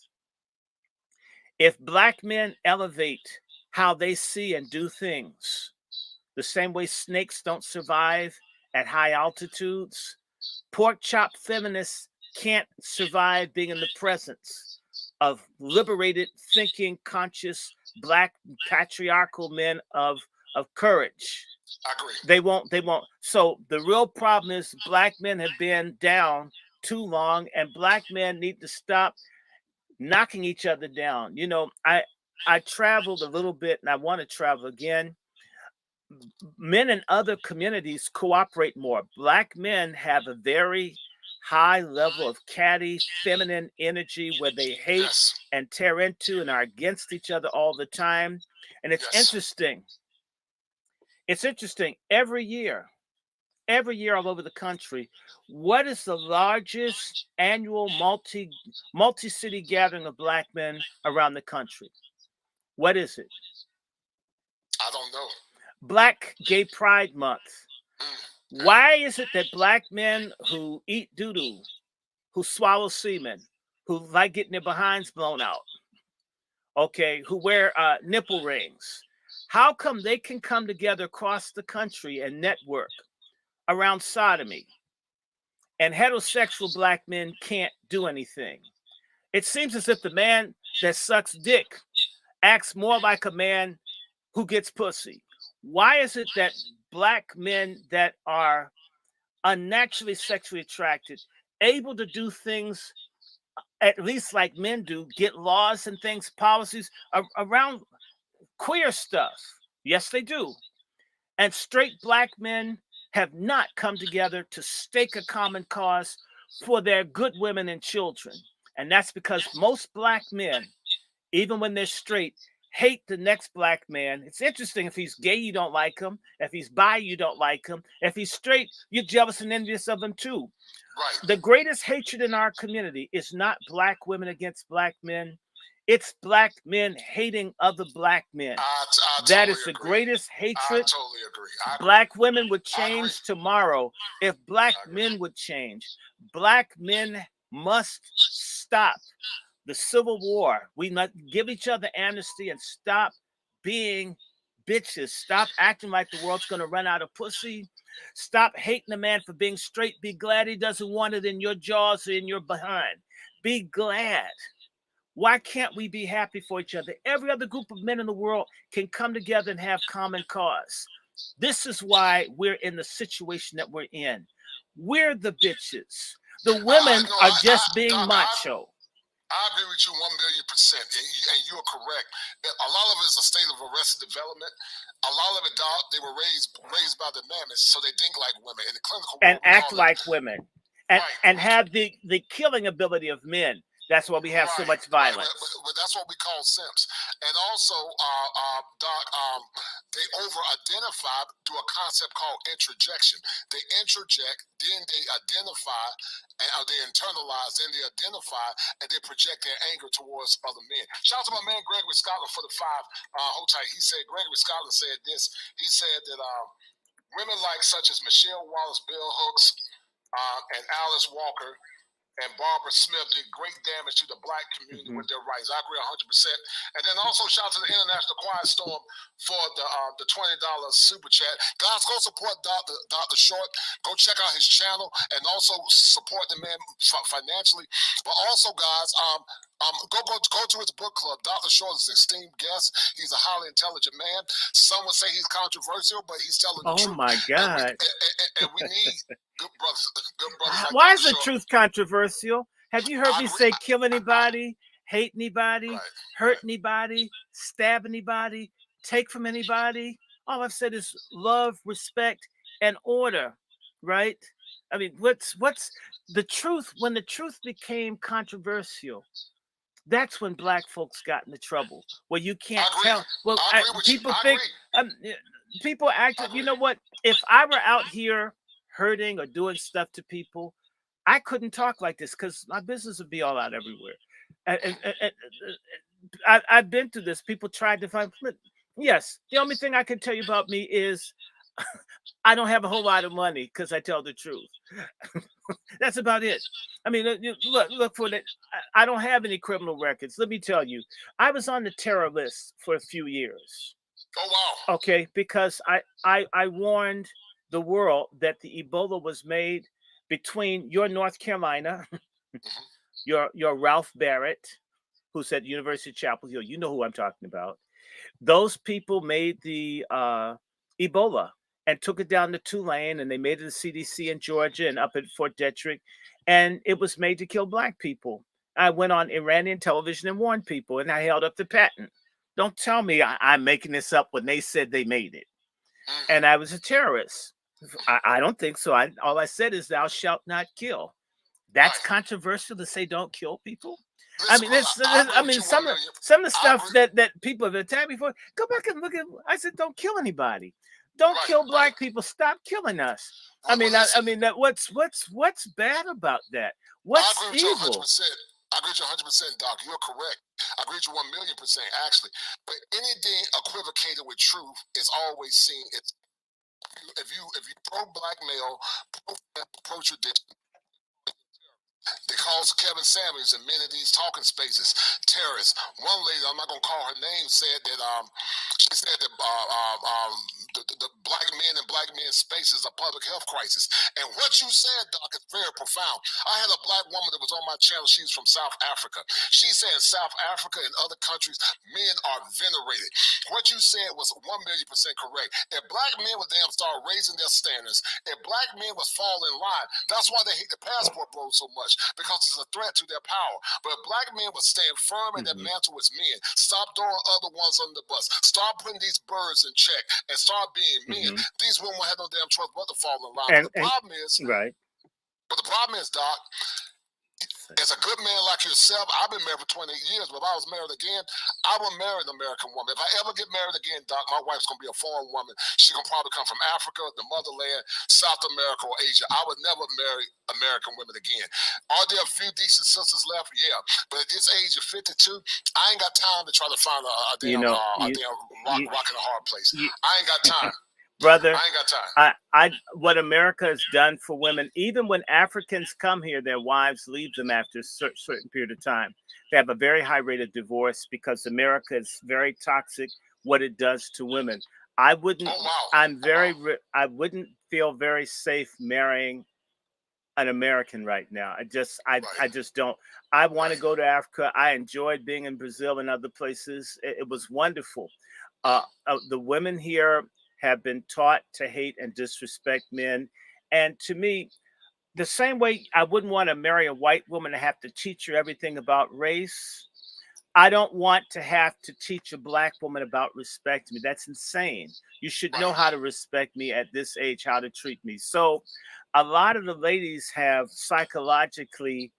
If black men elevate how they see and do things, the same way snakes don't survive at high altitudes, pork chop feminists can't survive being in the presence of liberated, thinking, conscious, black, patriarchal men of courage. I agree. They won't. So the real problem is black men have been down too long, and black men need to stop knocking each other down. You know, I traveled a little bit, and I want to travel again. Men in other communities cooperate more. Black men have a very high level of catty, feminine energy where they hate Yes. and tear into and are against each other all the time. And it's Yes. interesting. It's interesting. Every year all over the country, what is the largest annual multi-city gathering of black men around the country? What is it? I don't know. Black Gay Pride Month. Mm. Why is it that black men who eat doo-doo, who swallow semen, who like getting their behinds blown out, okay, who wear nipple rings, how come they can come together across the country and network around sodomy, and heterosexual black men can't do anything? It seems as if the man that sucks dick acts more like a man who gets pussy. Why is it that black men that are unnaturally sexually attracted, able to do things at least like men do, get laws and things, policies around queer stuff? Yes, they do. And straight black men have not come together to stake a common cause for their good women and children. And that's because most black men, even when they're straight, hate the next black man. It's interesting. If he's gay, you don't like him. If he's bi, you don't like him. If he's straight, you're jealous and envious of him too. Right. The greatest hatred in our community is not black women against black men. It's black men hating other black men. I That totally is the agree. greatest I hatred. totally agree. I agree. Black women would I agree. change tomorrow if black I agree. men would change. Black men must stop the Civil War. We must give each other amnesty and stop being bitches. Stop acting like the world's going to run out of pussy. Stop hating a man for being straight. Be glad he doesn't want it in your jaws or in your behind. Be glad. Why can't we be happy for each other? Every other group of men in the world can come together and have common cause. This is why we're in the situation that we're in. We're the bitches. The women are just being macho. I agree with you 1,000,000%, and you're correct. A lot of it is a state of arrested development. A lot of it, dog, they were raised by the mammoths, so they think like women. In the clinical and world, act like women, and right. and have the killing ability of men. That's why we have so much violence. Right. But that's what we call simps. And also, Doc, they over-identify through a concept called introjection. They introject, then they identify, and they internalize, then they identify, and they project their anger towards other men. Shout out to my man Gregory Scotland for the 5. Hold tight. He said, Gregory Scotland said this. He said that women like such as Michelle Wallace, Bell Hooks, and Alice Walker, and Barbara Smith did great damage to the black community with their rights. I agree 100%. And then also shout out to the International Quiet Storm for the $20 super chat. Guys, go support Dr. Short. Go check out his channel and also support the man financially. But also, guys, go to his book club. Dr. Short is an esteemed guest. He's a highly intelligent man. Some would say he's controversial, but he's telling the truth. Oh my God! And we need good brothers. Like Why Dr. is the Short. truth controversial? Have you heard me say kill anybody, hate anybody, hurt anybody, stab anybody, take from anybody? All I've said is love, respect, and order, right? I mean, what's the truth? When the truth became controversial, that's when black folks got into trouble. Where you can't tell. Well, people think people act. You know what? If I were out here hurting or doing stuff to people, I couldn't talk like this because my business would be all out everywhere. I've been through this. People tried to find. Yes, the only thing I can tell you about me is I don't have a whole lot of money because I tell the truth. That's about it. I mean, look for that. I don't have any criminal records. Let me tell you, I was on the terror list for a few years. Oh wow. Okay, because I warned the world that the Ebola was made between your North Carolina, Mhm. your Ralph Barrett, who's at University of Chapel Hill. You know who I'm talking about. Those people made the Ebola and took it down to Tulane, and they made it to CDC in Georgia and up at Fort Detrick, and it was made to kill black people. I went on Iranian television and warned people, and I held up the patent. Don't tell me I'm making this up when they said they made it, and I was a terrorist. I don't think so. All I said is, "Thou shalt not kill." That's Right. controversial to say don't kill people. I Listen, mean, brother, I agree I with mean, you some 1 of million. some of the I stuff agree. that people have attacked me for. Go back and look at. I said, don't kill anybody. Don't Right, kill right. black people. Stop killing us. I Well, mean, listen, that what's bad about that? I What's agree with you evil? 100%. I agree with you 100%, Doc. You're correct. I agree with you 1,000,000% actually. But anything equivocated with truth is always seen. It's if you pro black male, pro tradition. They call Kevin Samuels and many of these talking spaces terrorists. One lady, I'm not gonna call her name, said that she said that the black men and black men's spaces are public health crisis. And what you said, Doc, is very profound. I had a black woman that was on my channel. She's from South Africa. She said in South Africa and other countries, men are venerated. What you said was 1,000,000% correct. If black men would damn start raising their standards, if black men was fall in line, that's why they hate the passport bros so much, because it's a threat to their power. But if black men would stand firm in their mantle as men, stop throwing other ones under the bus, start putting these birds in check, and start being men, these women will have no damn choice but to fall in line. And, But the problem is, right. Doc, as a good man like yourself, I've been married for 28 years, but if I was married again, I would marry an American woman. If I ever get married again, Doc, my wife's going to be a foreign woman. She's going to probably come from Africa, the motherland, South America, or Asia. I would never marry American women again. Are there a few decent sisters left? Yeah. But at this age of 52, I ain't got time to try to find a damn rock in a hard place. I ain't got time. Brother, I ain't got time. What America has done for women, even when Africans come here, their wives leave them after a certain period of time. They have a very high rate of divorce because America is very toxic. What it does to women, I wouldn't. I wouldn't feel very safe marrying an American right now. I just don't. I want to go to Africa. I enjoyed being in Brazil and other places. It was wonderful. The women here have been taught to hate and disrespect men. And to me, the same way I wouldn't want to marry a white woman to have to teach her everything about race, I don't want to have to teach a black woman about respecting me. That's insane. You should know how to respect me at this age, how to treat me. So a lot of the ladies have psychologically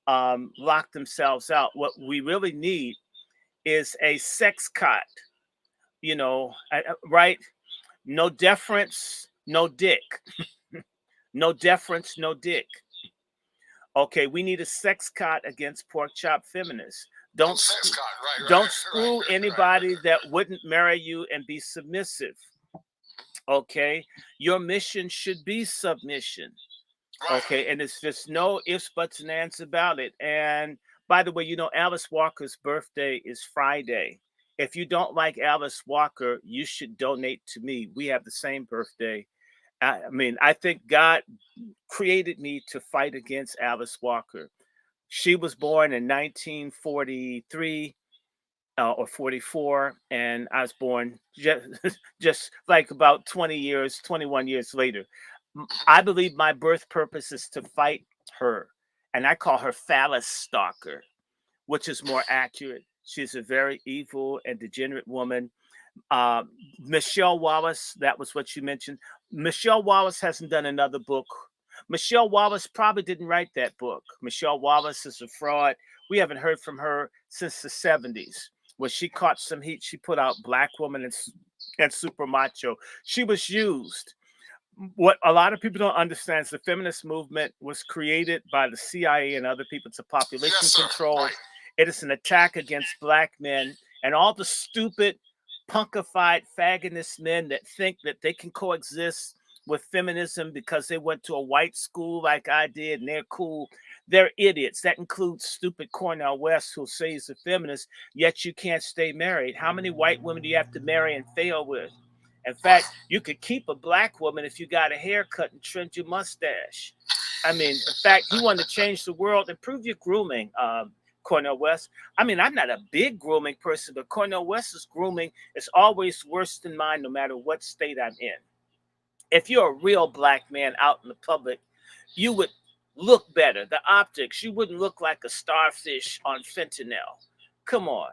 locked themselves out. What we really need is a sex cut, right? No deference, no dick. No deference, no dick. Okay, we need a sex cot against pork chop feminists. Don't screw anybody that wouldn't marry you and be submissive. Okay, your mission should be submission. Okay, and it's just no ifs, buts, and ands about it. And by the way, Alice Walker's birthday is Friday. If you don't like Alice Walker, you should donate to me. We have the same birthday. I mean, I think God created me to fight against Alice Walker. She was born in 1943 or 44, and I was born just like about 21 years later. I believe my birth purpose is to fight her, and I call her phallus stalker, which is more accurate. She's a very evil and degenerate woman. Michelle Wallace, that was what you mentioned. Michelle Wallace hasn't done another book. Michelle Wallace probably didn't write that book. Michelle Wallace is a fraud. We haven't heard from her since the 70s. When she caught some heat, she put out Black Woman and Super Macho. She was used. What a lot of people don't understand is the feminist movement was created by the CIA and other people. It's a population control. It is an attack against Black men and all the stupid punkified, faggotist men that think that they can coexist with feminism because they went to a white school like I did and they're cool. They're idiots. That includes stupid Cornel West, who says he's a feminist, yet you can't stay married. How many white women do you have to marry and fail with? In fact, you could keep a black woman if you got a haircut and trimmed your mustache. I mean, in fact, you want to change the world, improve your grooming, Cornel West. I mean, I'm not a big grooming person, but Cornel West's grooming is always worse than mine, no matter what state I'm in. If you're a real black man out in the public, you would look better. The optics, you wouldn't look like a starfish on fentanyl. Come on.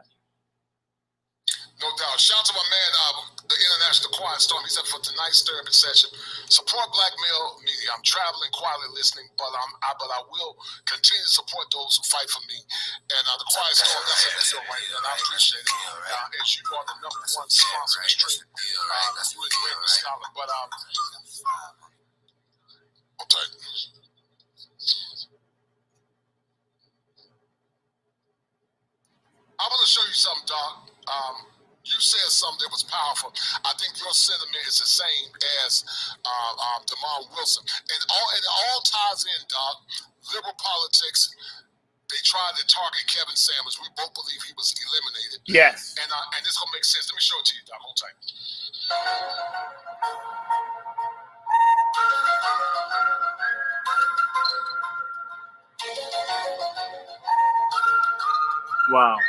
No doubt. Shout out to my man, the International Quiet Storm. He said for tonight's therapy session, support black male media. I'm traveling, quietly listening, but I will continue to support those who fight for me. And the Quiet Storm, that's a deal right there, and I appreciate it. As you are the number one sponsor of stream, you and Great Scholar. But okay. I want to show you something, Doc. You said something that was powerful. I think your sentiment is the same as DeMar Wilson. And it all ties in, Doc. Liberal politics, they tried to target Kevin Samuels. We both believe he was eliminated. Yes. And this going to make sense. Let me show it to you, Doc. Hold tight. Wow.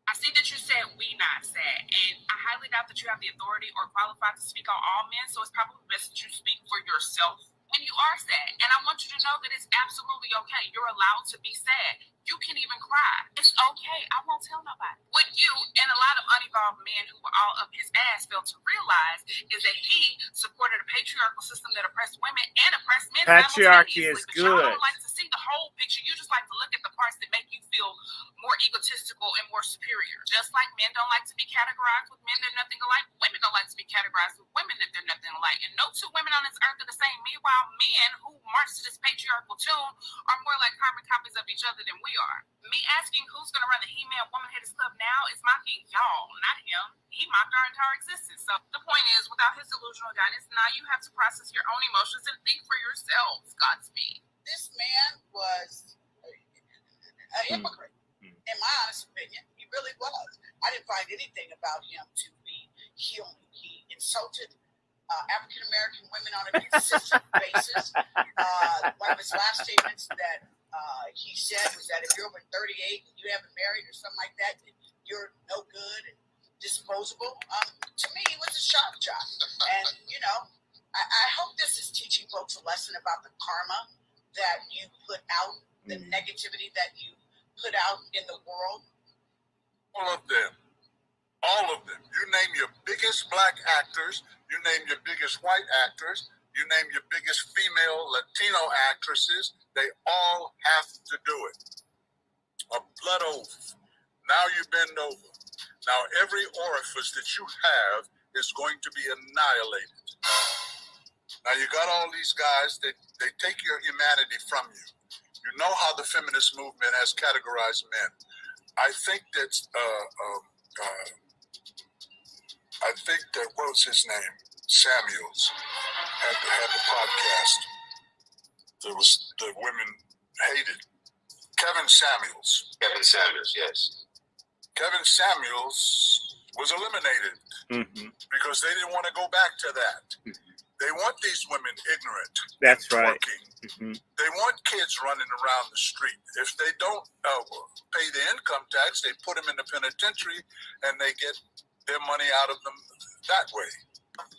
I see that you said we not sad, and I highly doubt that you have the authority or qualified to speak on all men, so it's probably best that you speak for yourself. And you are sad, and I want you to know that it's absolutely okay. You're allowed to be sad. You can even cry. It's okay. I won't tell nobody. What you and a lot of unevolved men who were all up his ass failed to realize is that he supported a patriarchal system that oppressed women and oppressed men. Patriarchy is but good. y'all don't like to see the whole picture. You just like to look at the parts that make you feel more egotistical and more superior. Just like men don't like to be categorized with men that are nothing alike, women don't like to be categorized with women that they're nothing alike. And no two women on this earth are the same. Meanwhile, men who march to this patriarchal tune are more like carbon copies of each other than we are. Me asking who's going to run the He-Man Woman Haters Club now is mocking y'all, not him. He mocked our entire existence. So the point is, without his delusional guidance, now you have to process your own emotions and think for yourselves. Godspeed. This man was a hypocrite, in my honest opinion. He really was. I didn't find anything about him to be healing. He insulted African-American women on a consistent basis. One of his last statements that he said was that if you're over 38 and you haven't married or something like that, you're no good and disposable. To me, it was a shock job. And, you know, I hope this is teaching folks a lesson about the karma that you put out, the negativity that you put out in the world. All of them. All of them. You name your biggest black actors, you name your biggest white actors, you name your biggest female Latino actresses, they all have to do it. A blood oath. Now you bend over. Now every orifice that you have is going to be annihilated. Now you got all these guys that they take your humanity from you. You know how the feminist movement has categorized men. I think that what was his name? Samuels had the podcast. There was the women hated. Kevin Samuels. Kevin Samuels, yes. Kevin Samuels was eliminated because they didn't want to go back to that. They want these women ignorant. That's right. They want kids running around the street. If they don't pay the income tax, they put them in the penitentiary and they get their money out of them that way.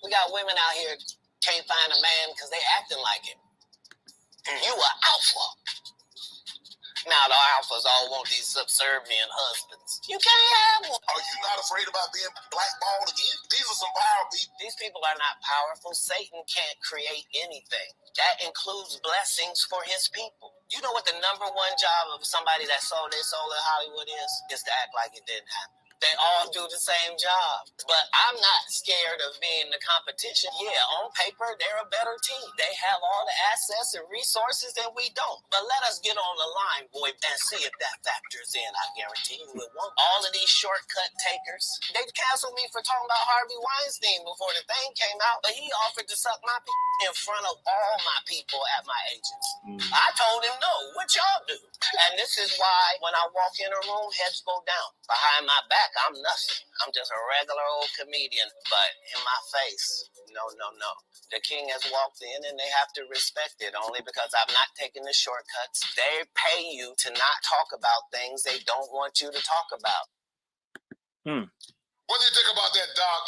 We got women out here can't find a man because they acting like him. You are alpha. Now the alphas all want these subservient husbands. You can't have one. Are you not afraid about being blackballed again? These are some power people. These people are not powerful. Satan can't create anything. That includes blessings for his people. You know what the number one job of somebody that sold their soul in Hollywood is to act like it didn't happen. They all do the same job. But I'm not scared of being the competition. Yeah, on paper, they're a better team. They have all the assets and resources that we don't. But let us get on the line, boy, and see if that factors in. I guarantee you it won't. All of these shortcut takers, they canceled me for talking about Harvey Weinstein before the thing came out, but he offered to suck my in front of all my people at my agency. I told him no. What y'all do? And this is why when I walk in a room, heads go down. Behind my back, I'm nothing. I'm just a regular old comedian. But in my face, no. The king has walked in and they have to respect it only because I'm not taking the shortcuts. They pay you to not talk about things they don't want you to talk about. What do you think about that, Doc?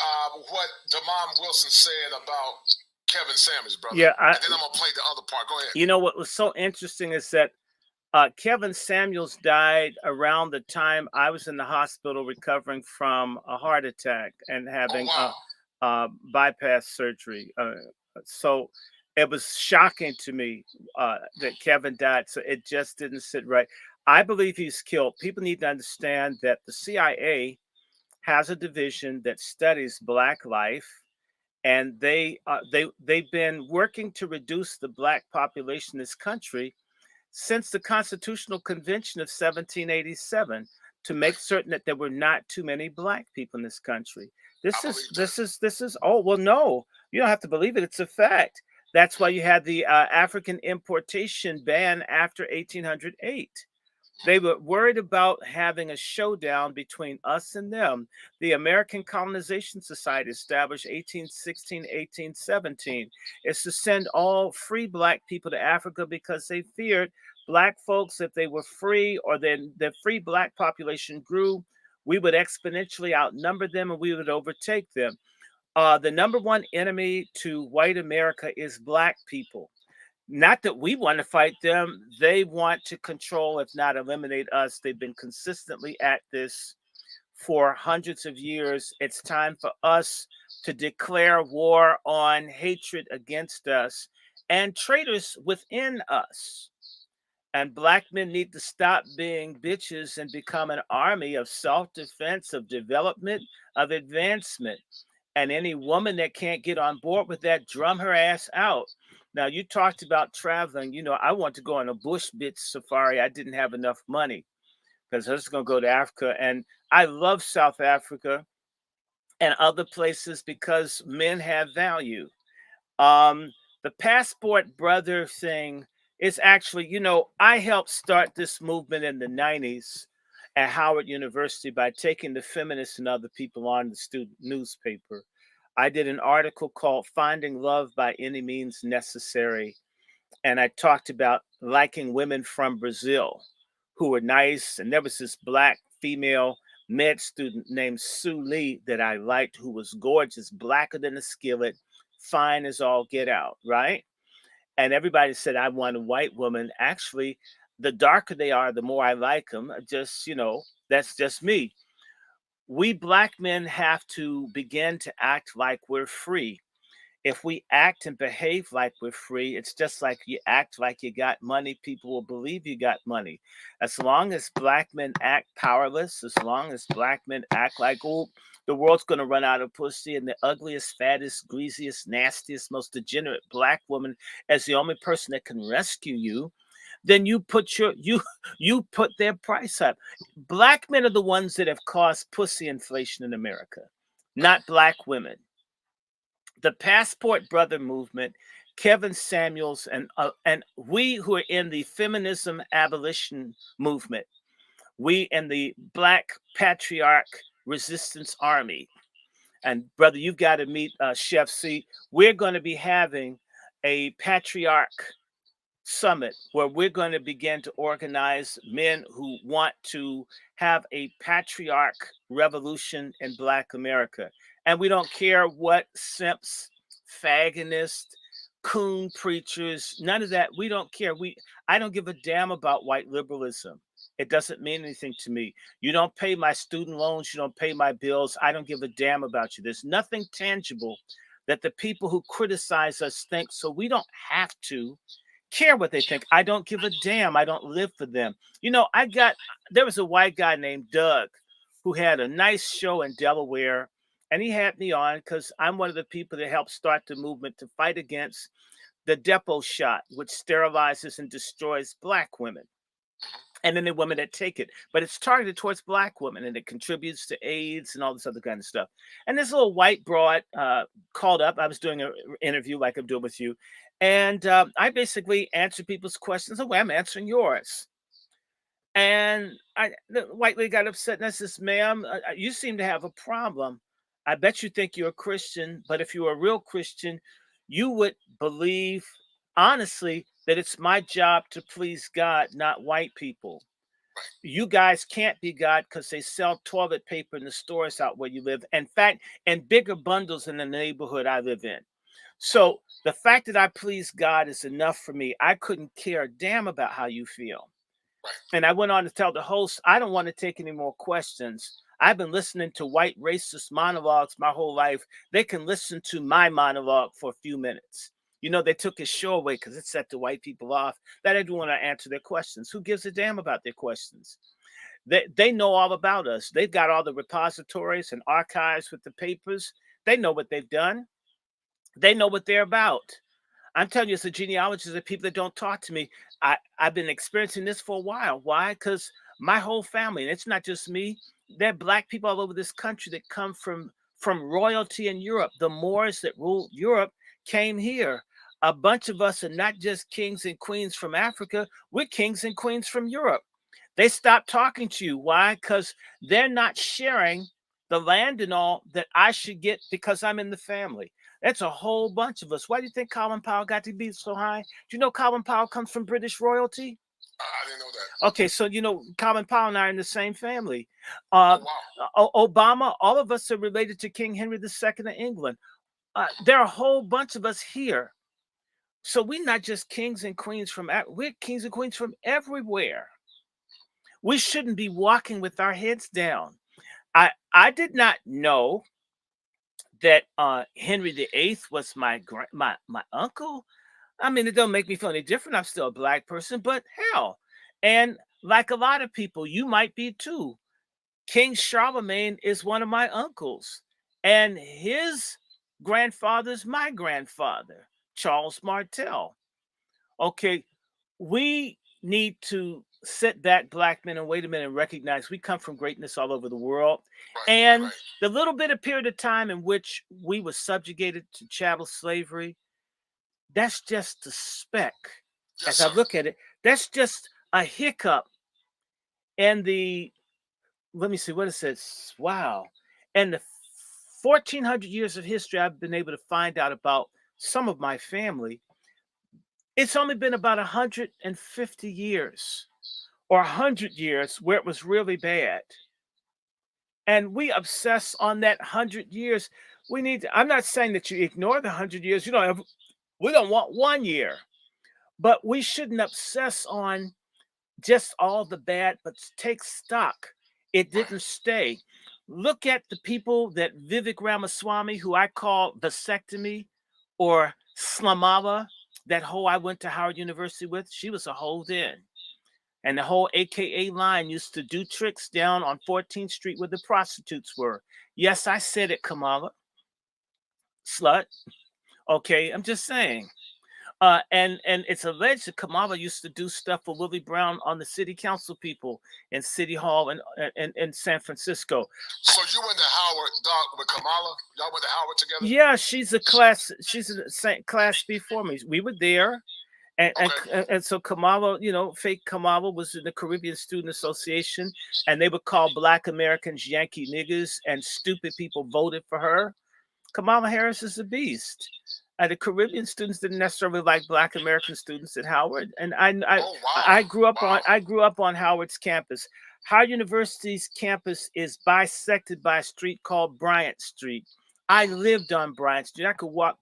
What Damon Wilson said about Kevin Samuels, brother? Yeah, and then I'm going to play the other part. Go ahead. You know what was so interesting is that Kevin Samuels died around the time I was in the hospital recovering from a heart attack and having bypass surgery. So it was shocking to me that Kevin died. So it just didn't sit right. I believe he's killed. People need to understand that the CIA has a division that studies Black life, and they've been working to reduce the Black population in this country since the Constitutional Convention of 1787 to make certain that there were not too many Black people in this country. This is oh well, no, you don't have to believe it. It's a fact. That's why you had the African importation ban after 1808. They were worried about having a showdown between us and them. The American Colonization Society, established 1816, 1817, is to send all free Black people to Africa because they feared Black folks, if they were free or then the free Black population grew, we would exponentially outnumber them and we would overtake them. The number one enemy to white America is Black people. Not that we want to fight them. They want to control, if not eliminate us. They've been consistently at this for hundreds of years. It's time for us to declare war on hatred against us and traitors within us. And Black men need to stop being bitches and become an army of self-defense, of development, of advancement. And any woman that can't get on board with that, drum her ass out. Now, you talked about traveling. You know, I want to go on a bush bitch safari. I didn't have enough money because I was going to go to Africa. And I love South Africa and other places because men have value. The passport brother thing is actually, you know, I helped start this movement in the 90s at Howard University by taking the feminists and other people on the student newspaper. I did an article called Finding Love by Any Means Necessary. And I talked about liking women from Brazil who were nice. And there was this Black female med student named Sue Lee that I liked, who was gorgeous, blacker than a skillet, fine as all get out, right? And everybody said, I want a white woman. Actually, the darker they are, the more I like them. Just, you know, that's just me. We Black men have to begin to act like we're free. If we act and behave like we're free, it's just like you act like you got money, people will believe you got money. As long as Black men act powerless, as long as Black men act like, oh, the world's going to run out of pussy and the ugliest, fattest, greasiest, nastiest, most degenerate Black woman as the only person that can rescue you, then you put their price up. Black men are the ones that have caused pussy inflation in America, not Black women. The Passport Brother movement, Kevin Samuels, and we who are in the feminism abolition movement, we in the Black Patriarch Resistance Army, and brother, you've got to meet Chef C. We're going to be having a patriarch summit where we're going to begin to organize men who want to have a patriarch revolution in Black America. And we don't care what simps, fagonists, coon preachers, none of that. We don't care. I don't give a damn about white liberalism. It doesn't mean anything to me. You don't pay my student loans. You don't pay my bills. I don't give a damn about you. There's nothing tangible that the people who criticize us think, so we don't have to care what they think. I don't give a damn. I don't live for them. You know, there was a white guy named Doug who had a nice show in Delaware. And he had me on because I'm one of the people that helped start the movement to fight against the depot shot, which sterilizes and destroys black women. And then the women that take it. But it's targeted towards black women, and it contributes to AIDS and all this other kind of stuff. And this little white broad called up. I was doing an interview like I'm doing with you. And I basically answered people's questions the way I'm answering yours. And the white lady got upset and I says, ma'am, you seem to have a problem. I bet you think you're a Christian, but if you were a real Christian, you would believe honestly that it's my job to please God, not white people. You guys can't be God because they sell toilet paper in the stores out where you live. In fact, in bigger bundles in the neighborhood I live in. So the fact that I please God is enough for me. I couldn't care a damn about how you feel. And I went on to tell the host, I don't want to take any more questions. I've been listening to white racist monologues my whole life. They can listen to my monologue for a few minutes. You know, they took his show away because it set the white people off. That I didn't want to answer their questions. Who gives a damn about their questions? They know all about us. They've got all the repositories and archives with the papers. They know what they've done. They know what they're about. I'm telling you, it's a genealogy of people that don't talk to me. I've been experiencing this for a while. Why? Because my whole family, and it's not just me, there are black people all over this country that come from royalty in Europe. The Moors that ruled Europe came here. A bunch of us are not just kings and queens from Africa. We're kings and queens from Europe. They stopped talking to you. Why? Because they're not sharing the land and all that I should get because I'm in the family. That's a whole bunch of us. Why do you think Colin Powell got to be so high? Do you know Colin Powell comes from British royalty? I didn't know that. Okay, so you know Colin Powell and I are in the same family. Wow. Obama, all of us are related to King Henry II of England. There are a whole bunch of us here. So we're not just kings and queens from, we're kings and queens from everywhere. We shouldn't be walking with our heads down. I did not know that Henry VIII was my uncle. I mean, it don't make me feel any different. I'm still a black person, but hell. And like a lot of people, you might be too. King Charlemagne is one of my uncles. And his grandfather's my grandfather, Charles Martel. Okay, we need to sit back, black men, and wait a minute and recognize we come from greatness all over the world. And the little bit of period of time in which we were subjugated to chattel slavery, that's just a speck. As I look at it, that's just a hiccup in the, let me see what it says. Wow. And the 1,400 years of history I've been able to find out about some of my family, it's only been about 150 years or 100 years where it was really bad. And we obsess on that 100 years. We need to, I'm not saying that you ignore the 100 years. You don't have, we don't want 1 year, but we shouldn't obsess on just all the bad, but take stock. It didn't stay. Look at the people that Vivek Ramaswamy, who I call vasectomy, or Slamala, that hoe I went to Howard University with, she was a hoe then. And the whole AKA line used to do tricks down on 14th Street where the prostitutes were. Yes, I said it, Kamala. Slut. Okay, I'm just saying. And it's alleged that Kamala used to do stuff for Willie Brown on the city council people in City Hall in San Francisco. So you went to Howard, Doc, with Kamala? Y'all went to Howard together? Yeah, she's a class before me. We were there. And so Kamala, you know, fake Kamala was in the Caribbean Student Association, and they would call Black Americans Yankee niggas, and stupid people voted for her. Kamala Harris is a beast. The Caribbean students didn't necessarily like Black American students at Howard, and I grew up on Howard's campus. Howard University's campus is bisected by a street called Bryant Street. I lived on Bryant Street. I could walk.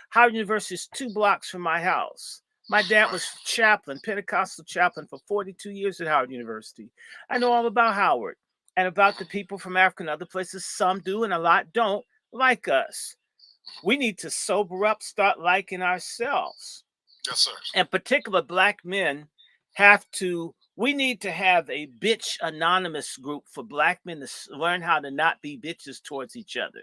Howard University is 2 blocks from my house. My dad was chaplain, Pentecostal chaplain for 42 years at Howard University. I know all about Howard and about the people from Africa and other places. Some do and a lot don't like us. We need to sober up, start liking ourselves. Yes, sir. In particular, Black men have to We need to have a bitch anonymous group for black men to learn how to not be bitches towards each other,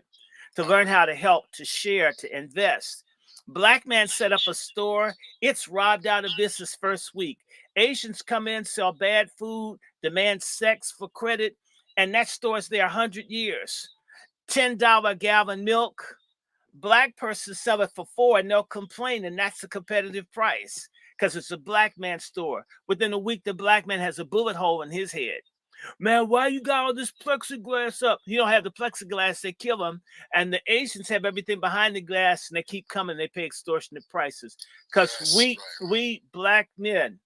to learn how to help, to share, to invest. Black man set up a store. It's robbed out of business first week. Asians come in, sell bad food, demand sex for credit, and that store's there 100 years. $10 a gallon milk. Black person sell it for $4 and they'll complain, and that's a competitive price because it's a black man store. Within a week, the black man has a bullet hole in his head. Man, why you got all this plexiglass up? You don't have the plexiglass, they kill him. And the Asians have everything behind the glass, and they keep coming. They pay extortionate prices because we black men,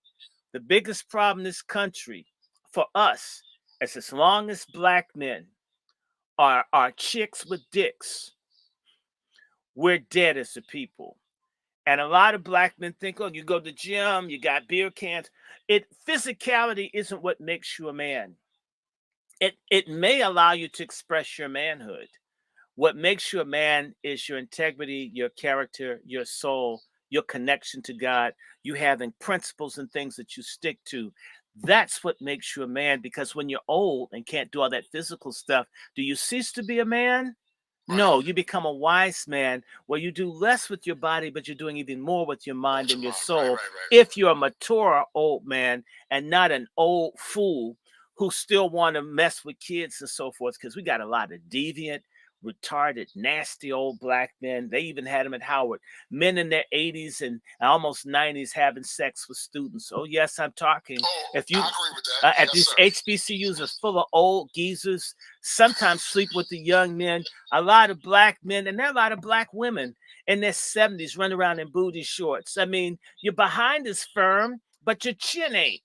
the biggest problem in this country for us is as long as black men are chicks with dicks, we're dead as a people. And a lot of black men think, oh, you go to the gym, you got beer cans. Physicality isn't what makes you a man. It may allow you to express your manhood. What makes you a man is your integrity, your character, your soul, your connection to God, you having principles and things that you stick to. That's what makes you a man, because when you're old and can't do all that physical stuff, do you cease to be a man? No, you become a wise man where you do less with your body, but you're doing even more with your mind and your soul. If you're a mature old man and not an old fool who still want to mess with kids and so forth, because we got a lot of deviant, retarded, nasty old black men. They even had them at Howard. Men in their 80s and almost 90s having sex with students. Oh, yes, I'm talking. If you, I agree with that. at these HBCUs are full of old geezers, sometimes sleep with the young men. A lot of black men, and there are a lot of black women in their 70s run around in booty shorts. I mean, your behind is firm, but your chin ain't.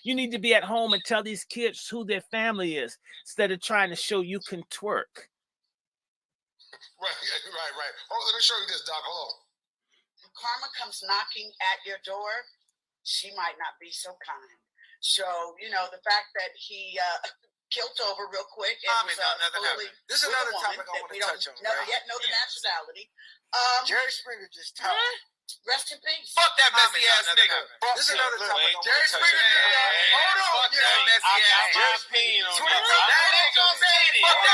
You need to be at home and tell these kids who their family is instead of trying to show you can twerk. Right. Oh, let me show you this, Doc. Hold on. When karma comes knocking at your door, she might not be so kind. So, the fact that he killed over real quick and was this is another topic I want to touch on. Yet know the nationality. Jerry Springer just talked. Rest in peace. Fuck that messy ass nigga. This is another topic. Jerry Springer did that. Hold on. Fuck that messy ass. Jerry Springer. Fuck that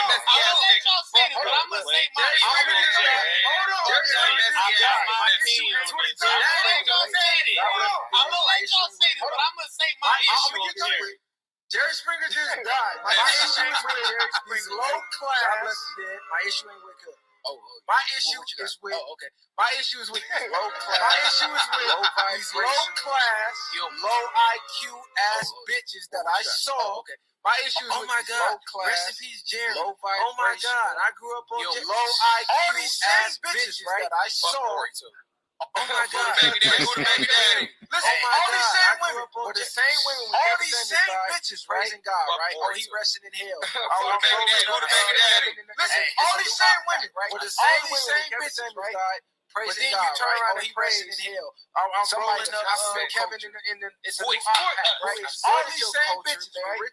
messy ass nigga. But I'm gonna say my Hold on. Jerry Springer did that. I'm gonna let y'all say this, but I'm gonna say my issue. Jerry Springer just died. My issue is with Jerry Springer. Low class. God bless you, dead. My issue ain't with good. My issue is with. My issue is with low class. My issue is with these low class, low IQ ass bitches that I saw. My issue is with low class. Rest in peace, Jerry. Oh my God, I grew up on low IQ ass bitches that I saw. Oh my God. Who the baby daddy? Listen, all these same women. The same women. All these same bitches praising God, right? Oh, he resting in hell. Who the baby daddy? Listen, all these same women, right? The same bitches, right? Praising God, turn around and he resting in hell. I'm rolling up Kevin in the it's a new iPad, right? All these same bitches, right?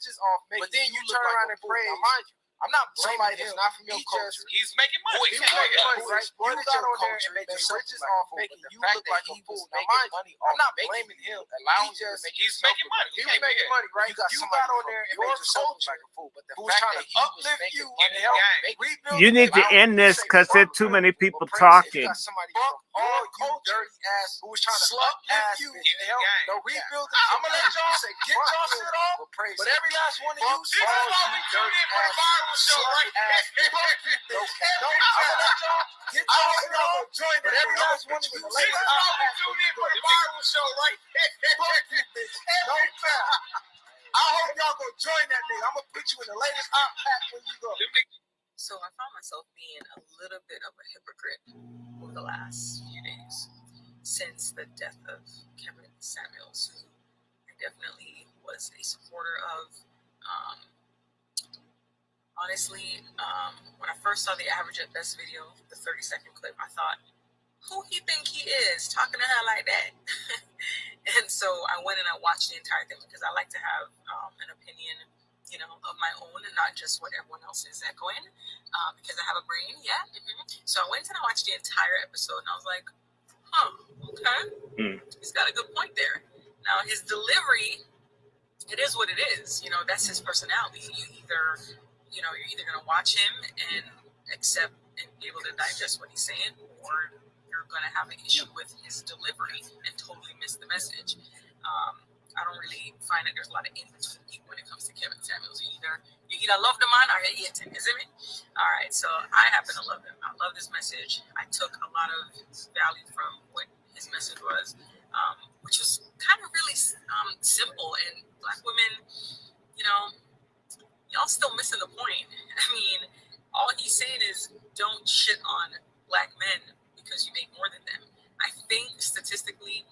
But then you turn around and praise. Mind you, I'm not somebody that's not from your culture. He's making money. He's making money, right? You got on there and make yourself riches off making you look like a fool. Now, mind you, I'm not blaming him. He's making money. He was making money, right? You got on there and made yourself look like a fool. But the fact that he uplift you and help rebuild. You need to end this because there are too many people talking. All you dirty ass who was trying to uplift you and help rebuild the I'm gonna let y'all get y'all shit off. But every last one of you, this is what we tune in for the viral show, right? But every last one of you, this is what we tune in for the viral show, right? I hope y'all go join that nigga. I'm gonna put you in the latest hot pack when you go. So I found myself being a little bit of a hypocrite over the last few days since the death of Kevin Samuels, who I definitely was a supporter of. Honestly, when I first saw the Average at Best video, the 30-second clip, I thought, who he think he is talking to her like that? And so I went and I watched the entire thing because I like to have an opinion, of my own and not just what everyone else is echoing, because I have a brain, So I went and I watched the entire episode and I was like, okay, he's got a good point there. Now his delivery it is what it is. You know, that's his personality. You're either going to watch him and accept and be able to digest what he's saying, or you're going to have an issue with his delivery and totally miss the message. I don't really find that there's a lot of in-between people when it comes to Kevin Samuels. You either love the man or you hate him, isn't it? All right, so I happen to love him. I love this message. I took a lot of value from what his message was, which was kind of really simple. And Black women, you know, y'all still missing the point. I mean, all he's saying is don't shit on Black men because you make more than them. I think statistically,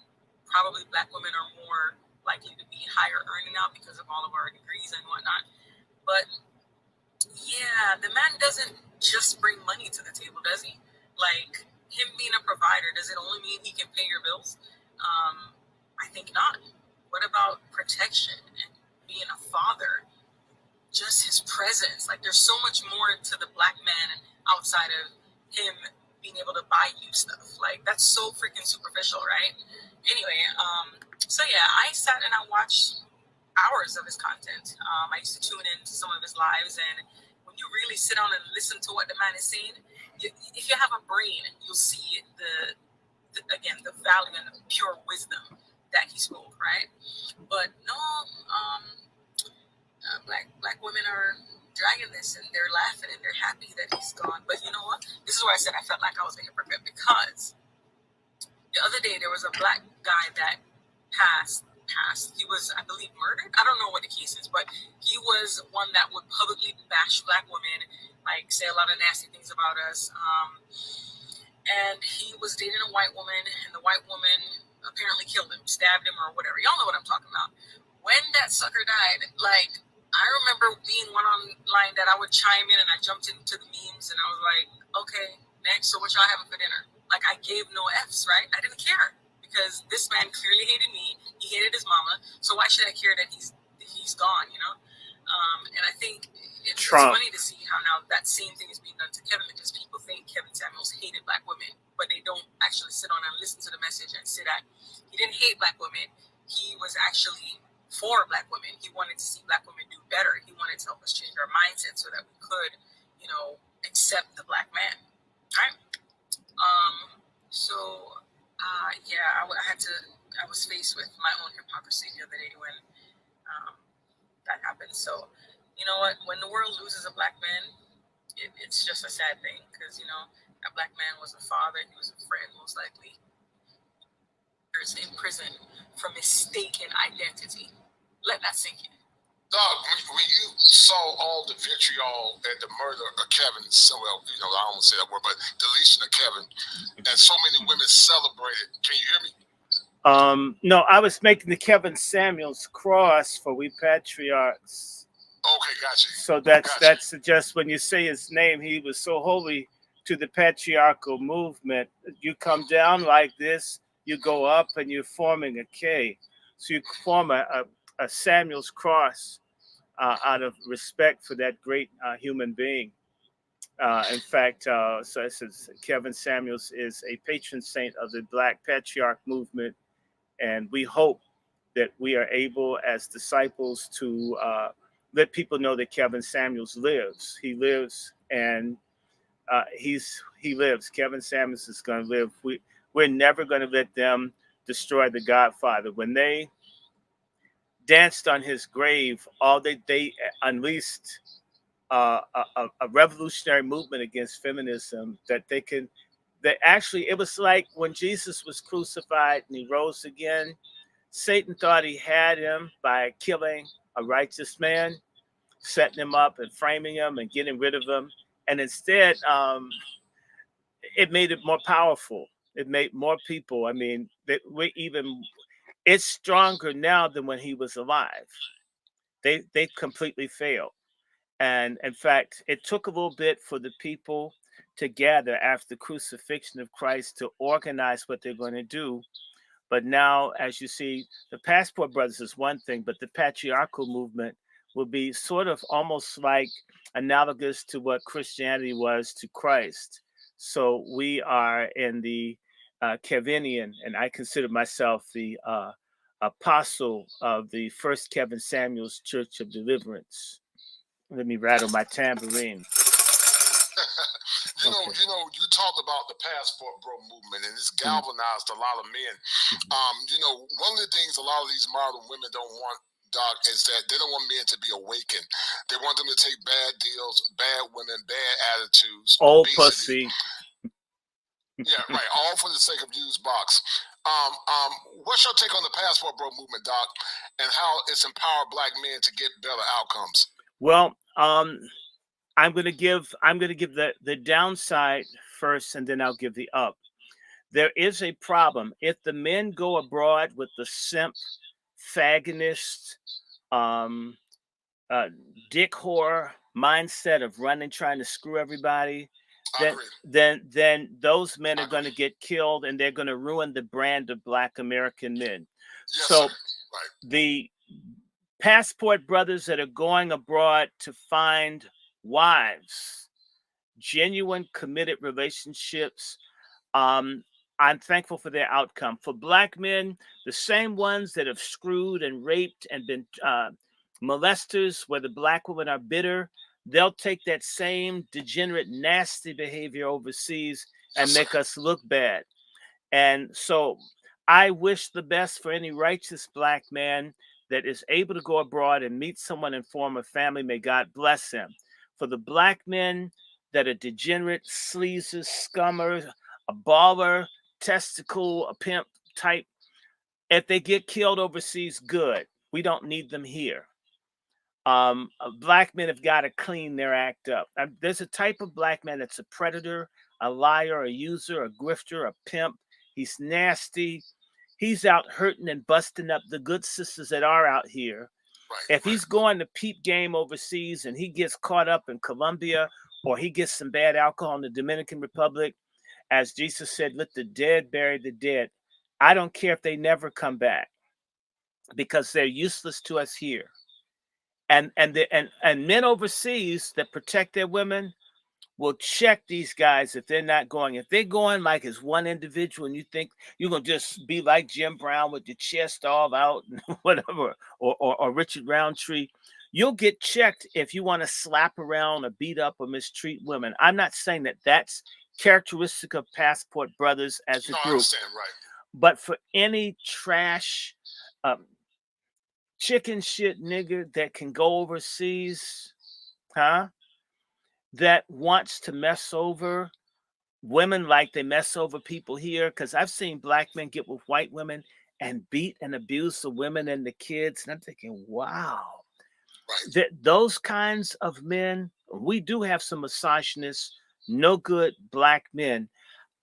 probably Black women are more likely to be higher earning now because of all of our degrees and whatnot. But yeah, the man doesn't just bring money to the table, does he? Like, him being a provider, does it only mean he can pay your bills? I think not. What about protection and being a father? Just his presence. Like, there's so much more to the Black man outside of him being able to buy you stuff. Like, that's so freaking superficial, right? Anyway, so yeah, I sat and I watched hours of his content. I used to tune in to some of his lives, and when you really sit down and listen to what the man is saying, if you have a brain, you'll see the value and the pure wisdom that he spoke, right? But no, black women are dragging this, and they're laughing and they're happy that he's gone. But you know what? This is where I said I felt like I was a hypocrite, because the other day there was a Black guy that passed. He was, I believe, murdered. I don't know what the case is, but he was one that would publicly bash Black women, like say a lot of nasty things about us. And he was dating a white woman, and the white woman apparently killed him, stabbed him, or whatever. Y'all know what I'm talking about. When that sucker died, like, I remember being one online that I would chime in, and I jumped into the memes, and I was like, okay, next, so what y'all having for dinner? Like, I gave no F's, right? I didn't care, because this man clearly hated me. He hated his mama. So why should I care that he's gone, you know? And I think it's funny to see how now that same thing is being done to Kevin, because people think Kevin Samuels hated Black women, but they don't actually sit on and listen to the message and say that he didn't hate Black women. He was actually for Black women. He wanted to see Black women do better. He wanted to help us change our mindset so that we could, you know, accept the Black man, right? I was faced with my own hypocrisy the other day when that happened. So, you know what? When the world loses a Black man, it's just a sad thing, because, you know, that Black man was a father, he was a friend, most likely. He was in prison for mistaken identity. Let that sink in. Doug, when you saw all the vitriol and the murder of Kevin, well, you know, I don't want to say that word, but deletion of Kevin, and so many women celebrated. Can you hear me? No, I was making the Kevin Samuels cross for We Patriarchs. Okay, gotcha. So that suggests when you say his name, he was so holy to the patriarchal movement. You come down like this, you go up, and you're forming a K. So you form a Samuel's cross out of respect for that great human being. In fact, so it says Kevin Samuels is a patron saint of the Black Patriarch movement. And we hope that we are able as disciples to let people know that Kevin Samuels lives. He lives, and he lives. Kevin Samuels is going to live. We're never going to let them destroy the Godfather. When they danced on his grave, they unleashed a revolutionary movement against feminism that actually, it was like when Jesus was crucified and he rose again. Satan thought he had him by killing a righteous man, setting him up and framing him and getting rid of him. And instead, it made it more powerful. It made more people. I mean, it's stronger now than when he was alive. They completely failed. And in fact, it took a little bit for the people to gather after the crucifixion of Christ to organize what they're going to do. But now, as you see, the Passport Brothers is one thing, but the patriarchal movement will be sort of almost like analogous to what Christianity was to Christ. So we are in the Kevinian, and I consider myself the apostle of the First Kevin Samuel's Church of Deliverance. Let me rattle my tambourine. You talked about the passport bro movement, and it's galvanized a lot of men. One of the things a lot of these modern women don't want, Doc, is that they don't want men to be awakened. They want them to take bad deals, bad women, bad attitudes, old obesity. pussy. Yeah, right. All for the sake of used box. What's your take on the passport bro movement, Doc, and how it's empowered black men to get better outcomes? Well, I'm gonna give the downside first, and then I'll give the up. There is a problem if the men go abroad with the simp, fagonist, dick whore mindset of running, trying to screw everybody. Then those men are going to get killed, and they're going to ruin the brand of Black American men. Yes, so sir. Right. The passport brothers that are going abroad to find wives, genuine committed relationships, I'm thankful for their outcome. For Black men, the same ones that have screwed and raped and been molesters, where the Black women are bitter, they'll take that same degenerate, nasty behavior overseas and make us look bad. And so I wish the best for any righteous Black man that is able to go abroad and meet someone and form a family. May God bless him. For the Black men that are degenerate, sleazers, scummers, a baller, testicle, a pimp type, if they get killed overseas, good. We don't need them here. Black men have got to clean their act up. There's a type of Black man that's a predator, a liar, a user, a grifter, a pimp. He's nasty. He's out hurting and busting up the good sisters that are out here. If he's going to peep game overseas and he gets caught up in Colombia, or he gets some bad alcohol in the Dominican Republic, as Jesus said, let the dead bury the dead. I don't care if they never come back, because they're useless to us here. And men overseas that protect their women will check these guys if they're not going. If they're going like as one individual and you think you're going to just be like Jim Brown with your chest all out, whatever, or Richard Roundtree, you'll get checked if you want to slap around or beat up or mistreat women. I'm not saying that that's characteristic of passport brothers as a group. I understand, right. But for any trash, chicken shit nigga that can go overseas, that wants to mess over women like they mess over people here, because I've seen Black men get with white women and beat and abuse the women and the kids, and I'm thinking, wow. Right. Those kinds of men, we do have some misogynists, no good Black men.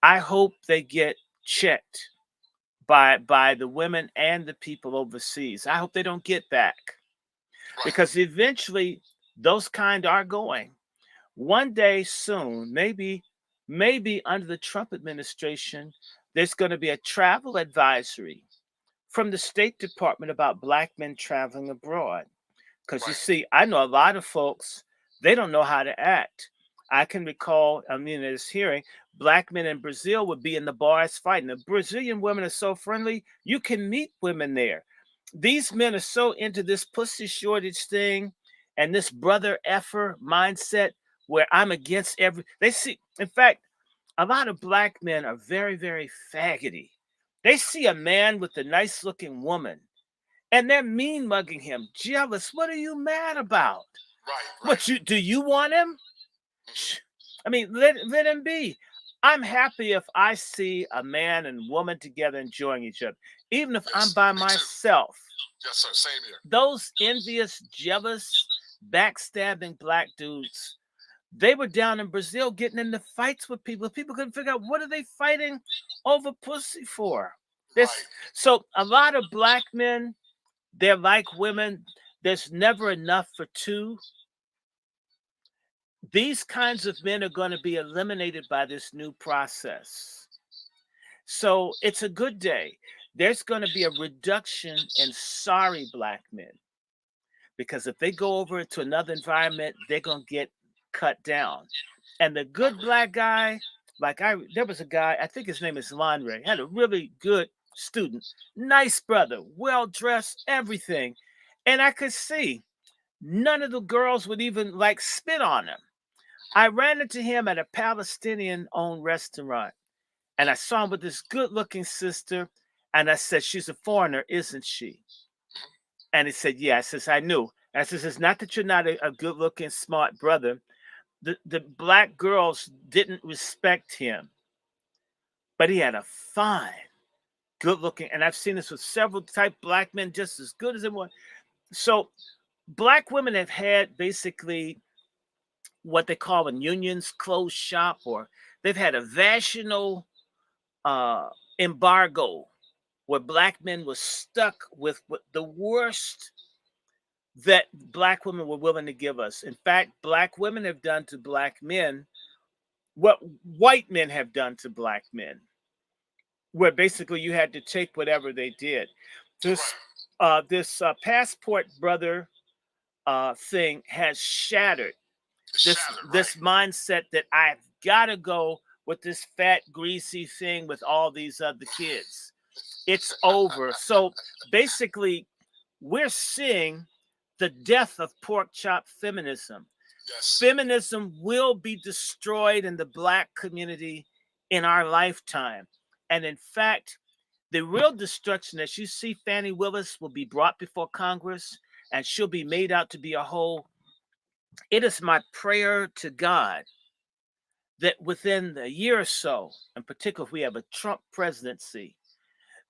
I hope they get checked by the women and the people overseas. I hope they don't get back, because eventually those kind are going. One day soon, maybe under the Trump administration, there's going to be a travel advisory from the State Department about Black men traveling abroad. Because you see, I know a lot of folks, they don't know how to act. I can recall, in this hearing, Black men in Brazil would be in the bars fighting. The Brazilian women are so friendly, you can meet women there. These men are so into this pussy shortage thing and this brother effer mindset, where I'm against they see, in fact, a lot of Black men are very, very faggoty. They see a man with a nice looking woman and they're mean mugging him, jealous. What are you mad about? Right. Do you want him? I mean, let him be. I'm happy if I see a man and woman together enjoying each other, even if I'm by myself. Yes, sir. Same here. Those envious, jealous, backstabbing Black dudes, they were down in Brazil getting into fights with people. People couldn't figure out, what are they fighting over pussy for? So a lot of Black men, they're like women. There's never enough for two. These kinds of men are going to be eliminated by this new process. So it's a good day. There's going to be a reduction in sorry Black men, because if they go over to another environment, they're going to get cut down. And the good Black guy, there was a guy, I think his name is Lanre, had a really good student, nice brother, well dressed, everything. And I could see none of the girls would even like spit on him. I ran into him at a Palestinian owned restaurant and I saw him with this good looking sister. And I said, "She's a foreigner, isn't she?" And he said, "Yeah." I says, "I knew." And I says, "It's not that you're not a good looking, smart brother. The black girls didn't respect him, but he had a fine, good looking, and I've seen this with several type black men just as good as him. So black women have had basically what they call in unions closed shop, or they've had a vaginal uh, embargo where black men were stuck with what the worst that black women were willing to give us. In fact, black women have done to black men what white men have done to black men, where basically you had to take whatever they did. This passport brother thing has shattered this mindset that I've got to go with this fat greasy thing with all these other kids. It's over. So basically, we're seeing the death of pork chop feminism. Yes. Feminism will be destroyed in the black community in our lifetime. And in fact, the real destruction, as you see, Fannie Willis will be brought before Congress and she'll be made out to be a whole. It is my prayer to God that within a year or so, in particular if we have a Trump presidency,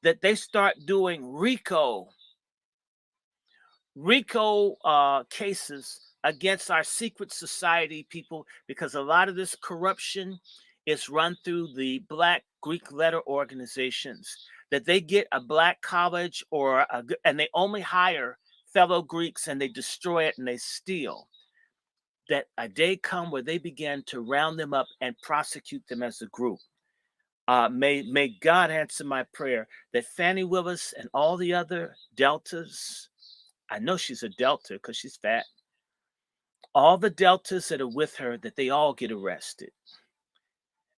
that they start doing RICO cases against our secret society people, because a lot of this corruption is run through the Black Greek letter organizations, that they get a black college and they only hire fellow Greeks and they destroy it and they steal. That a day come where they begin to round them up and prosecute them as a group. May God answer my prayer that Fannie Willis and all the other Deltas, I know she's a Delta because she's fat, all the Deltas that are with her, that they all get arrested.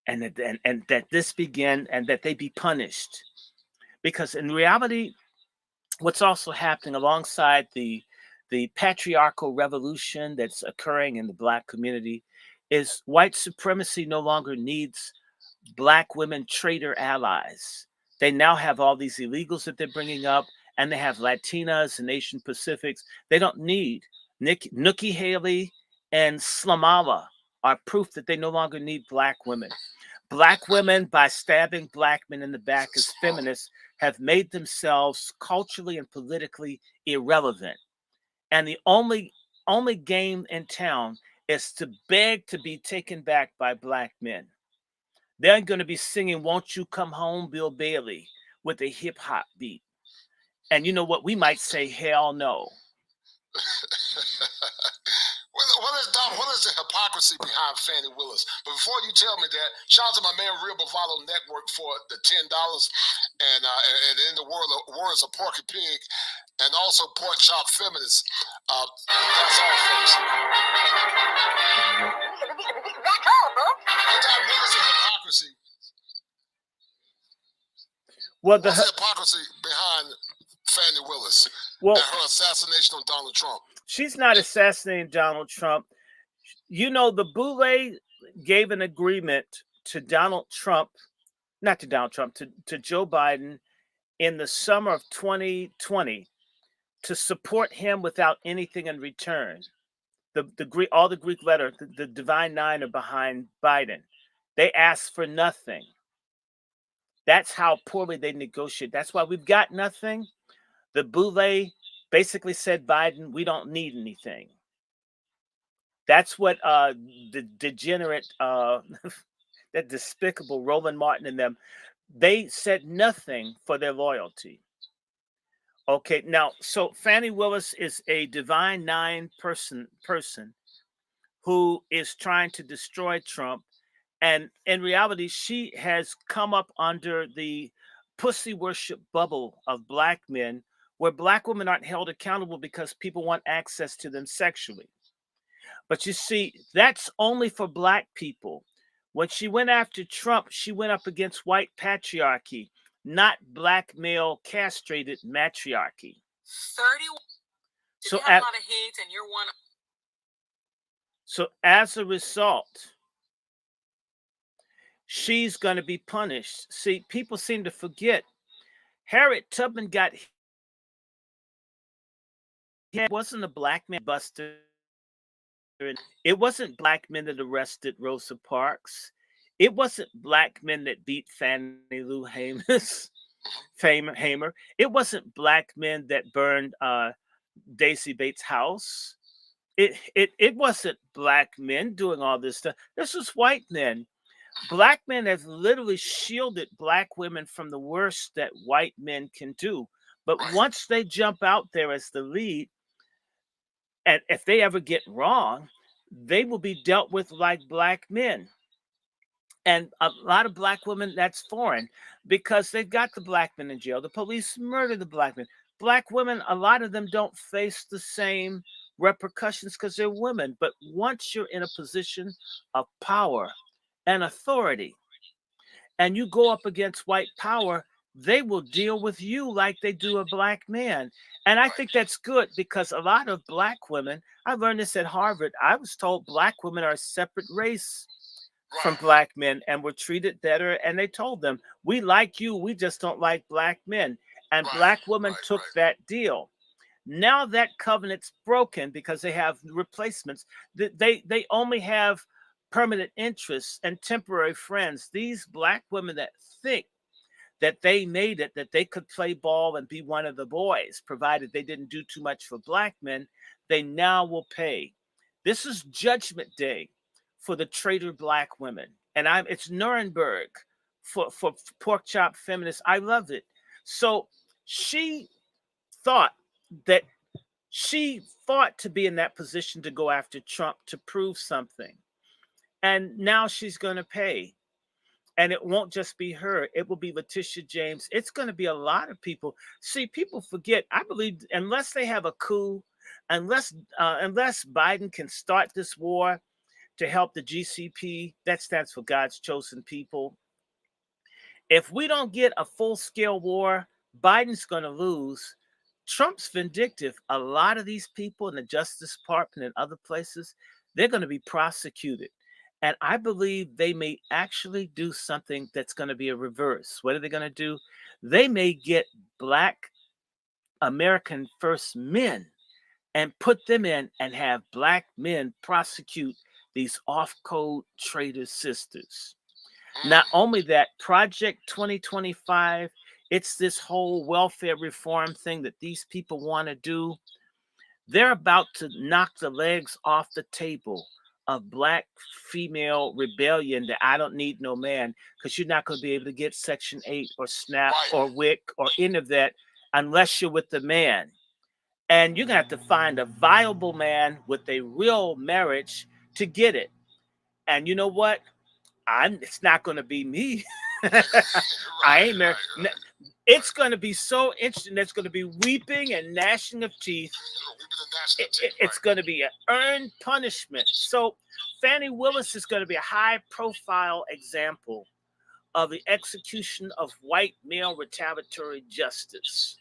And that this begin and that they be punished. Because in reality, what's also happening alongside the patriarchal revolution that's occurring in the black community is white supremacy no longer needs black women traitor allies. They now have all these illegals that they're bringing up, and they have Latinas and Asian Pacifics. They don't need Nikki Haley and Slamala are proof that they no longer need black women. Black women, by stabbing black men in the back as feminists, have made themselves culturally and politically irrelevant. And the only game in town is to beg to be taken back by black men. They're going to be singing "Won't You Come Home, Bill Bailey" with a hip hop beat. And you know what? We might say, hell no. What is the hypocrisy behind Fannie Willis? But before you tell me that, shout out to my man Real Bravado Network for the $10 and in the words of Porky Pig and also Pork Chop Feminists. That's all, folks. Back home, bro. What is the hypocrisy? What's the hypocrisy behind Fannie Willis and her assassination of Donald Trump? She's not assassinating Donald Trump. You know, the Boule gave an agreement to Donald Trump, not to Donald Trump, to Joe Biden in the summer of 2020 to support him without anything in return. All the Greek letter, the Divine Nine are behind Biden. They asked for nothing. That's how poorly they negotiate. That's why we've got nothing. The Boule basically said, Biden, we don't need anything. That's what the degenerate, that despicable Roland Martin and them, they said nothing for their loyalty. Okay, now, so Fannie Willis is a Divine Nine person who is trying to destroy Trump. And in reality, she has come up under the pussy worship bubble of black men, where black women aren't held accountable because people want access to them sexually. But you see, that's only for black people. When she went after Trump, she went up against white patriarchy. not black male castrated matriarchy. 31. So They have a lot of heads, and you're one. So as a result, she's going to be punished. See, people seem to forget Harriet Tubman got. It wasn't a black man buster. It wasn't black men that arrested Rosa Parks. It wasn't black men that beat Fannie Lou Hamer. It wasn't black men that burned Daisy Bates' house. It wasn't black men doing all this stuff. This was white men. Black men have literally shielded black women from the worst that white men can do. But once they jump out there as the lead, and if they ever get wrong, they will be dealt with like black men. And a lot of black women, that's foreign because they've got the black men in jail. The police murder the black men. Black women, a lot of them don't face the same repercussions because they're women. But once you're in a position of power and authority and you go up against white power, they will deal with you like they do a black man. And I think that's good because a lot of black women, I learned this at Harvard. I was told black women are a separate race from black men and were treated better. And they told them, we like you, we just don't like black men. And black women took that deal. Now that covenant's broken because they have replacements. They only have permanent interests and temporary friends. These black women that think that they made it, that they could play ball and be one of the boys, provided they didn't do too much for black men, they now will pay. This is Judgment Day for the traitor black women. And it's Nuremberg for pork chop feminists. I love it. So she thought that she fought to be in that position to go after Trump to prove something. And now she's going to pay. And it won't just be her. It will be Letitia James. It's going to be a lot of people. See, people forget. I believe unless they have a coup, unless Biden can start this war to help the GCP, that stands for God's chosen people. If we don't get a full-scale war, Biden's going to lose. Trump's vindictive. A lot of these people in the Justice Department and other places, they're going to be prosecuted. And I believe they may actually do something that's going to be a reverse. What are they going to do? They may get black American first men and put them in and have black men prosecute these off-code traitor sisters. Not only that, Project 2025, it's this whole welfare reform thing that these people want to do. They're about to knock the legs off the table of black female rebellion that I don't need no man, because you're not going to be able to get Section 8 or SNAP or WIC or any of that unless you're with the man. And you're going to have to find a viable man with a real marriage to get it. And you know what? It's not going to be me. I ain't married. It's going to be so interesting. There's going to be weeping and gnashing of teeth. It's going to be an earned punishment. So Fannie Willis is going to be a high-profile example of the execution of white male retaliatory justice.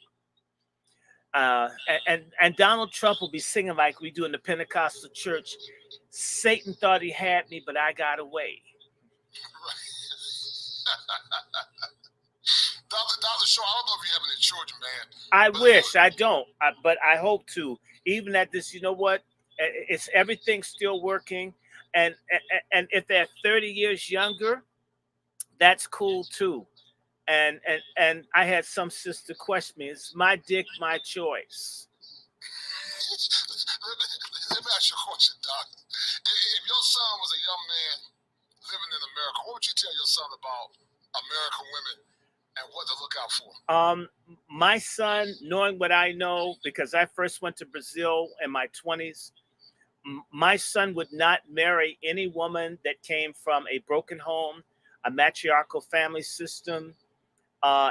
And Donald Trump will be singing like we do in the Pentecostal church. Satan thought he had me, but I got away. Dr. Shaw, I don't know if you have any children, man. I wish. I don't, but I hope to. Even at this, you know what? It's everything's still working, and if they're 30 years younger, that's cool too. And I had some sister question me: "Is my dick my choice?" Let me ask you a question, Doc. If your son was a young man living in America, what would you tell your son about American women and what to look out for? My son, knowing what I know, because I first went to Brazil in my 20s, my son would not marry any woman that came from a broken home, a matriarchal family system.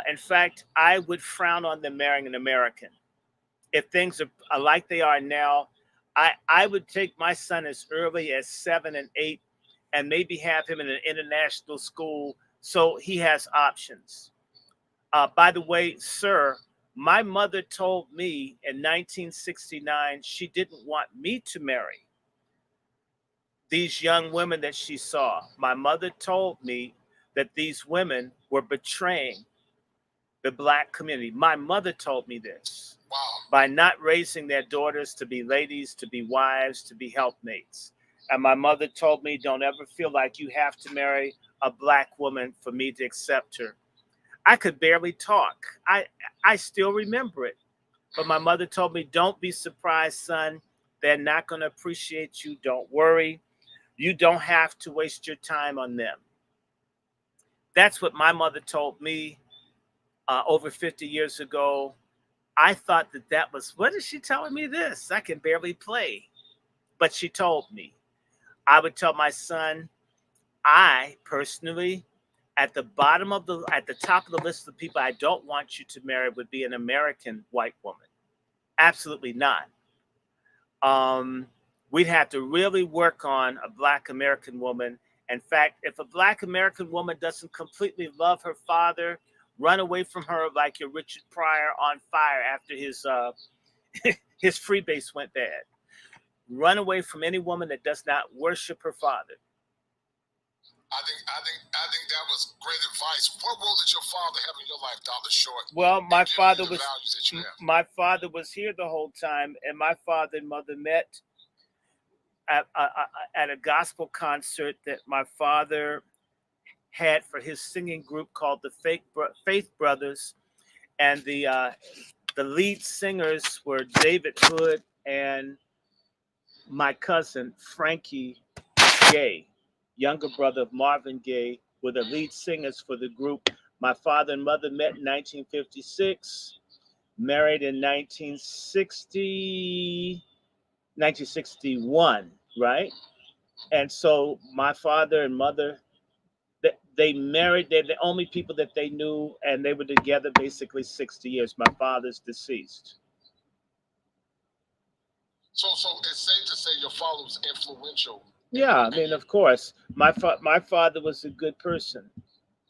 In fact, I would frown on them marrying an American. If things are like they are now, I would take my son as early as 7 and 8 and maybe have him in an international school so he has options. By the way, sir, my mother told me in 1969 she didn't want me to marry these young women that she saw. My mother told me that these women were betraying the black community. My mother told me this. Wow. By not raising their daughters to be ladies, to be wives, to be helpmates. And my mother told me, don't ever feel like you have to marry a black woman for me to accept her. I could barely talk. I still remember it. But my mother told me, don't be surprised, son. They're not going to appreciate you. Don't worry. You don't have to waste your time on them. That's what my mother told me over 50 years ago. I thought that was, what is she telling me this? I can barely play. But she told me. I would tell my son, I personally, at the top of the list of people I don't want you to marry would be an American white woman. Absolutely not. We'd have to really work on a black American woman. In fact, if a black American woman doesn't completely love her father, run away from her like your Richard Pryor on fire after his his freebase went bad. Run away from any woman that does not worship her father. I think that was great advice. What role did your father have in your life, Dr. Short? Well, my father was here the whole time, and my father and mother met at a gospel concert that my father had for his singing group called the Faith Brothers, and the lead singers were David Hood and my cousin Frankie Gay, younger brother of Marvin Gaye, were the lead singers for the group. My father and mother met in 1956, married in 1961, right? And so my father and mother, they married. They're the only people that they knew, and they were together basically 60 years. My father's deceased. So it's safe to say your father was influential. Yeah, I mean, of course. My father was a good person.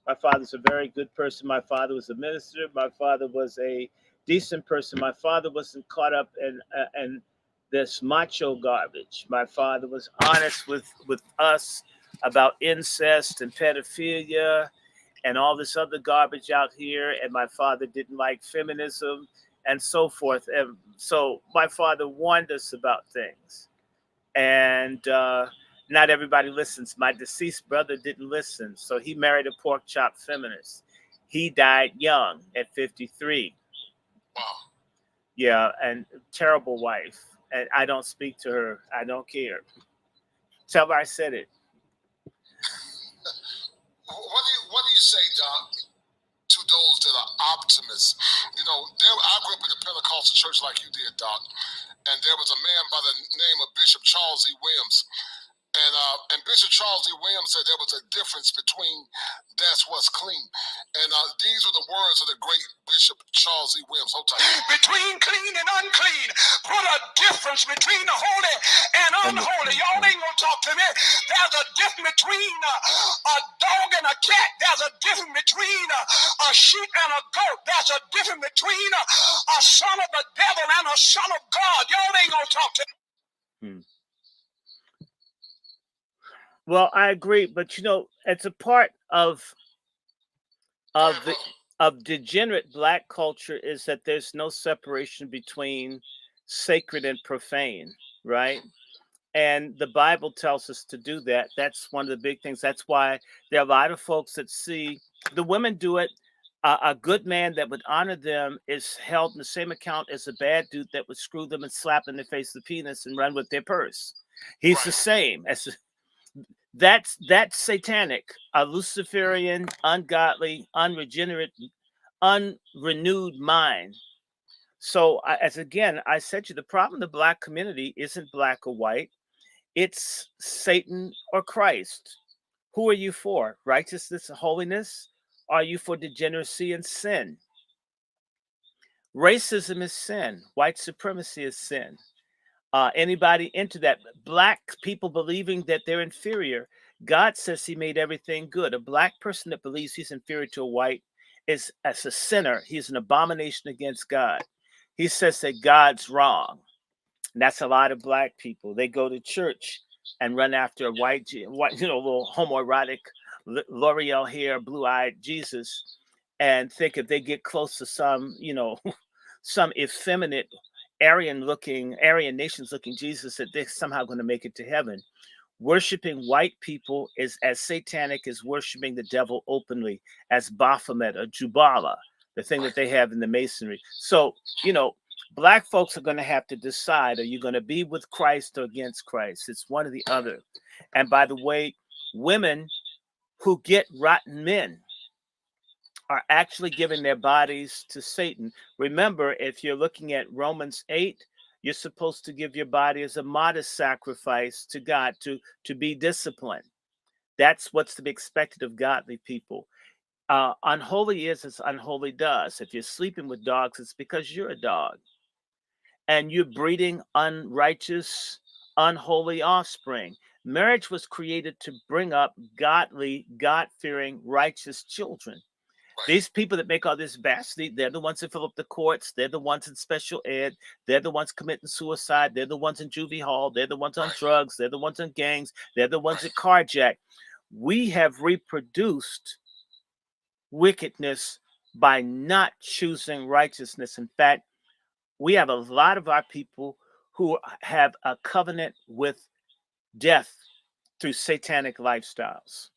My father's a very good person. My father was a minister. My father was a decent person. My father wasn't caught up in this macho garbage. My father was honest with us about incest and pedophilia and all this other garbage out here. And my father didn't like feminism and so forth. And so my father warned us about things. And not everybody listens. My deceased brother didn't listen. So he married a pork chop feminist. He died young at 53. Wow. Yeah, and terrible wife. And I don't speak to her. I don't care. Tell her I said it. What do you say, Doc, to those that are optimists? You know, I grew up in a Pentecostal church like you did, Doc, and there was a man by the name of Bishop Charles E. Williams. And Bishop Charles E. Williams said there was a difference between that's what's clean. And these are the words of the great Bishop Charles E. Williams. Hold tight. Between clean and unclean, put a difference between the holy and unholy. Y'all ain't gonna talk to me. There's a difference between a dog and a cat. There's a difference between a sheep and a goat. There's a difference between a son of the devil and a son of God. Y'all ain't gonna talk to me. Well, I agree, but you know, it's a part of degenerate black culture is that there's no separation between sacred and profane, right? And the Bible tells us to do that. That's one of the big things. That's why there are a lot of folks that see the women do it. A good man that would honor them is held in the same account as a bad dude that would screw them and slap in the face with the penis and run with their purse. He's the same as. That's satanic, a Luciferian, ungodly, unregenerate, unrenewed mind. So, as again, I said to you, the problem in the black community isn't black or white. It's Satan or Christ. Who are you for? Righteousness and holiness? Are you for degeneracy and sin? Racism is sin. White supremacy is sin. Anybody into that? Black people believing that they're inferior. God says he made everything good. A black person that believes he's inferior to a white is as a sinner. He's an abomination against God. He says that God's wrong. And that's a lot of black people. They go to church and run after a white little homoerotic L'Oreal hair, blue-eyed Jesus, and think if they get close to some, some effeminate Aryan nations looking Jesus, that they're somehow going to make it to heaven. Worshiping white people is as satanic as worshiping the devil openly, as Baphomet or Jubala, the thing that they have in the masonry. So, black folks are going to have to decide, are you going to be with Christ or against Christ? It's one or the other. And by the way, women who get rotten men are actually giving their bodies to Satan. Remember, if you're looking at Romans 8, you're supposed to give your body as a modest sacrifice to God, to be disciplined. That's what's to be expected of godly people. Unholy is as unholy does. If you're sleeping with dogs, it's because you're a dog. And you're breeding unrighteous, unholy offspring. Marriage was created to bring up godly, God-fearing, righteous children. These people that make all this bastard, they're the ones that fill up the courts. They're the ones in special ed. They're the ones committing suicide. They're the ones in juvie hall. They're the ones on drugs. They're the ones in gangs. They're the ones that carjack. We have reproduced wickedness by not choosing righteousness. In fact, we have a lot of our people who have a covenant with death through satanic lifestyles.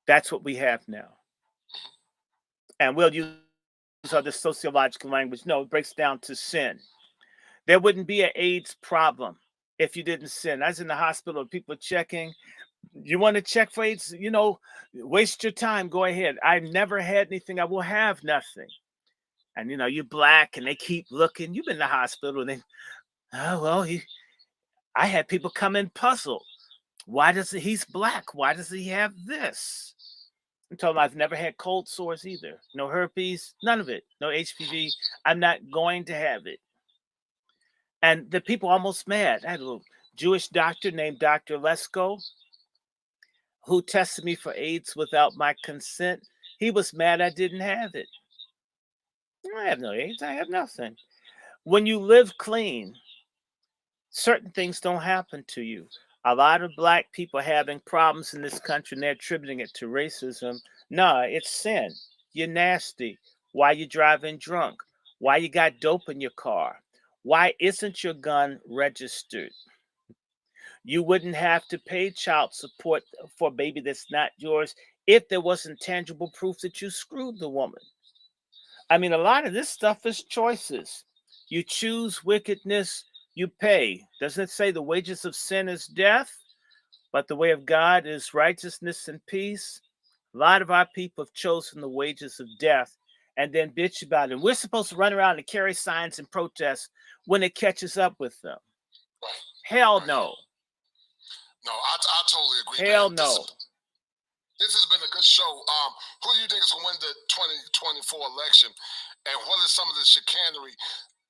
That's what we have now. And we'll use all this sociological language. No, it breaks down to sin. There wouldn't be an AIDS problem if you didn't sin. I was in the hospital, people checking. You want to check for AIDS? Waste your time. Go ahead. I've never had anything. I will have nothing. And, you're black and they keep looking. You've been in the hospital and I had people come in puzzled. Why he's black? Why does he have this? I told him I've never had cold sores either. No herpes, none of it. No HPV. I'm not going to have it. And the people almost mad. I had a little Jewish doctor named Dr. Lesko who tested me for AIDS without my consent. He was mad I didn't have it. I have no AIDS. I have nothing. When you live clean, certain things don't happen to you. A lot of black people having problems in this country and they're attributing it to racism. No, it's sin. You're nasty. Why you driving drunk? Why you got dope in your car? Why isn't your gun registered? You wouldn't have to pay child support for a baby that's not yours if there wasn't tangible proof that you screwed the woman. I mean, a lot of this stuff is choices. You choose wickedness, you pay. Doesn't it say the wages of sin is death, but the way of God is righteousness and peace? A lot of our people have chosen the wages of death and then bitch about it. And we're supposed to run around and carry signs and protest when it catches up with them. Hell no. No, I totally agree. Hell man. no. This has been a good show. Who do you think is going to win the 2024 election? And what is some of the chicanery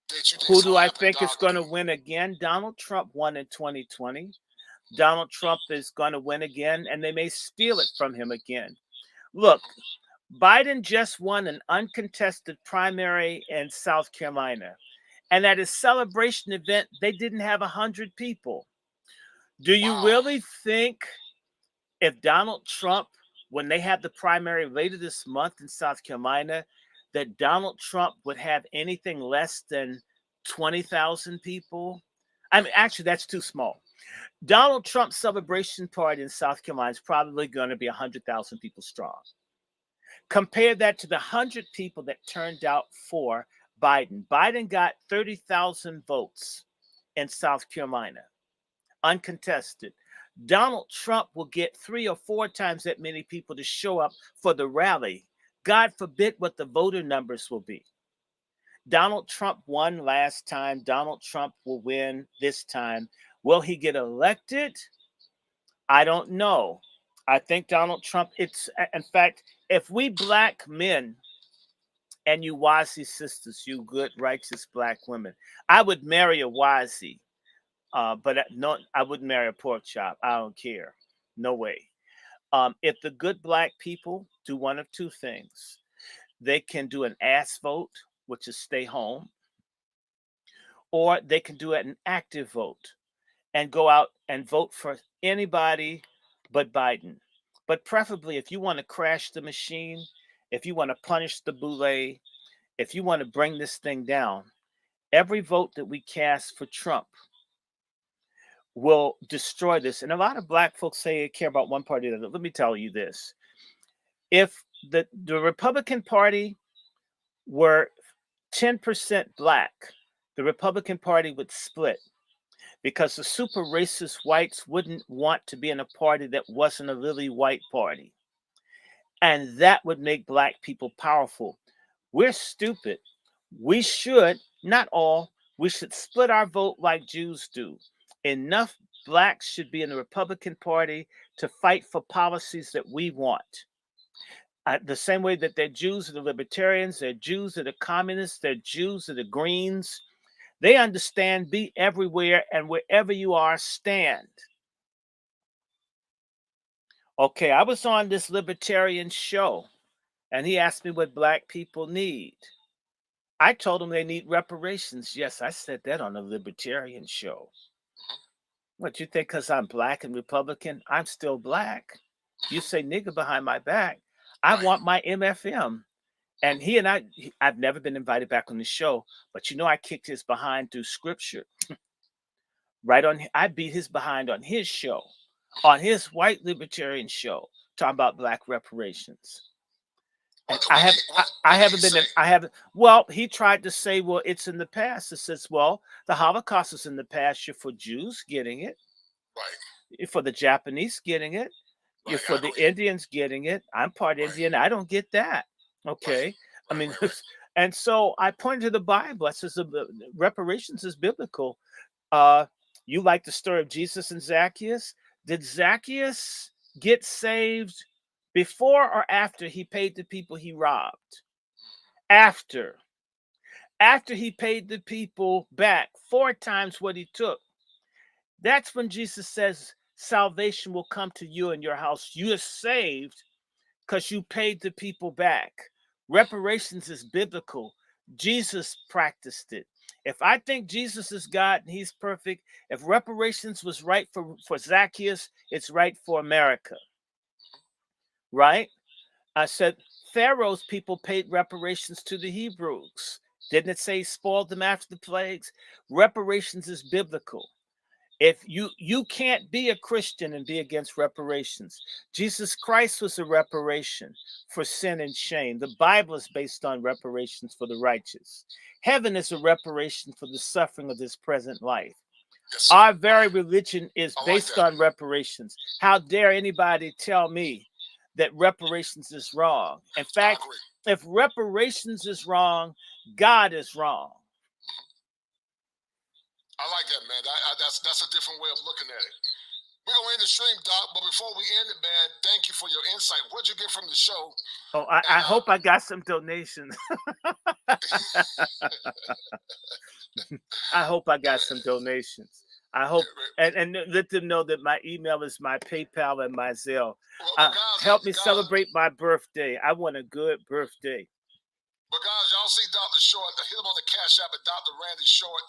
that you think? Who do I think is going to win again? Donald Trump won in 2020. Donald Trump is going to win again, and they may steal it from him again. Look, Biden just won an uncontested primary in South Carolina. And at his celebration event, they didn't have 100 people. Do you really think if Donald Trump, when they have the primary later this month in South Carolina, that Donald Trump would have anything less than 20,000 people? I mean, actually, that's too small. Donald Trump's celebration party in South Carolina is probably going to be 100,000 people strong. Compare that to the 100 people that turned out for Biden. Biden got 30,000 votes in South Carolina, uncontested. Donald Trump will get 3 or 4 times that many people to show up for the rally. God forbid what the voter numbers will be. Donald Trump won last time. Donald Trump will win this time. Will he get elected? I don't know. I think Donald Trump, in fact, if we black men and you Wazi sisters, you good, righteous black women, I would marry a Wazi. But no, I wouldn't marry a pork chop. I don't care. No way. If the good black people do one of two things, they can do an ass vote, which is stay home, or they can do an active vote and go out and vote for anybody but Biden. But preferably, if you want to crash the machine, if you want to punish the boule, if you want to bring this thing down, every vote that we cast for Trump will destroy this. And a lot of black folks say they care about one party or the other. Let me tell you this. If the Republican Party were 10% black, the Republican Party would split because the super racist whites wouldn't want to be in a party that wasn't a really white party. And that would make black people powerful. We're stupid. We should, not all, we should split our vote like Jews do. Enough blacks should be in the Republican Party to fight for policies that we want. The same way that they're Jews are the libertarians, they're Jews are the communists, they're Jews are the Greens. They understand be everywhere and wherever you are, stand. Okay, I was on this libertarian show and he asked me what black people need. I told him they need reparations. Yes, I said that on a libertarian show. What, you think because I'm black and Republican, I'm still black? You say nigga behind my back. I want my MFM. And he and I've never been invited back on the show, but you know I kicked his behind through scripture. I beat his behind on his show, on his white libertarian show, talking about black reparations. And well, he tried to say, well, it's in the past. It says, well, the Holocaust is in the past. You're for Jews getting it. Right. You're for the Japanese getting it. Right. You're for the Indians getting it. I'm part Indian. I don't get that. Okay. Right. I mean, and so I pointed to the Bible. I says reparations is biblical. You like the story of Jesus and Zacchaeus? Did Zacchaeus get saved before or after he paid the people he robbed? After. After he paid the people back 4 times what he took. That's when Jesus says salvation will come to you and your house. You are saved because you paid the people back. Reparations is biblical. Jesus practiced it. If I think Jesus is God and he's perfect, if reparations was right for Zacchaeus, it's right for America. Right? I said Pharaoh's people paid reparations to the Hebrews. Didn't it say he spoiled them after the plagues? Reparations is biblical. If you can't be a Christian and be against reparations. Jesus Christ was a reparation for sin and shame. The Bible is based on reparations for the righteous. Heaven is a reparation for the suffering of this present life. Yes, our very religion is based on reparations. How dare anybody tell me that reparations is wrong? In fact, if reparations is wrong, God is wrong. I like that, man. That's a different way of looking at it. We're going to end the stream, Doc, but before we end it, man, thank you for your insight. What'd you get from the show? Oh, I hope I got some donations. I hope I got some donations. I hope, and let them know that my email is my PayPal and my Zelle. Help me celebrate my birthday. I want a good birthday. But guys, y'all see Dr. Short. Hit him on the Cash App at Dr. Randy Short.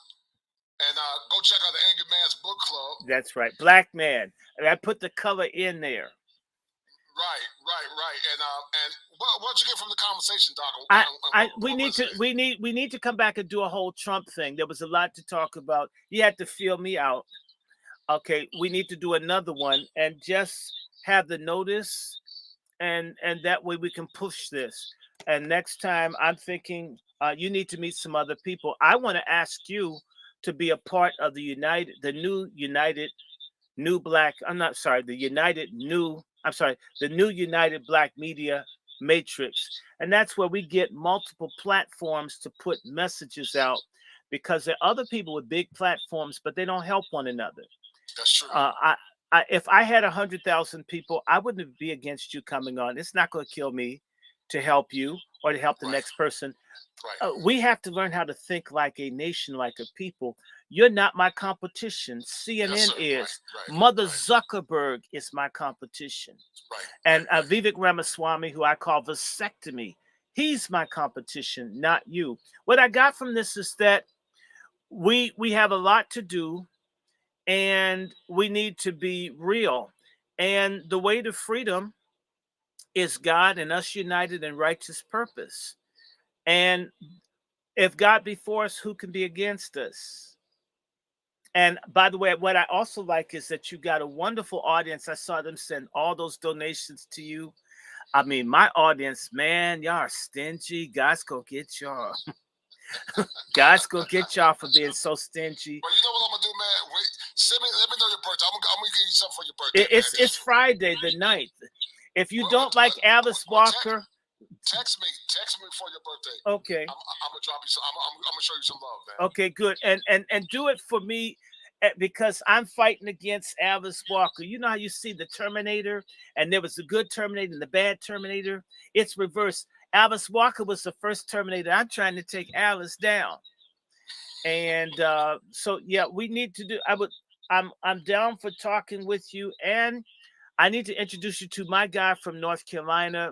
And go check out the Angry Man's Book Club. That's right. Black Man. And I put the color in there. Right. And what'd you get from the conversation, Doc? We need to come back and do a whole Trump thing. There was a lot to talk about. You had to feel me out. Okay, we need to do another one and just have the notice, and that way we can push this. And next time, I'm thinking you need to meet some other people. I want to ask you to be a part of the new United Black Media Matrix. And that's where we get multiple platforms to put messages out, because there are other people with big platforms, but they don't help one another. That's true. If I had 100,000 people, I wouldn't be against you coming on. It's not going to kill me. to help you or to help the next person. Right. We have to learn how to think like a nation, like a people. You're not my competition. CNN Yes, sir. is. Right. Mother Zuckerberg is my competition. Right. And Vivek Ramaswamy, who I call vasectomy, he's my competition, not you. What I got from this is that we have a lot to do, and we need to be real. And the way to freedom is God and us united in righteous purpose. And if God be for us, who can be against us? And by the way, what I also like is that you got a wonderful audience. I saw them send all those donations to you. I mean, my audience, man, y'all are stingy. God's gonna get y'all. God's gonna get y'all for being so stingy. Well, you know what I'm gonna do, man? Wait, let me know your birthday. I'm gonna give you something for your birthday. It's Friday the 9th. If you don't like Alice Walker, text me for your birthday. Okay. I'm gonna drop you some. I'm gonna show you some love, man. Okay, good. And do it for me, because I'm fighting against Alice Walker. You know how you see the Terminator, and there was the good Terminator and the bad Terminator. It's reversed. Alice Walker was the first Terminator. I'm trying to take Alice down. And so yeah, we need to do. I'm down for talking with you, and I need to introduce you to my guy from North Carolina,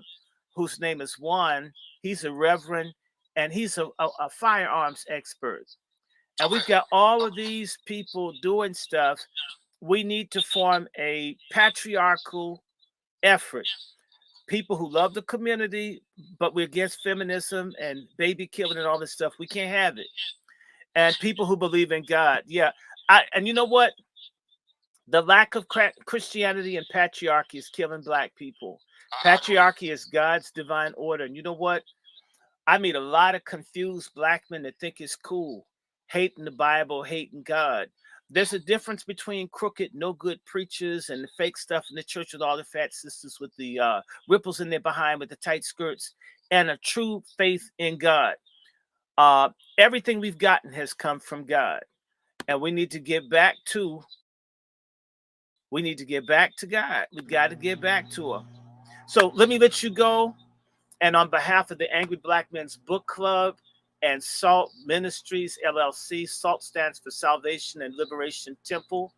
whose name is Juan. He's a reverend, and he's a firearms expert. And we've got all of these people doing stuff. We need to form a patriarchal effort. People who love the community, but we're against feminism and baby killing and all this stuff. We can't have it. And people who believe in God. Yeah. And you know what? The lack of Christianity and patriarchy is killing Black people. Patriarchy is God's divine order. And you know what? I meet a lot of confused Black men that think it's cool, hating the Bible, hating God. There's a difference between crooked, no good preachers and the fake stuff in the church with all the fat sisters with the ripples in their behind with the tight skirts, and a true faith in God. Everything we've gotten has come from God, and we need to get back to. We need to get back to God. We've got to get back to Him. So let me let you go. And on behalf of the Angry Black Men's Book Club and SALT Ministries, LLC, SALT stands for Salvation and Liberation Temple.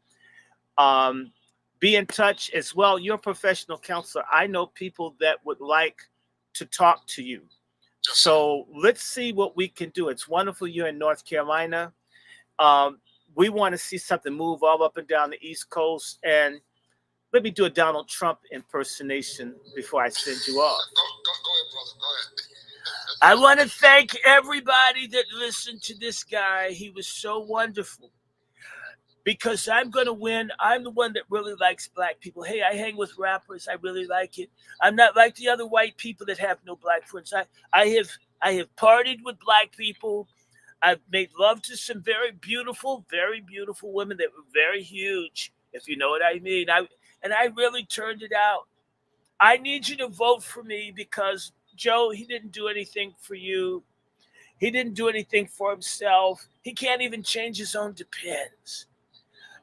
Be in touch as well. You're a professional counselor. I know people that would like to talk to you. So let's see what we can do. It's wonderful you're in North Carolina. We want to see something move all up and down the East Coast. And let me do a Donald Trump impersonation before I send you off. Go ahead, brother. Go ahead. I want to thank everybody that listened to this guy. He was so wonderful. Because I'm going to win. I'm the one that really likes Black people. Hey, I hang with rappers. I really like it. I'm not like the other white people that have no Black friends. I have partied with Black people. I've made love to some very beautiful women that were very huge, if you know what I mean. And I really turned it out. I need you to vote for me because, Joe, he didn't do anything for you. He didn't do anything for himself. He can't even change his own Depends.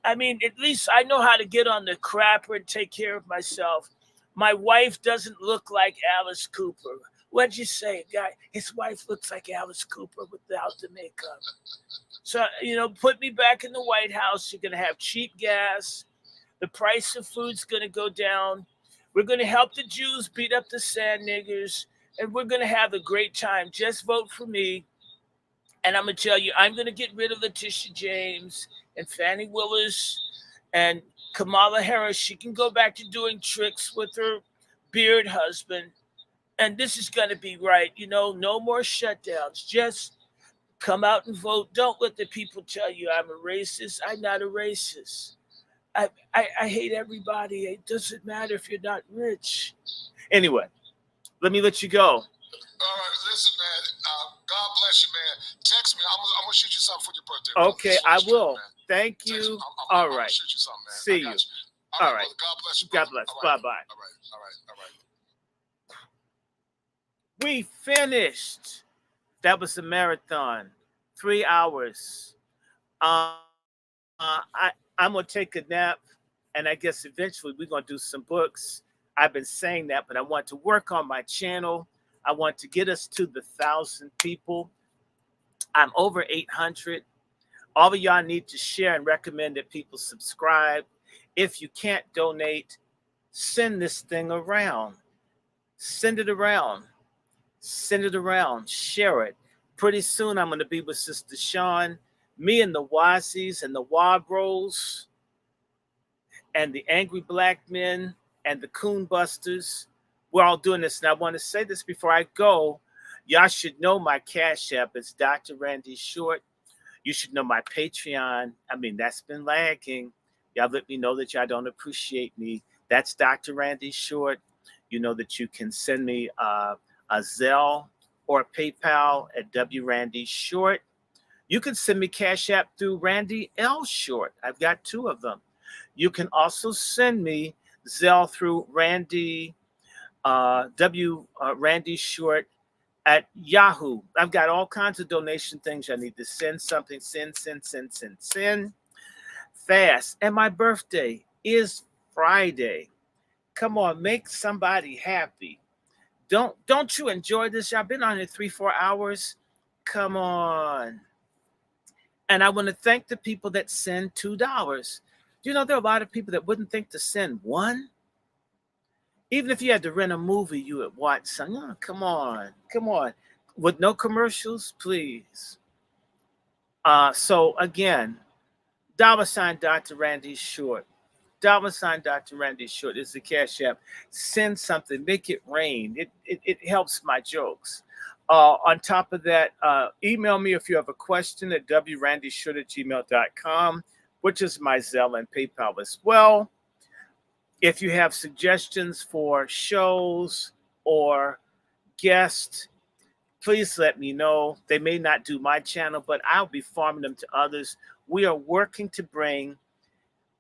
I mean, at least I know how to get on the crapper and take care of myself. My wife doesn't look like Alice Cooper. What'd you say, guy? His wife looks like Alice Cooper without the makeup. So, put me back in the White House. You're going to have cheap gas. The price of food's going to go down. We're going to help the Jews beat up the sand niggers. And we're going to have a great time. Just vote for me. And I'm going to tell you, I'm going to get rid of Letitia James and Fannie Willis and Kamala Harris. She can go back to doing tricks with her beard husband. And this is going to be right. No more shutdowns. Just come out and vote. Don't let the people tell you I'm a racist. I'm not a racist. I hate everybody. It doesn't matter if you're not rich. Anyway, let me let you go. All right, listen, man. God bless you, man. Text me. I'm gonna shoot you something for your birthday. Okay, I will. Thank you. All right. Shoot you something, man. See you. All right. Brother. God bless you. God Brother. bless. All right. Bye-bye. All right. We finished. That was a marathon. 3 hours. I'm going to take a nap, and I guess eventually we're going to do some books. I've been saying that, but I want to work on my channel. I want to get us to the 1,000 people. I'm over 800. All of y'all need to share and recommend that people subscribe. If you can't donate, send this thing around. Send it around. Send it around. Share it. Pretty soon I'm going to be with Sister Sean, me and the Wazies and the Wabros and the Angry Black Men and the Coon Busters. We're all doing this. And I want to say this before I go. Y'all should know my Cash App is Dr. Randy Short. You should know my Patreon. I mean, that's been lagging. Y'all let me know that y'all don't appreciate me. That's Dr. Randy Short. You know that you can send me a Zelle or a PayPal at WRandy Short. You can send me Cash App through Randy L. Short. I've got 2 of them. You can also send me Zelle through Randy Randy Short at Yahoo. I've got all kinds of donation things. I need to send something. Send fast. And my birthday is Friday. Come on, make somebody happy. Don't you enjoy this? I've been on here 3-4 hours. Come on. And I want to thank the people that send $2. You know, there are a lot of people that wouldn't think to send 1. Even if you had to rent a movie, you would watch something. Oh, come on. With no commercials, please. So again, $ Dr. Randy Short. $ Dr. Randy Short is the Cash App. Send something, make it rain. It helps my jokes. On top of that, email me if you have a question at wrandyshort@gmail.com, which is my Zelle and PayPal as well. If you have suggestions for shows or guests, please let me know. They may not do my channel, but I'll be farming them to others. We are working to bring,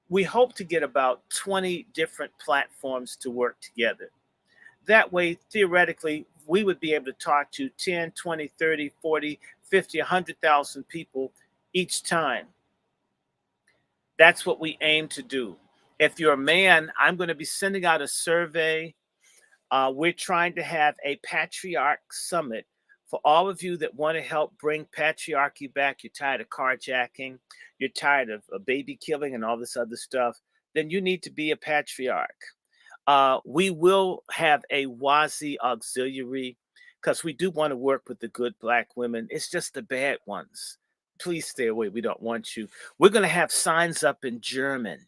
we hope to get about 20 different platforms to work together. That way, theoretically, we would be able to talk to 10, 20, 30, 40, 50, 100,000 people each time. That's what we aim to do. If you're a man, I'm going to be sending out a survey. We're trying to have a Patriarch Summit for all of you that want to help bring patriarchy back. You're tired of carjacking. You're tired of baby killing and all this other stuff. Then you need to be a patriarch. We will have a Wazi auxiliary because we do want to work with the good Black women. It's just the bad ones. Please stay away. We don't want you. We're going to have signs up in German.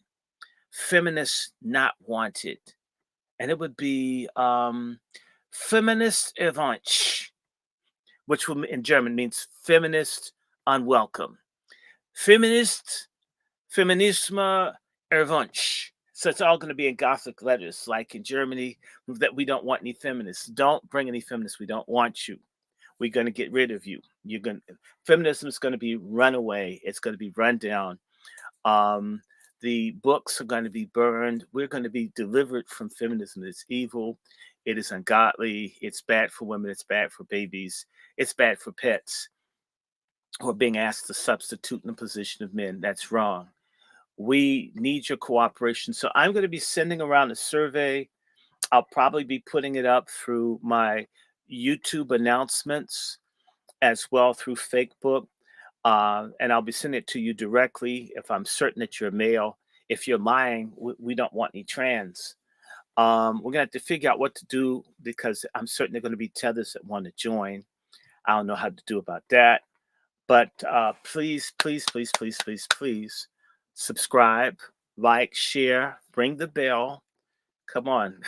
Feminists not wanted. And it would be feminist erwünscht, which will, in German means feminist unwelcome. Feminisme erwünscht. So it's all going to be in Gothic letters, like in Germany, that we don't want any feminists. Don't bring any feminists. We don't want you. We're going to get rid of you. Feminism is going to be run away. It's going to be run down. The books are going to be burned. We're going to be delivered from feminism. It's evil. It is ungodly. It's bad for women. It's bad for babies. It's bad for pets who are being asked to substitute in the position of men. That's wrong. We need your cooperation. So I'm going to be sending around a survey. I'll probably be putting it up through my YouTube announcements as well through Facebook. And I'll be sending it to you directly if I'm certain that you're male. If you're lying, we don't want any trans. We're going to have to figure out what to do because I'm certain there are going to be tethers that want to join. I don't know how to do about that. But please subscribe, like, share, ring the bell. Come on.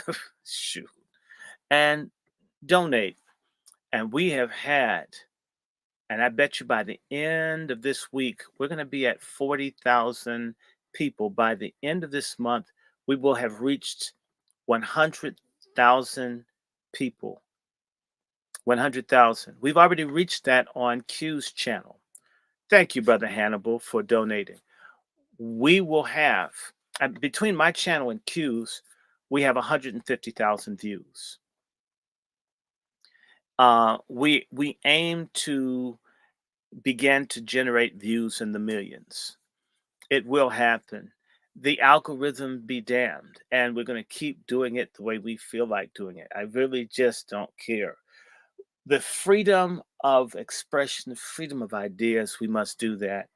Shoot. And donate. And we have had, and I bet you by the end of this week, we're going to be at 40,000 people. By the end of this month, we will have reached 100,000 people. 100,000. We've already reached that on Q's channel. Thank you, Brother Hannibal, for donating. We will have, between my channel and Q's, we have 150,000 views. We aim to begin to generate views in the millions. It will happen. The algorithm be damned, and we're going to keep doing it the way we feel like doing it. I really just don't care. the freedom of expression, the freedom of ideas, we must do that.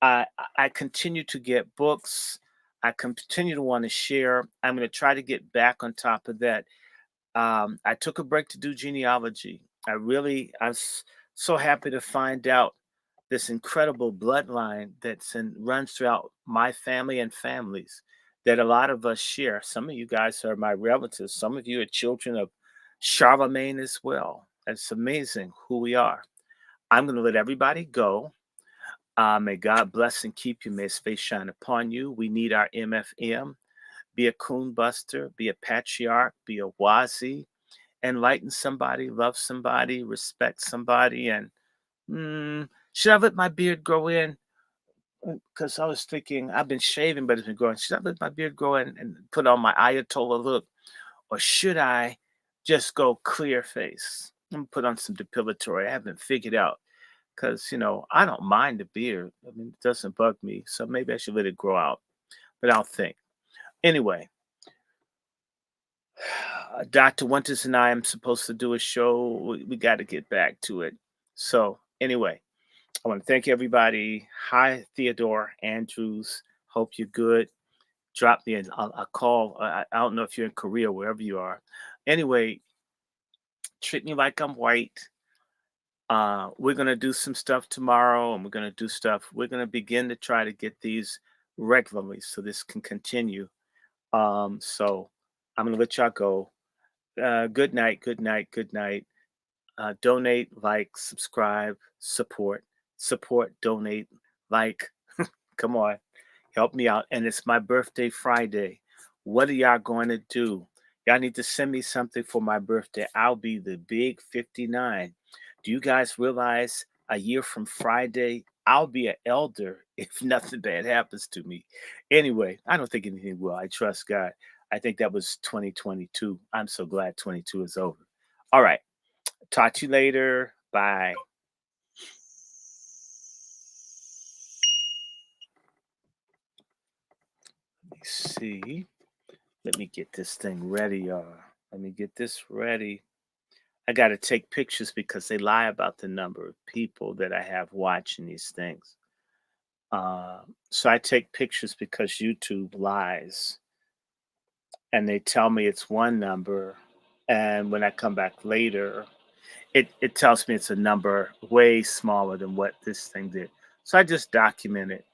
I continue to get books. I continue to want to share. I'm going to try to get back on top of that. I took a break to do genealogy. I was so happy to find out this incredible bloodline runs throughout my family and families that a lot of us share. Some of you guys are my relatives. Some of you are children of Charlemagne as well. It's amazing who we are. I'm going to let everybody go. May God bless and keep you. May his face shine upon you. We need our MFM. Be a coon buster, be a patriarch, be a wazi, enlighten somebody, love somebody, respect somebody. And should I let my beard grow in? Because I was thinking, I've been shaving, but it's been growing. Should I let my beard grow in and put on my Ayatollah look? Or should I just go clear face and put on some depilatory? I haven't figured out because, I don't mind the beard. I mean, it doesn't bug me. So maybe I should let it grow out, but I'll think. Anyway, Dr. Winters and I am supposed to do a show. We got to get back to it. So anyway, I want to thank everybody. Hi, Theodore Andrews. Hope you're good. Drop me a call. I don't know if you're in Korea, wherever you are. Anyway, treat me like I'm white. We're going to do some stuff tomorrow, and we're going to do stuff. We're going to begin to try to get these regularly so this can continue. So I'm going to let y'all go. Good night, good night, good night. Donate, like, subscribe, support, donate, like. Come on, help me out. And it's my birthday Friday. What are y'all going to do? Y'all need to send me something for my birthday. I'll be the big 59. Do you guys realize a year from Friday, I'll be an elder if nothing bad happens to me? Anyway, I don't think anything will. I trust God. I think that was 2022. I'm so glad 22 is over. All right. Talk to you later. Bye. Let me see. Let me get this thing ready, y'all. Let me get this ready. I got to take pictures because they lie about the number of people that I have watching these things. So I take pictures because YouTube lies. And they tell me it's one number. And when I come back later, it tells me it's a number way smaller than what this thing did. So I just document it.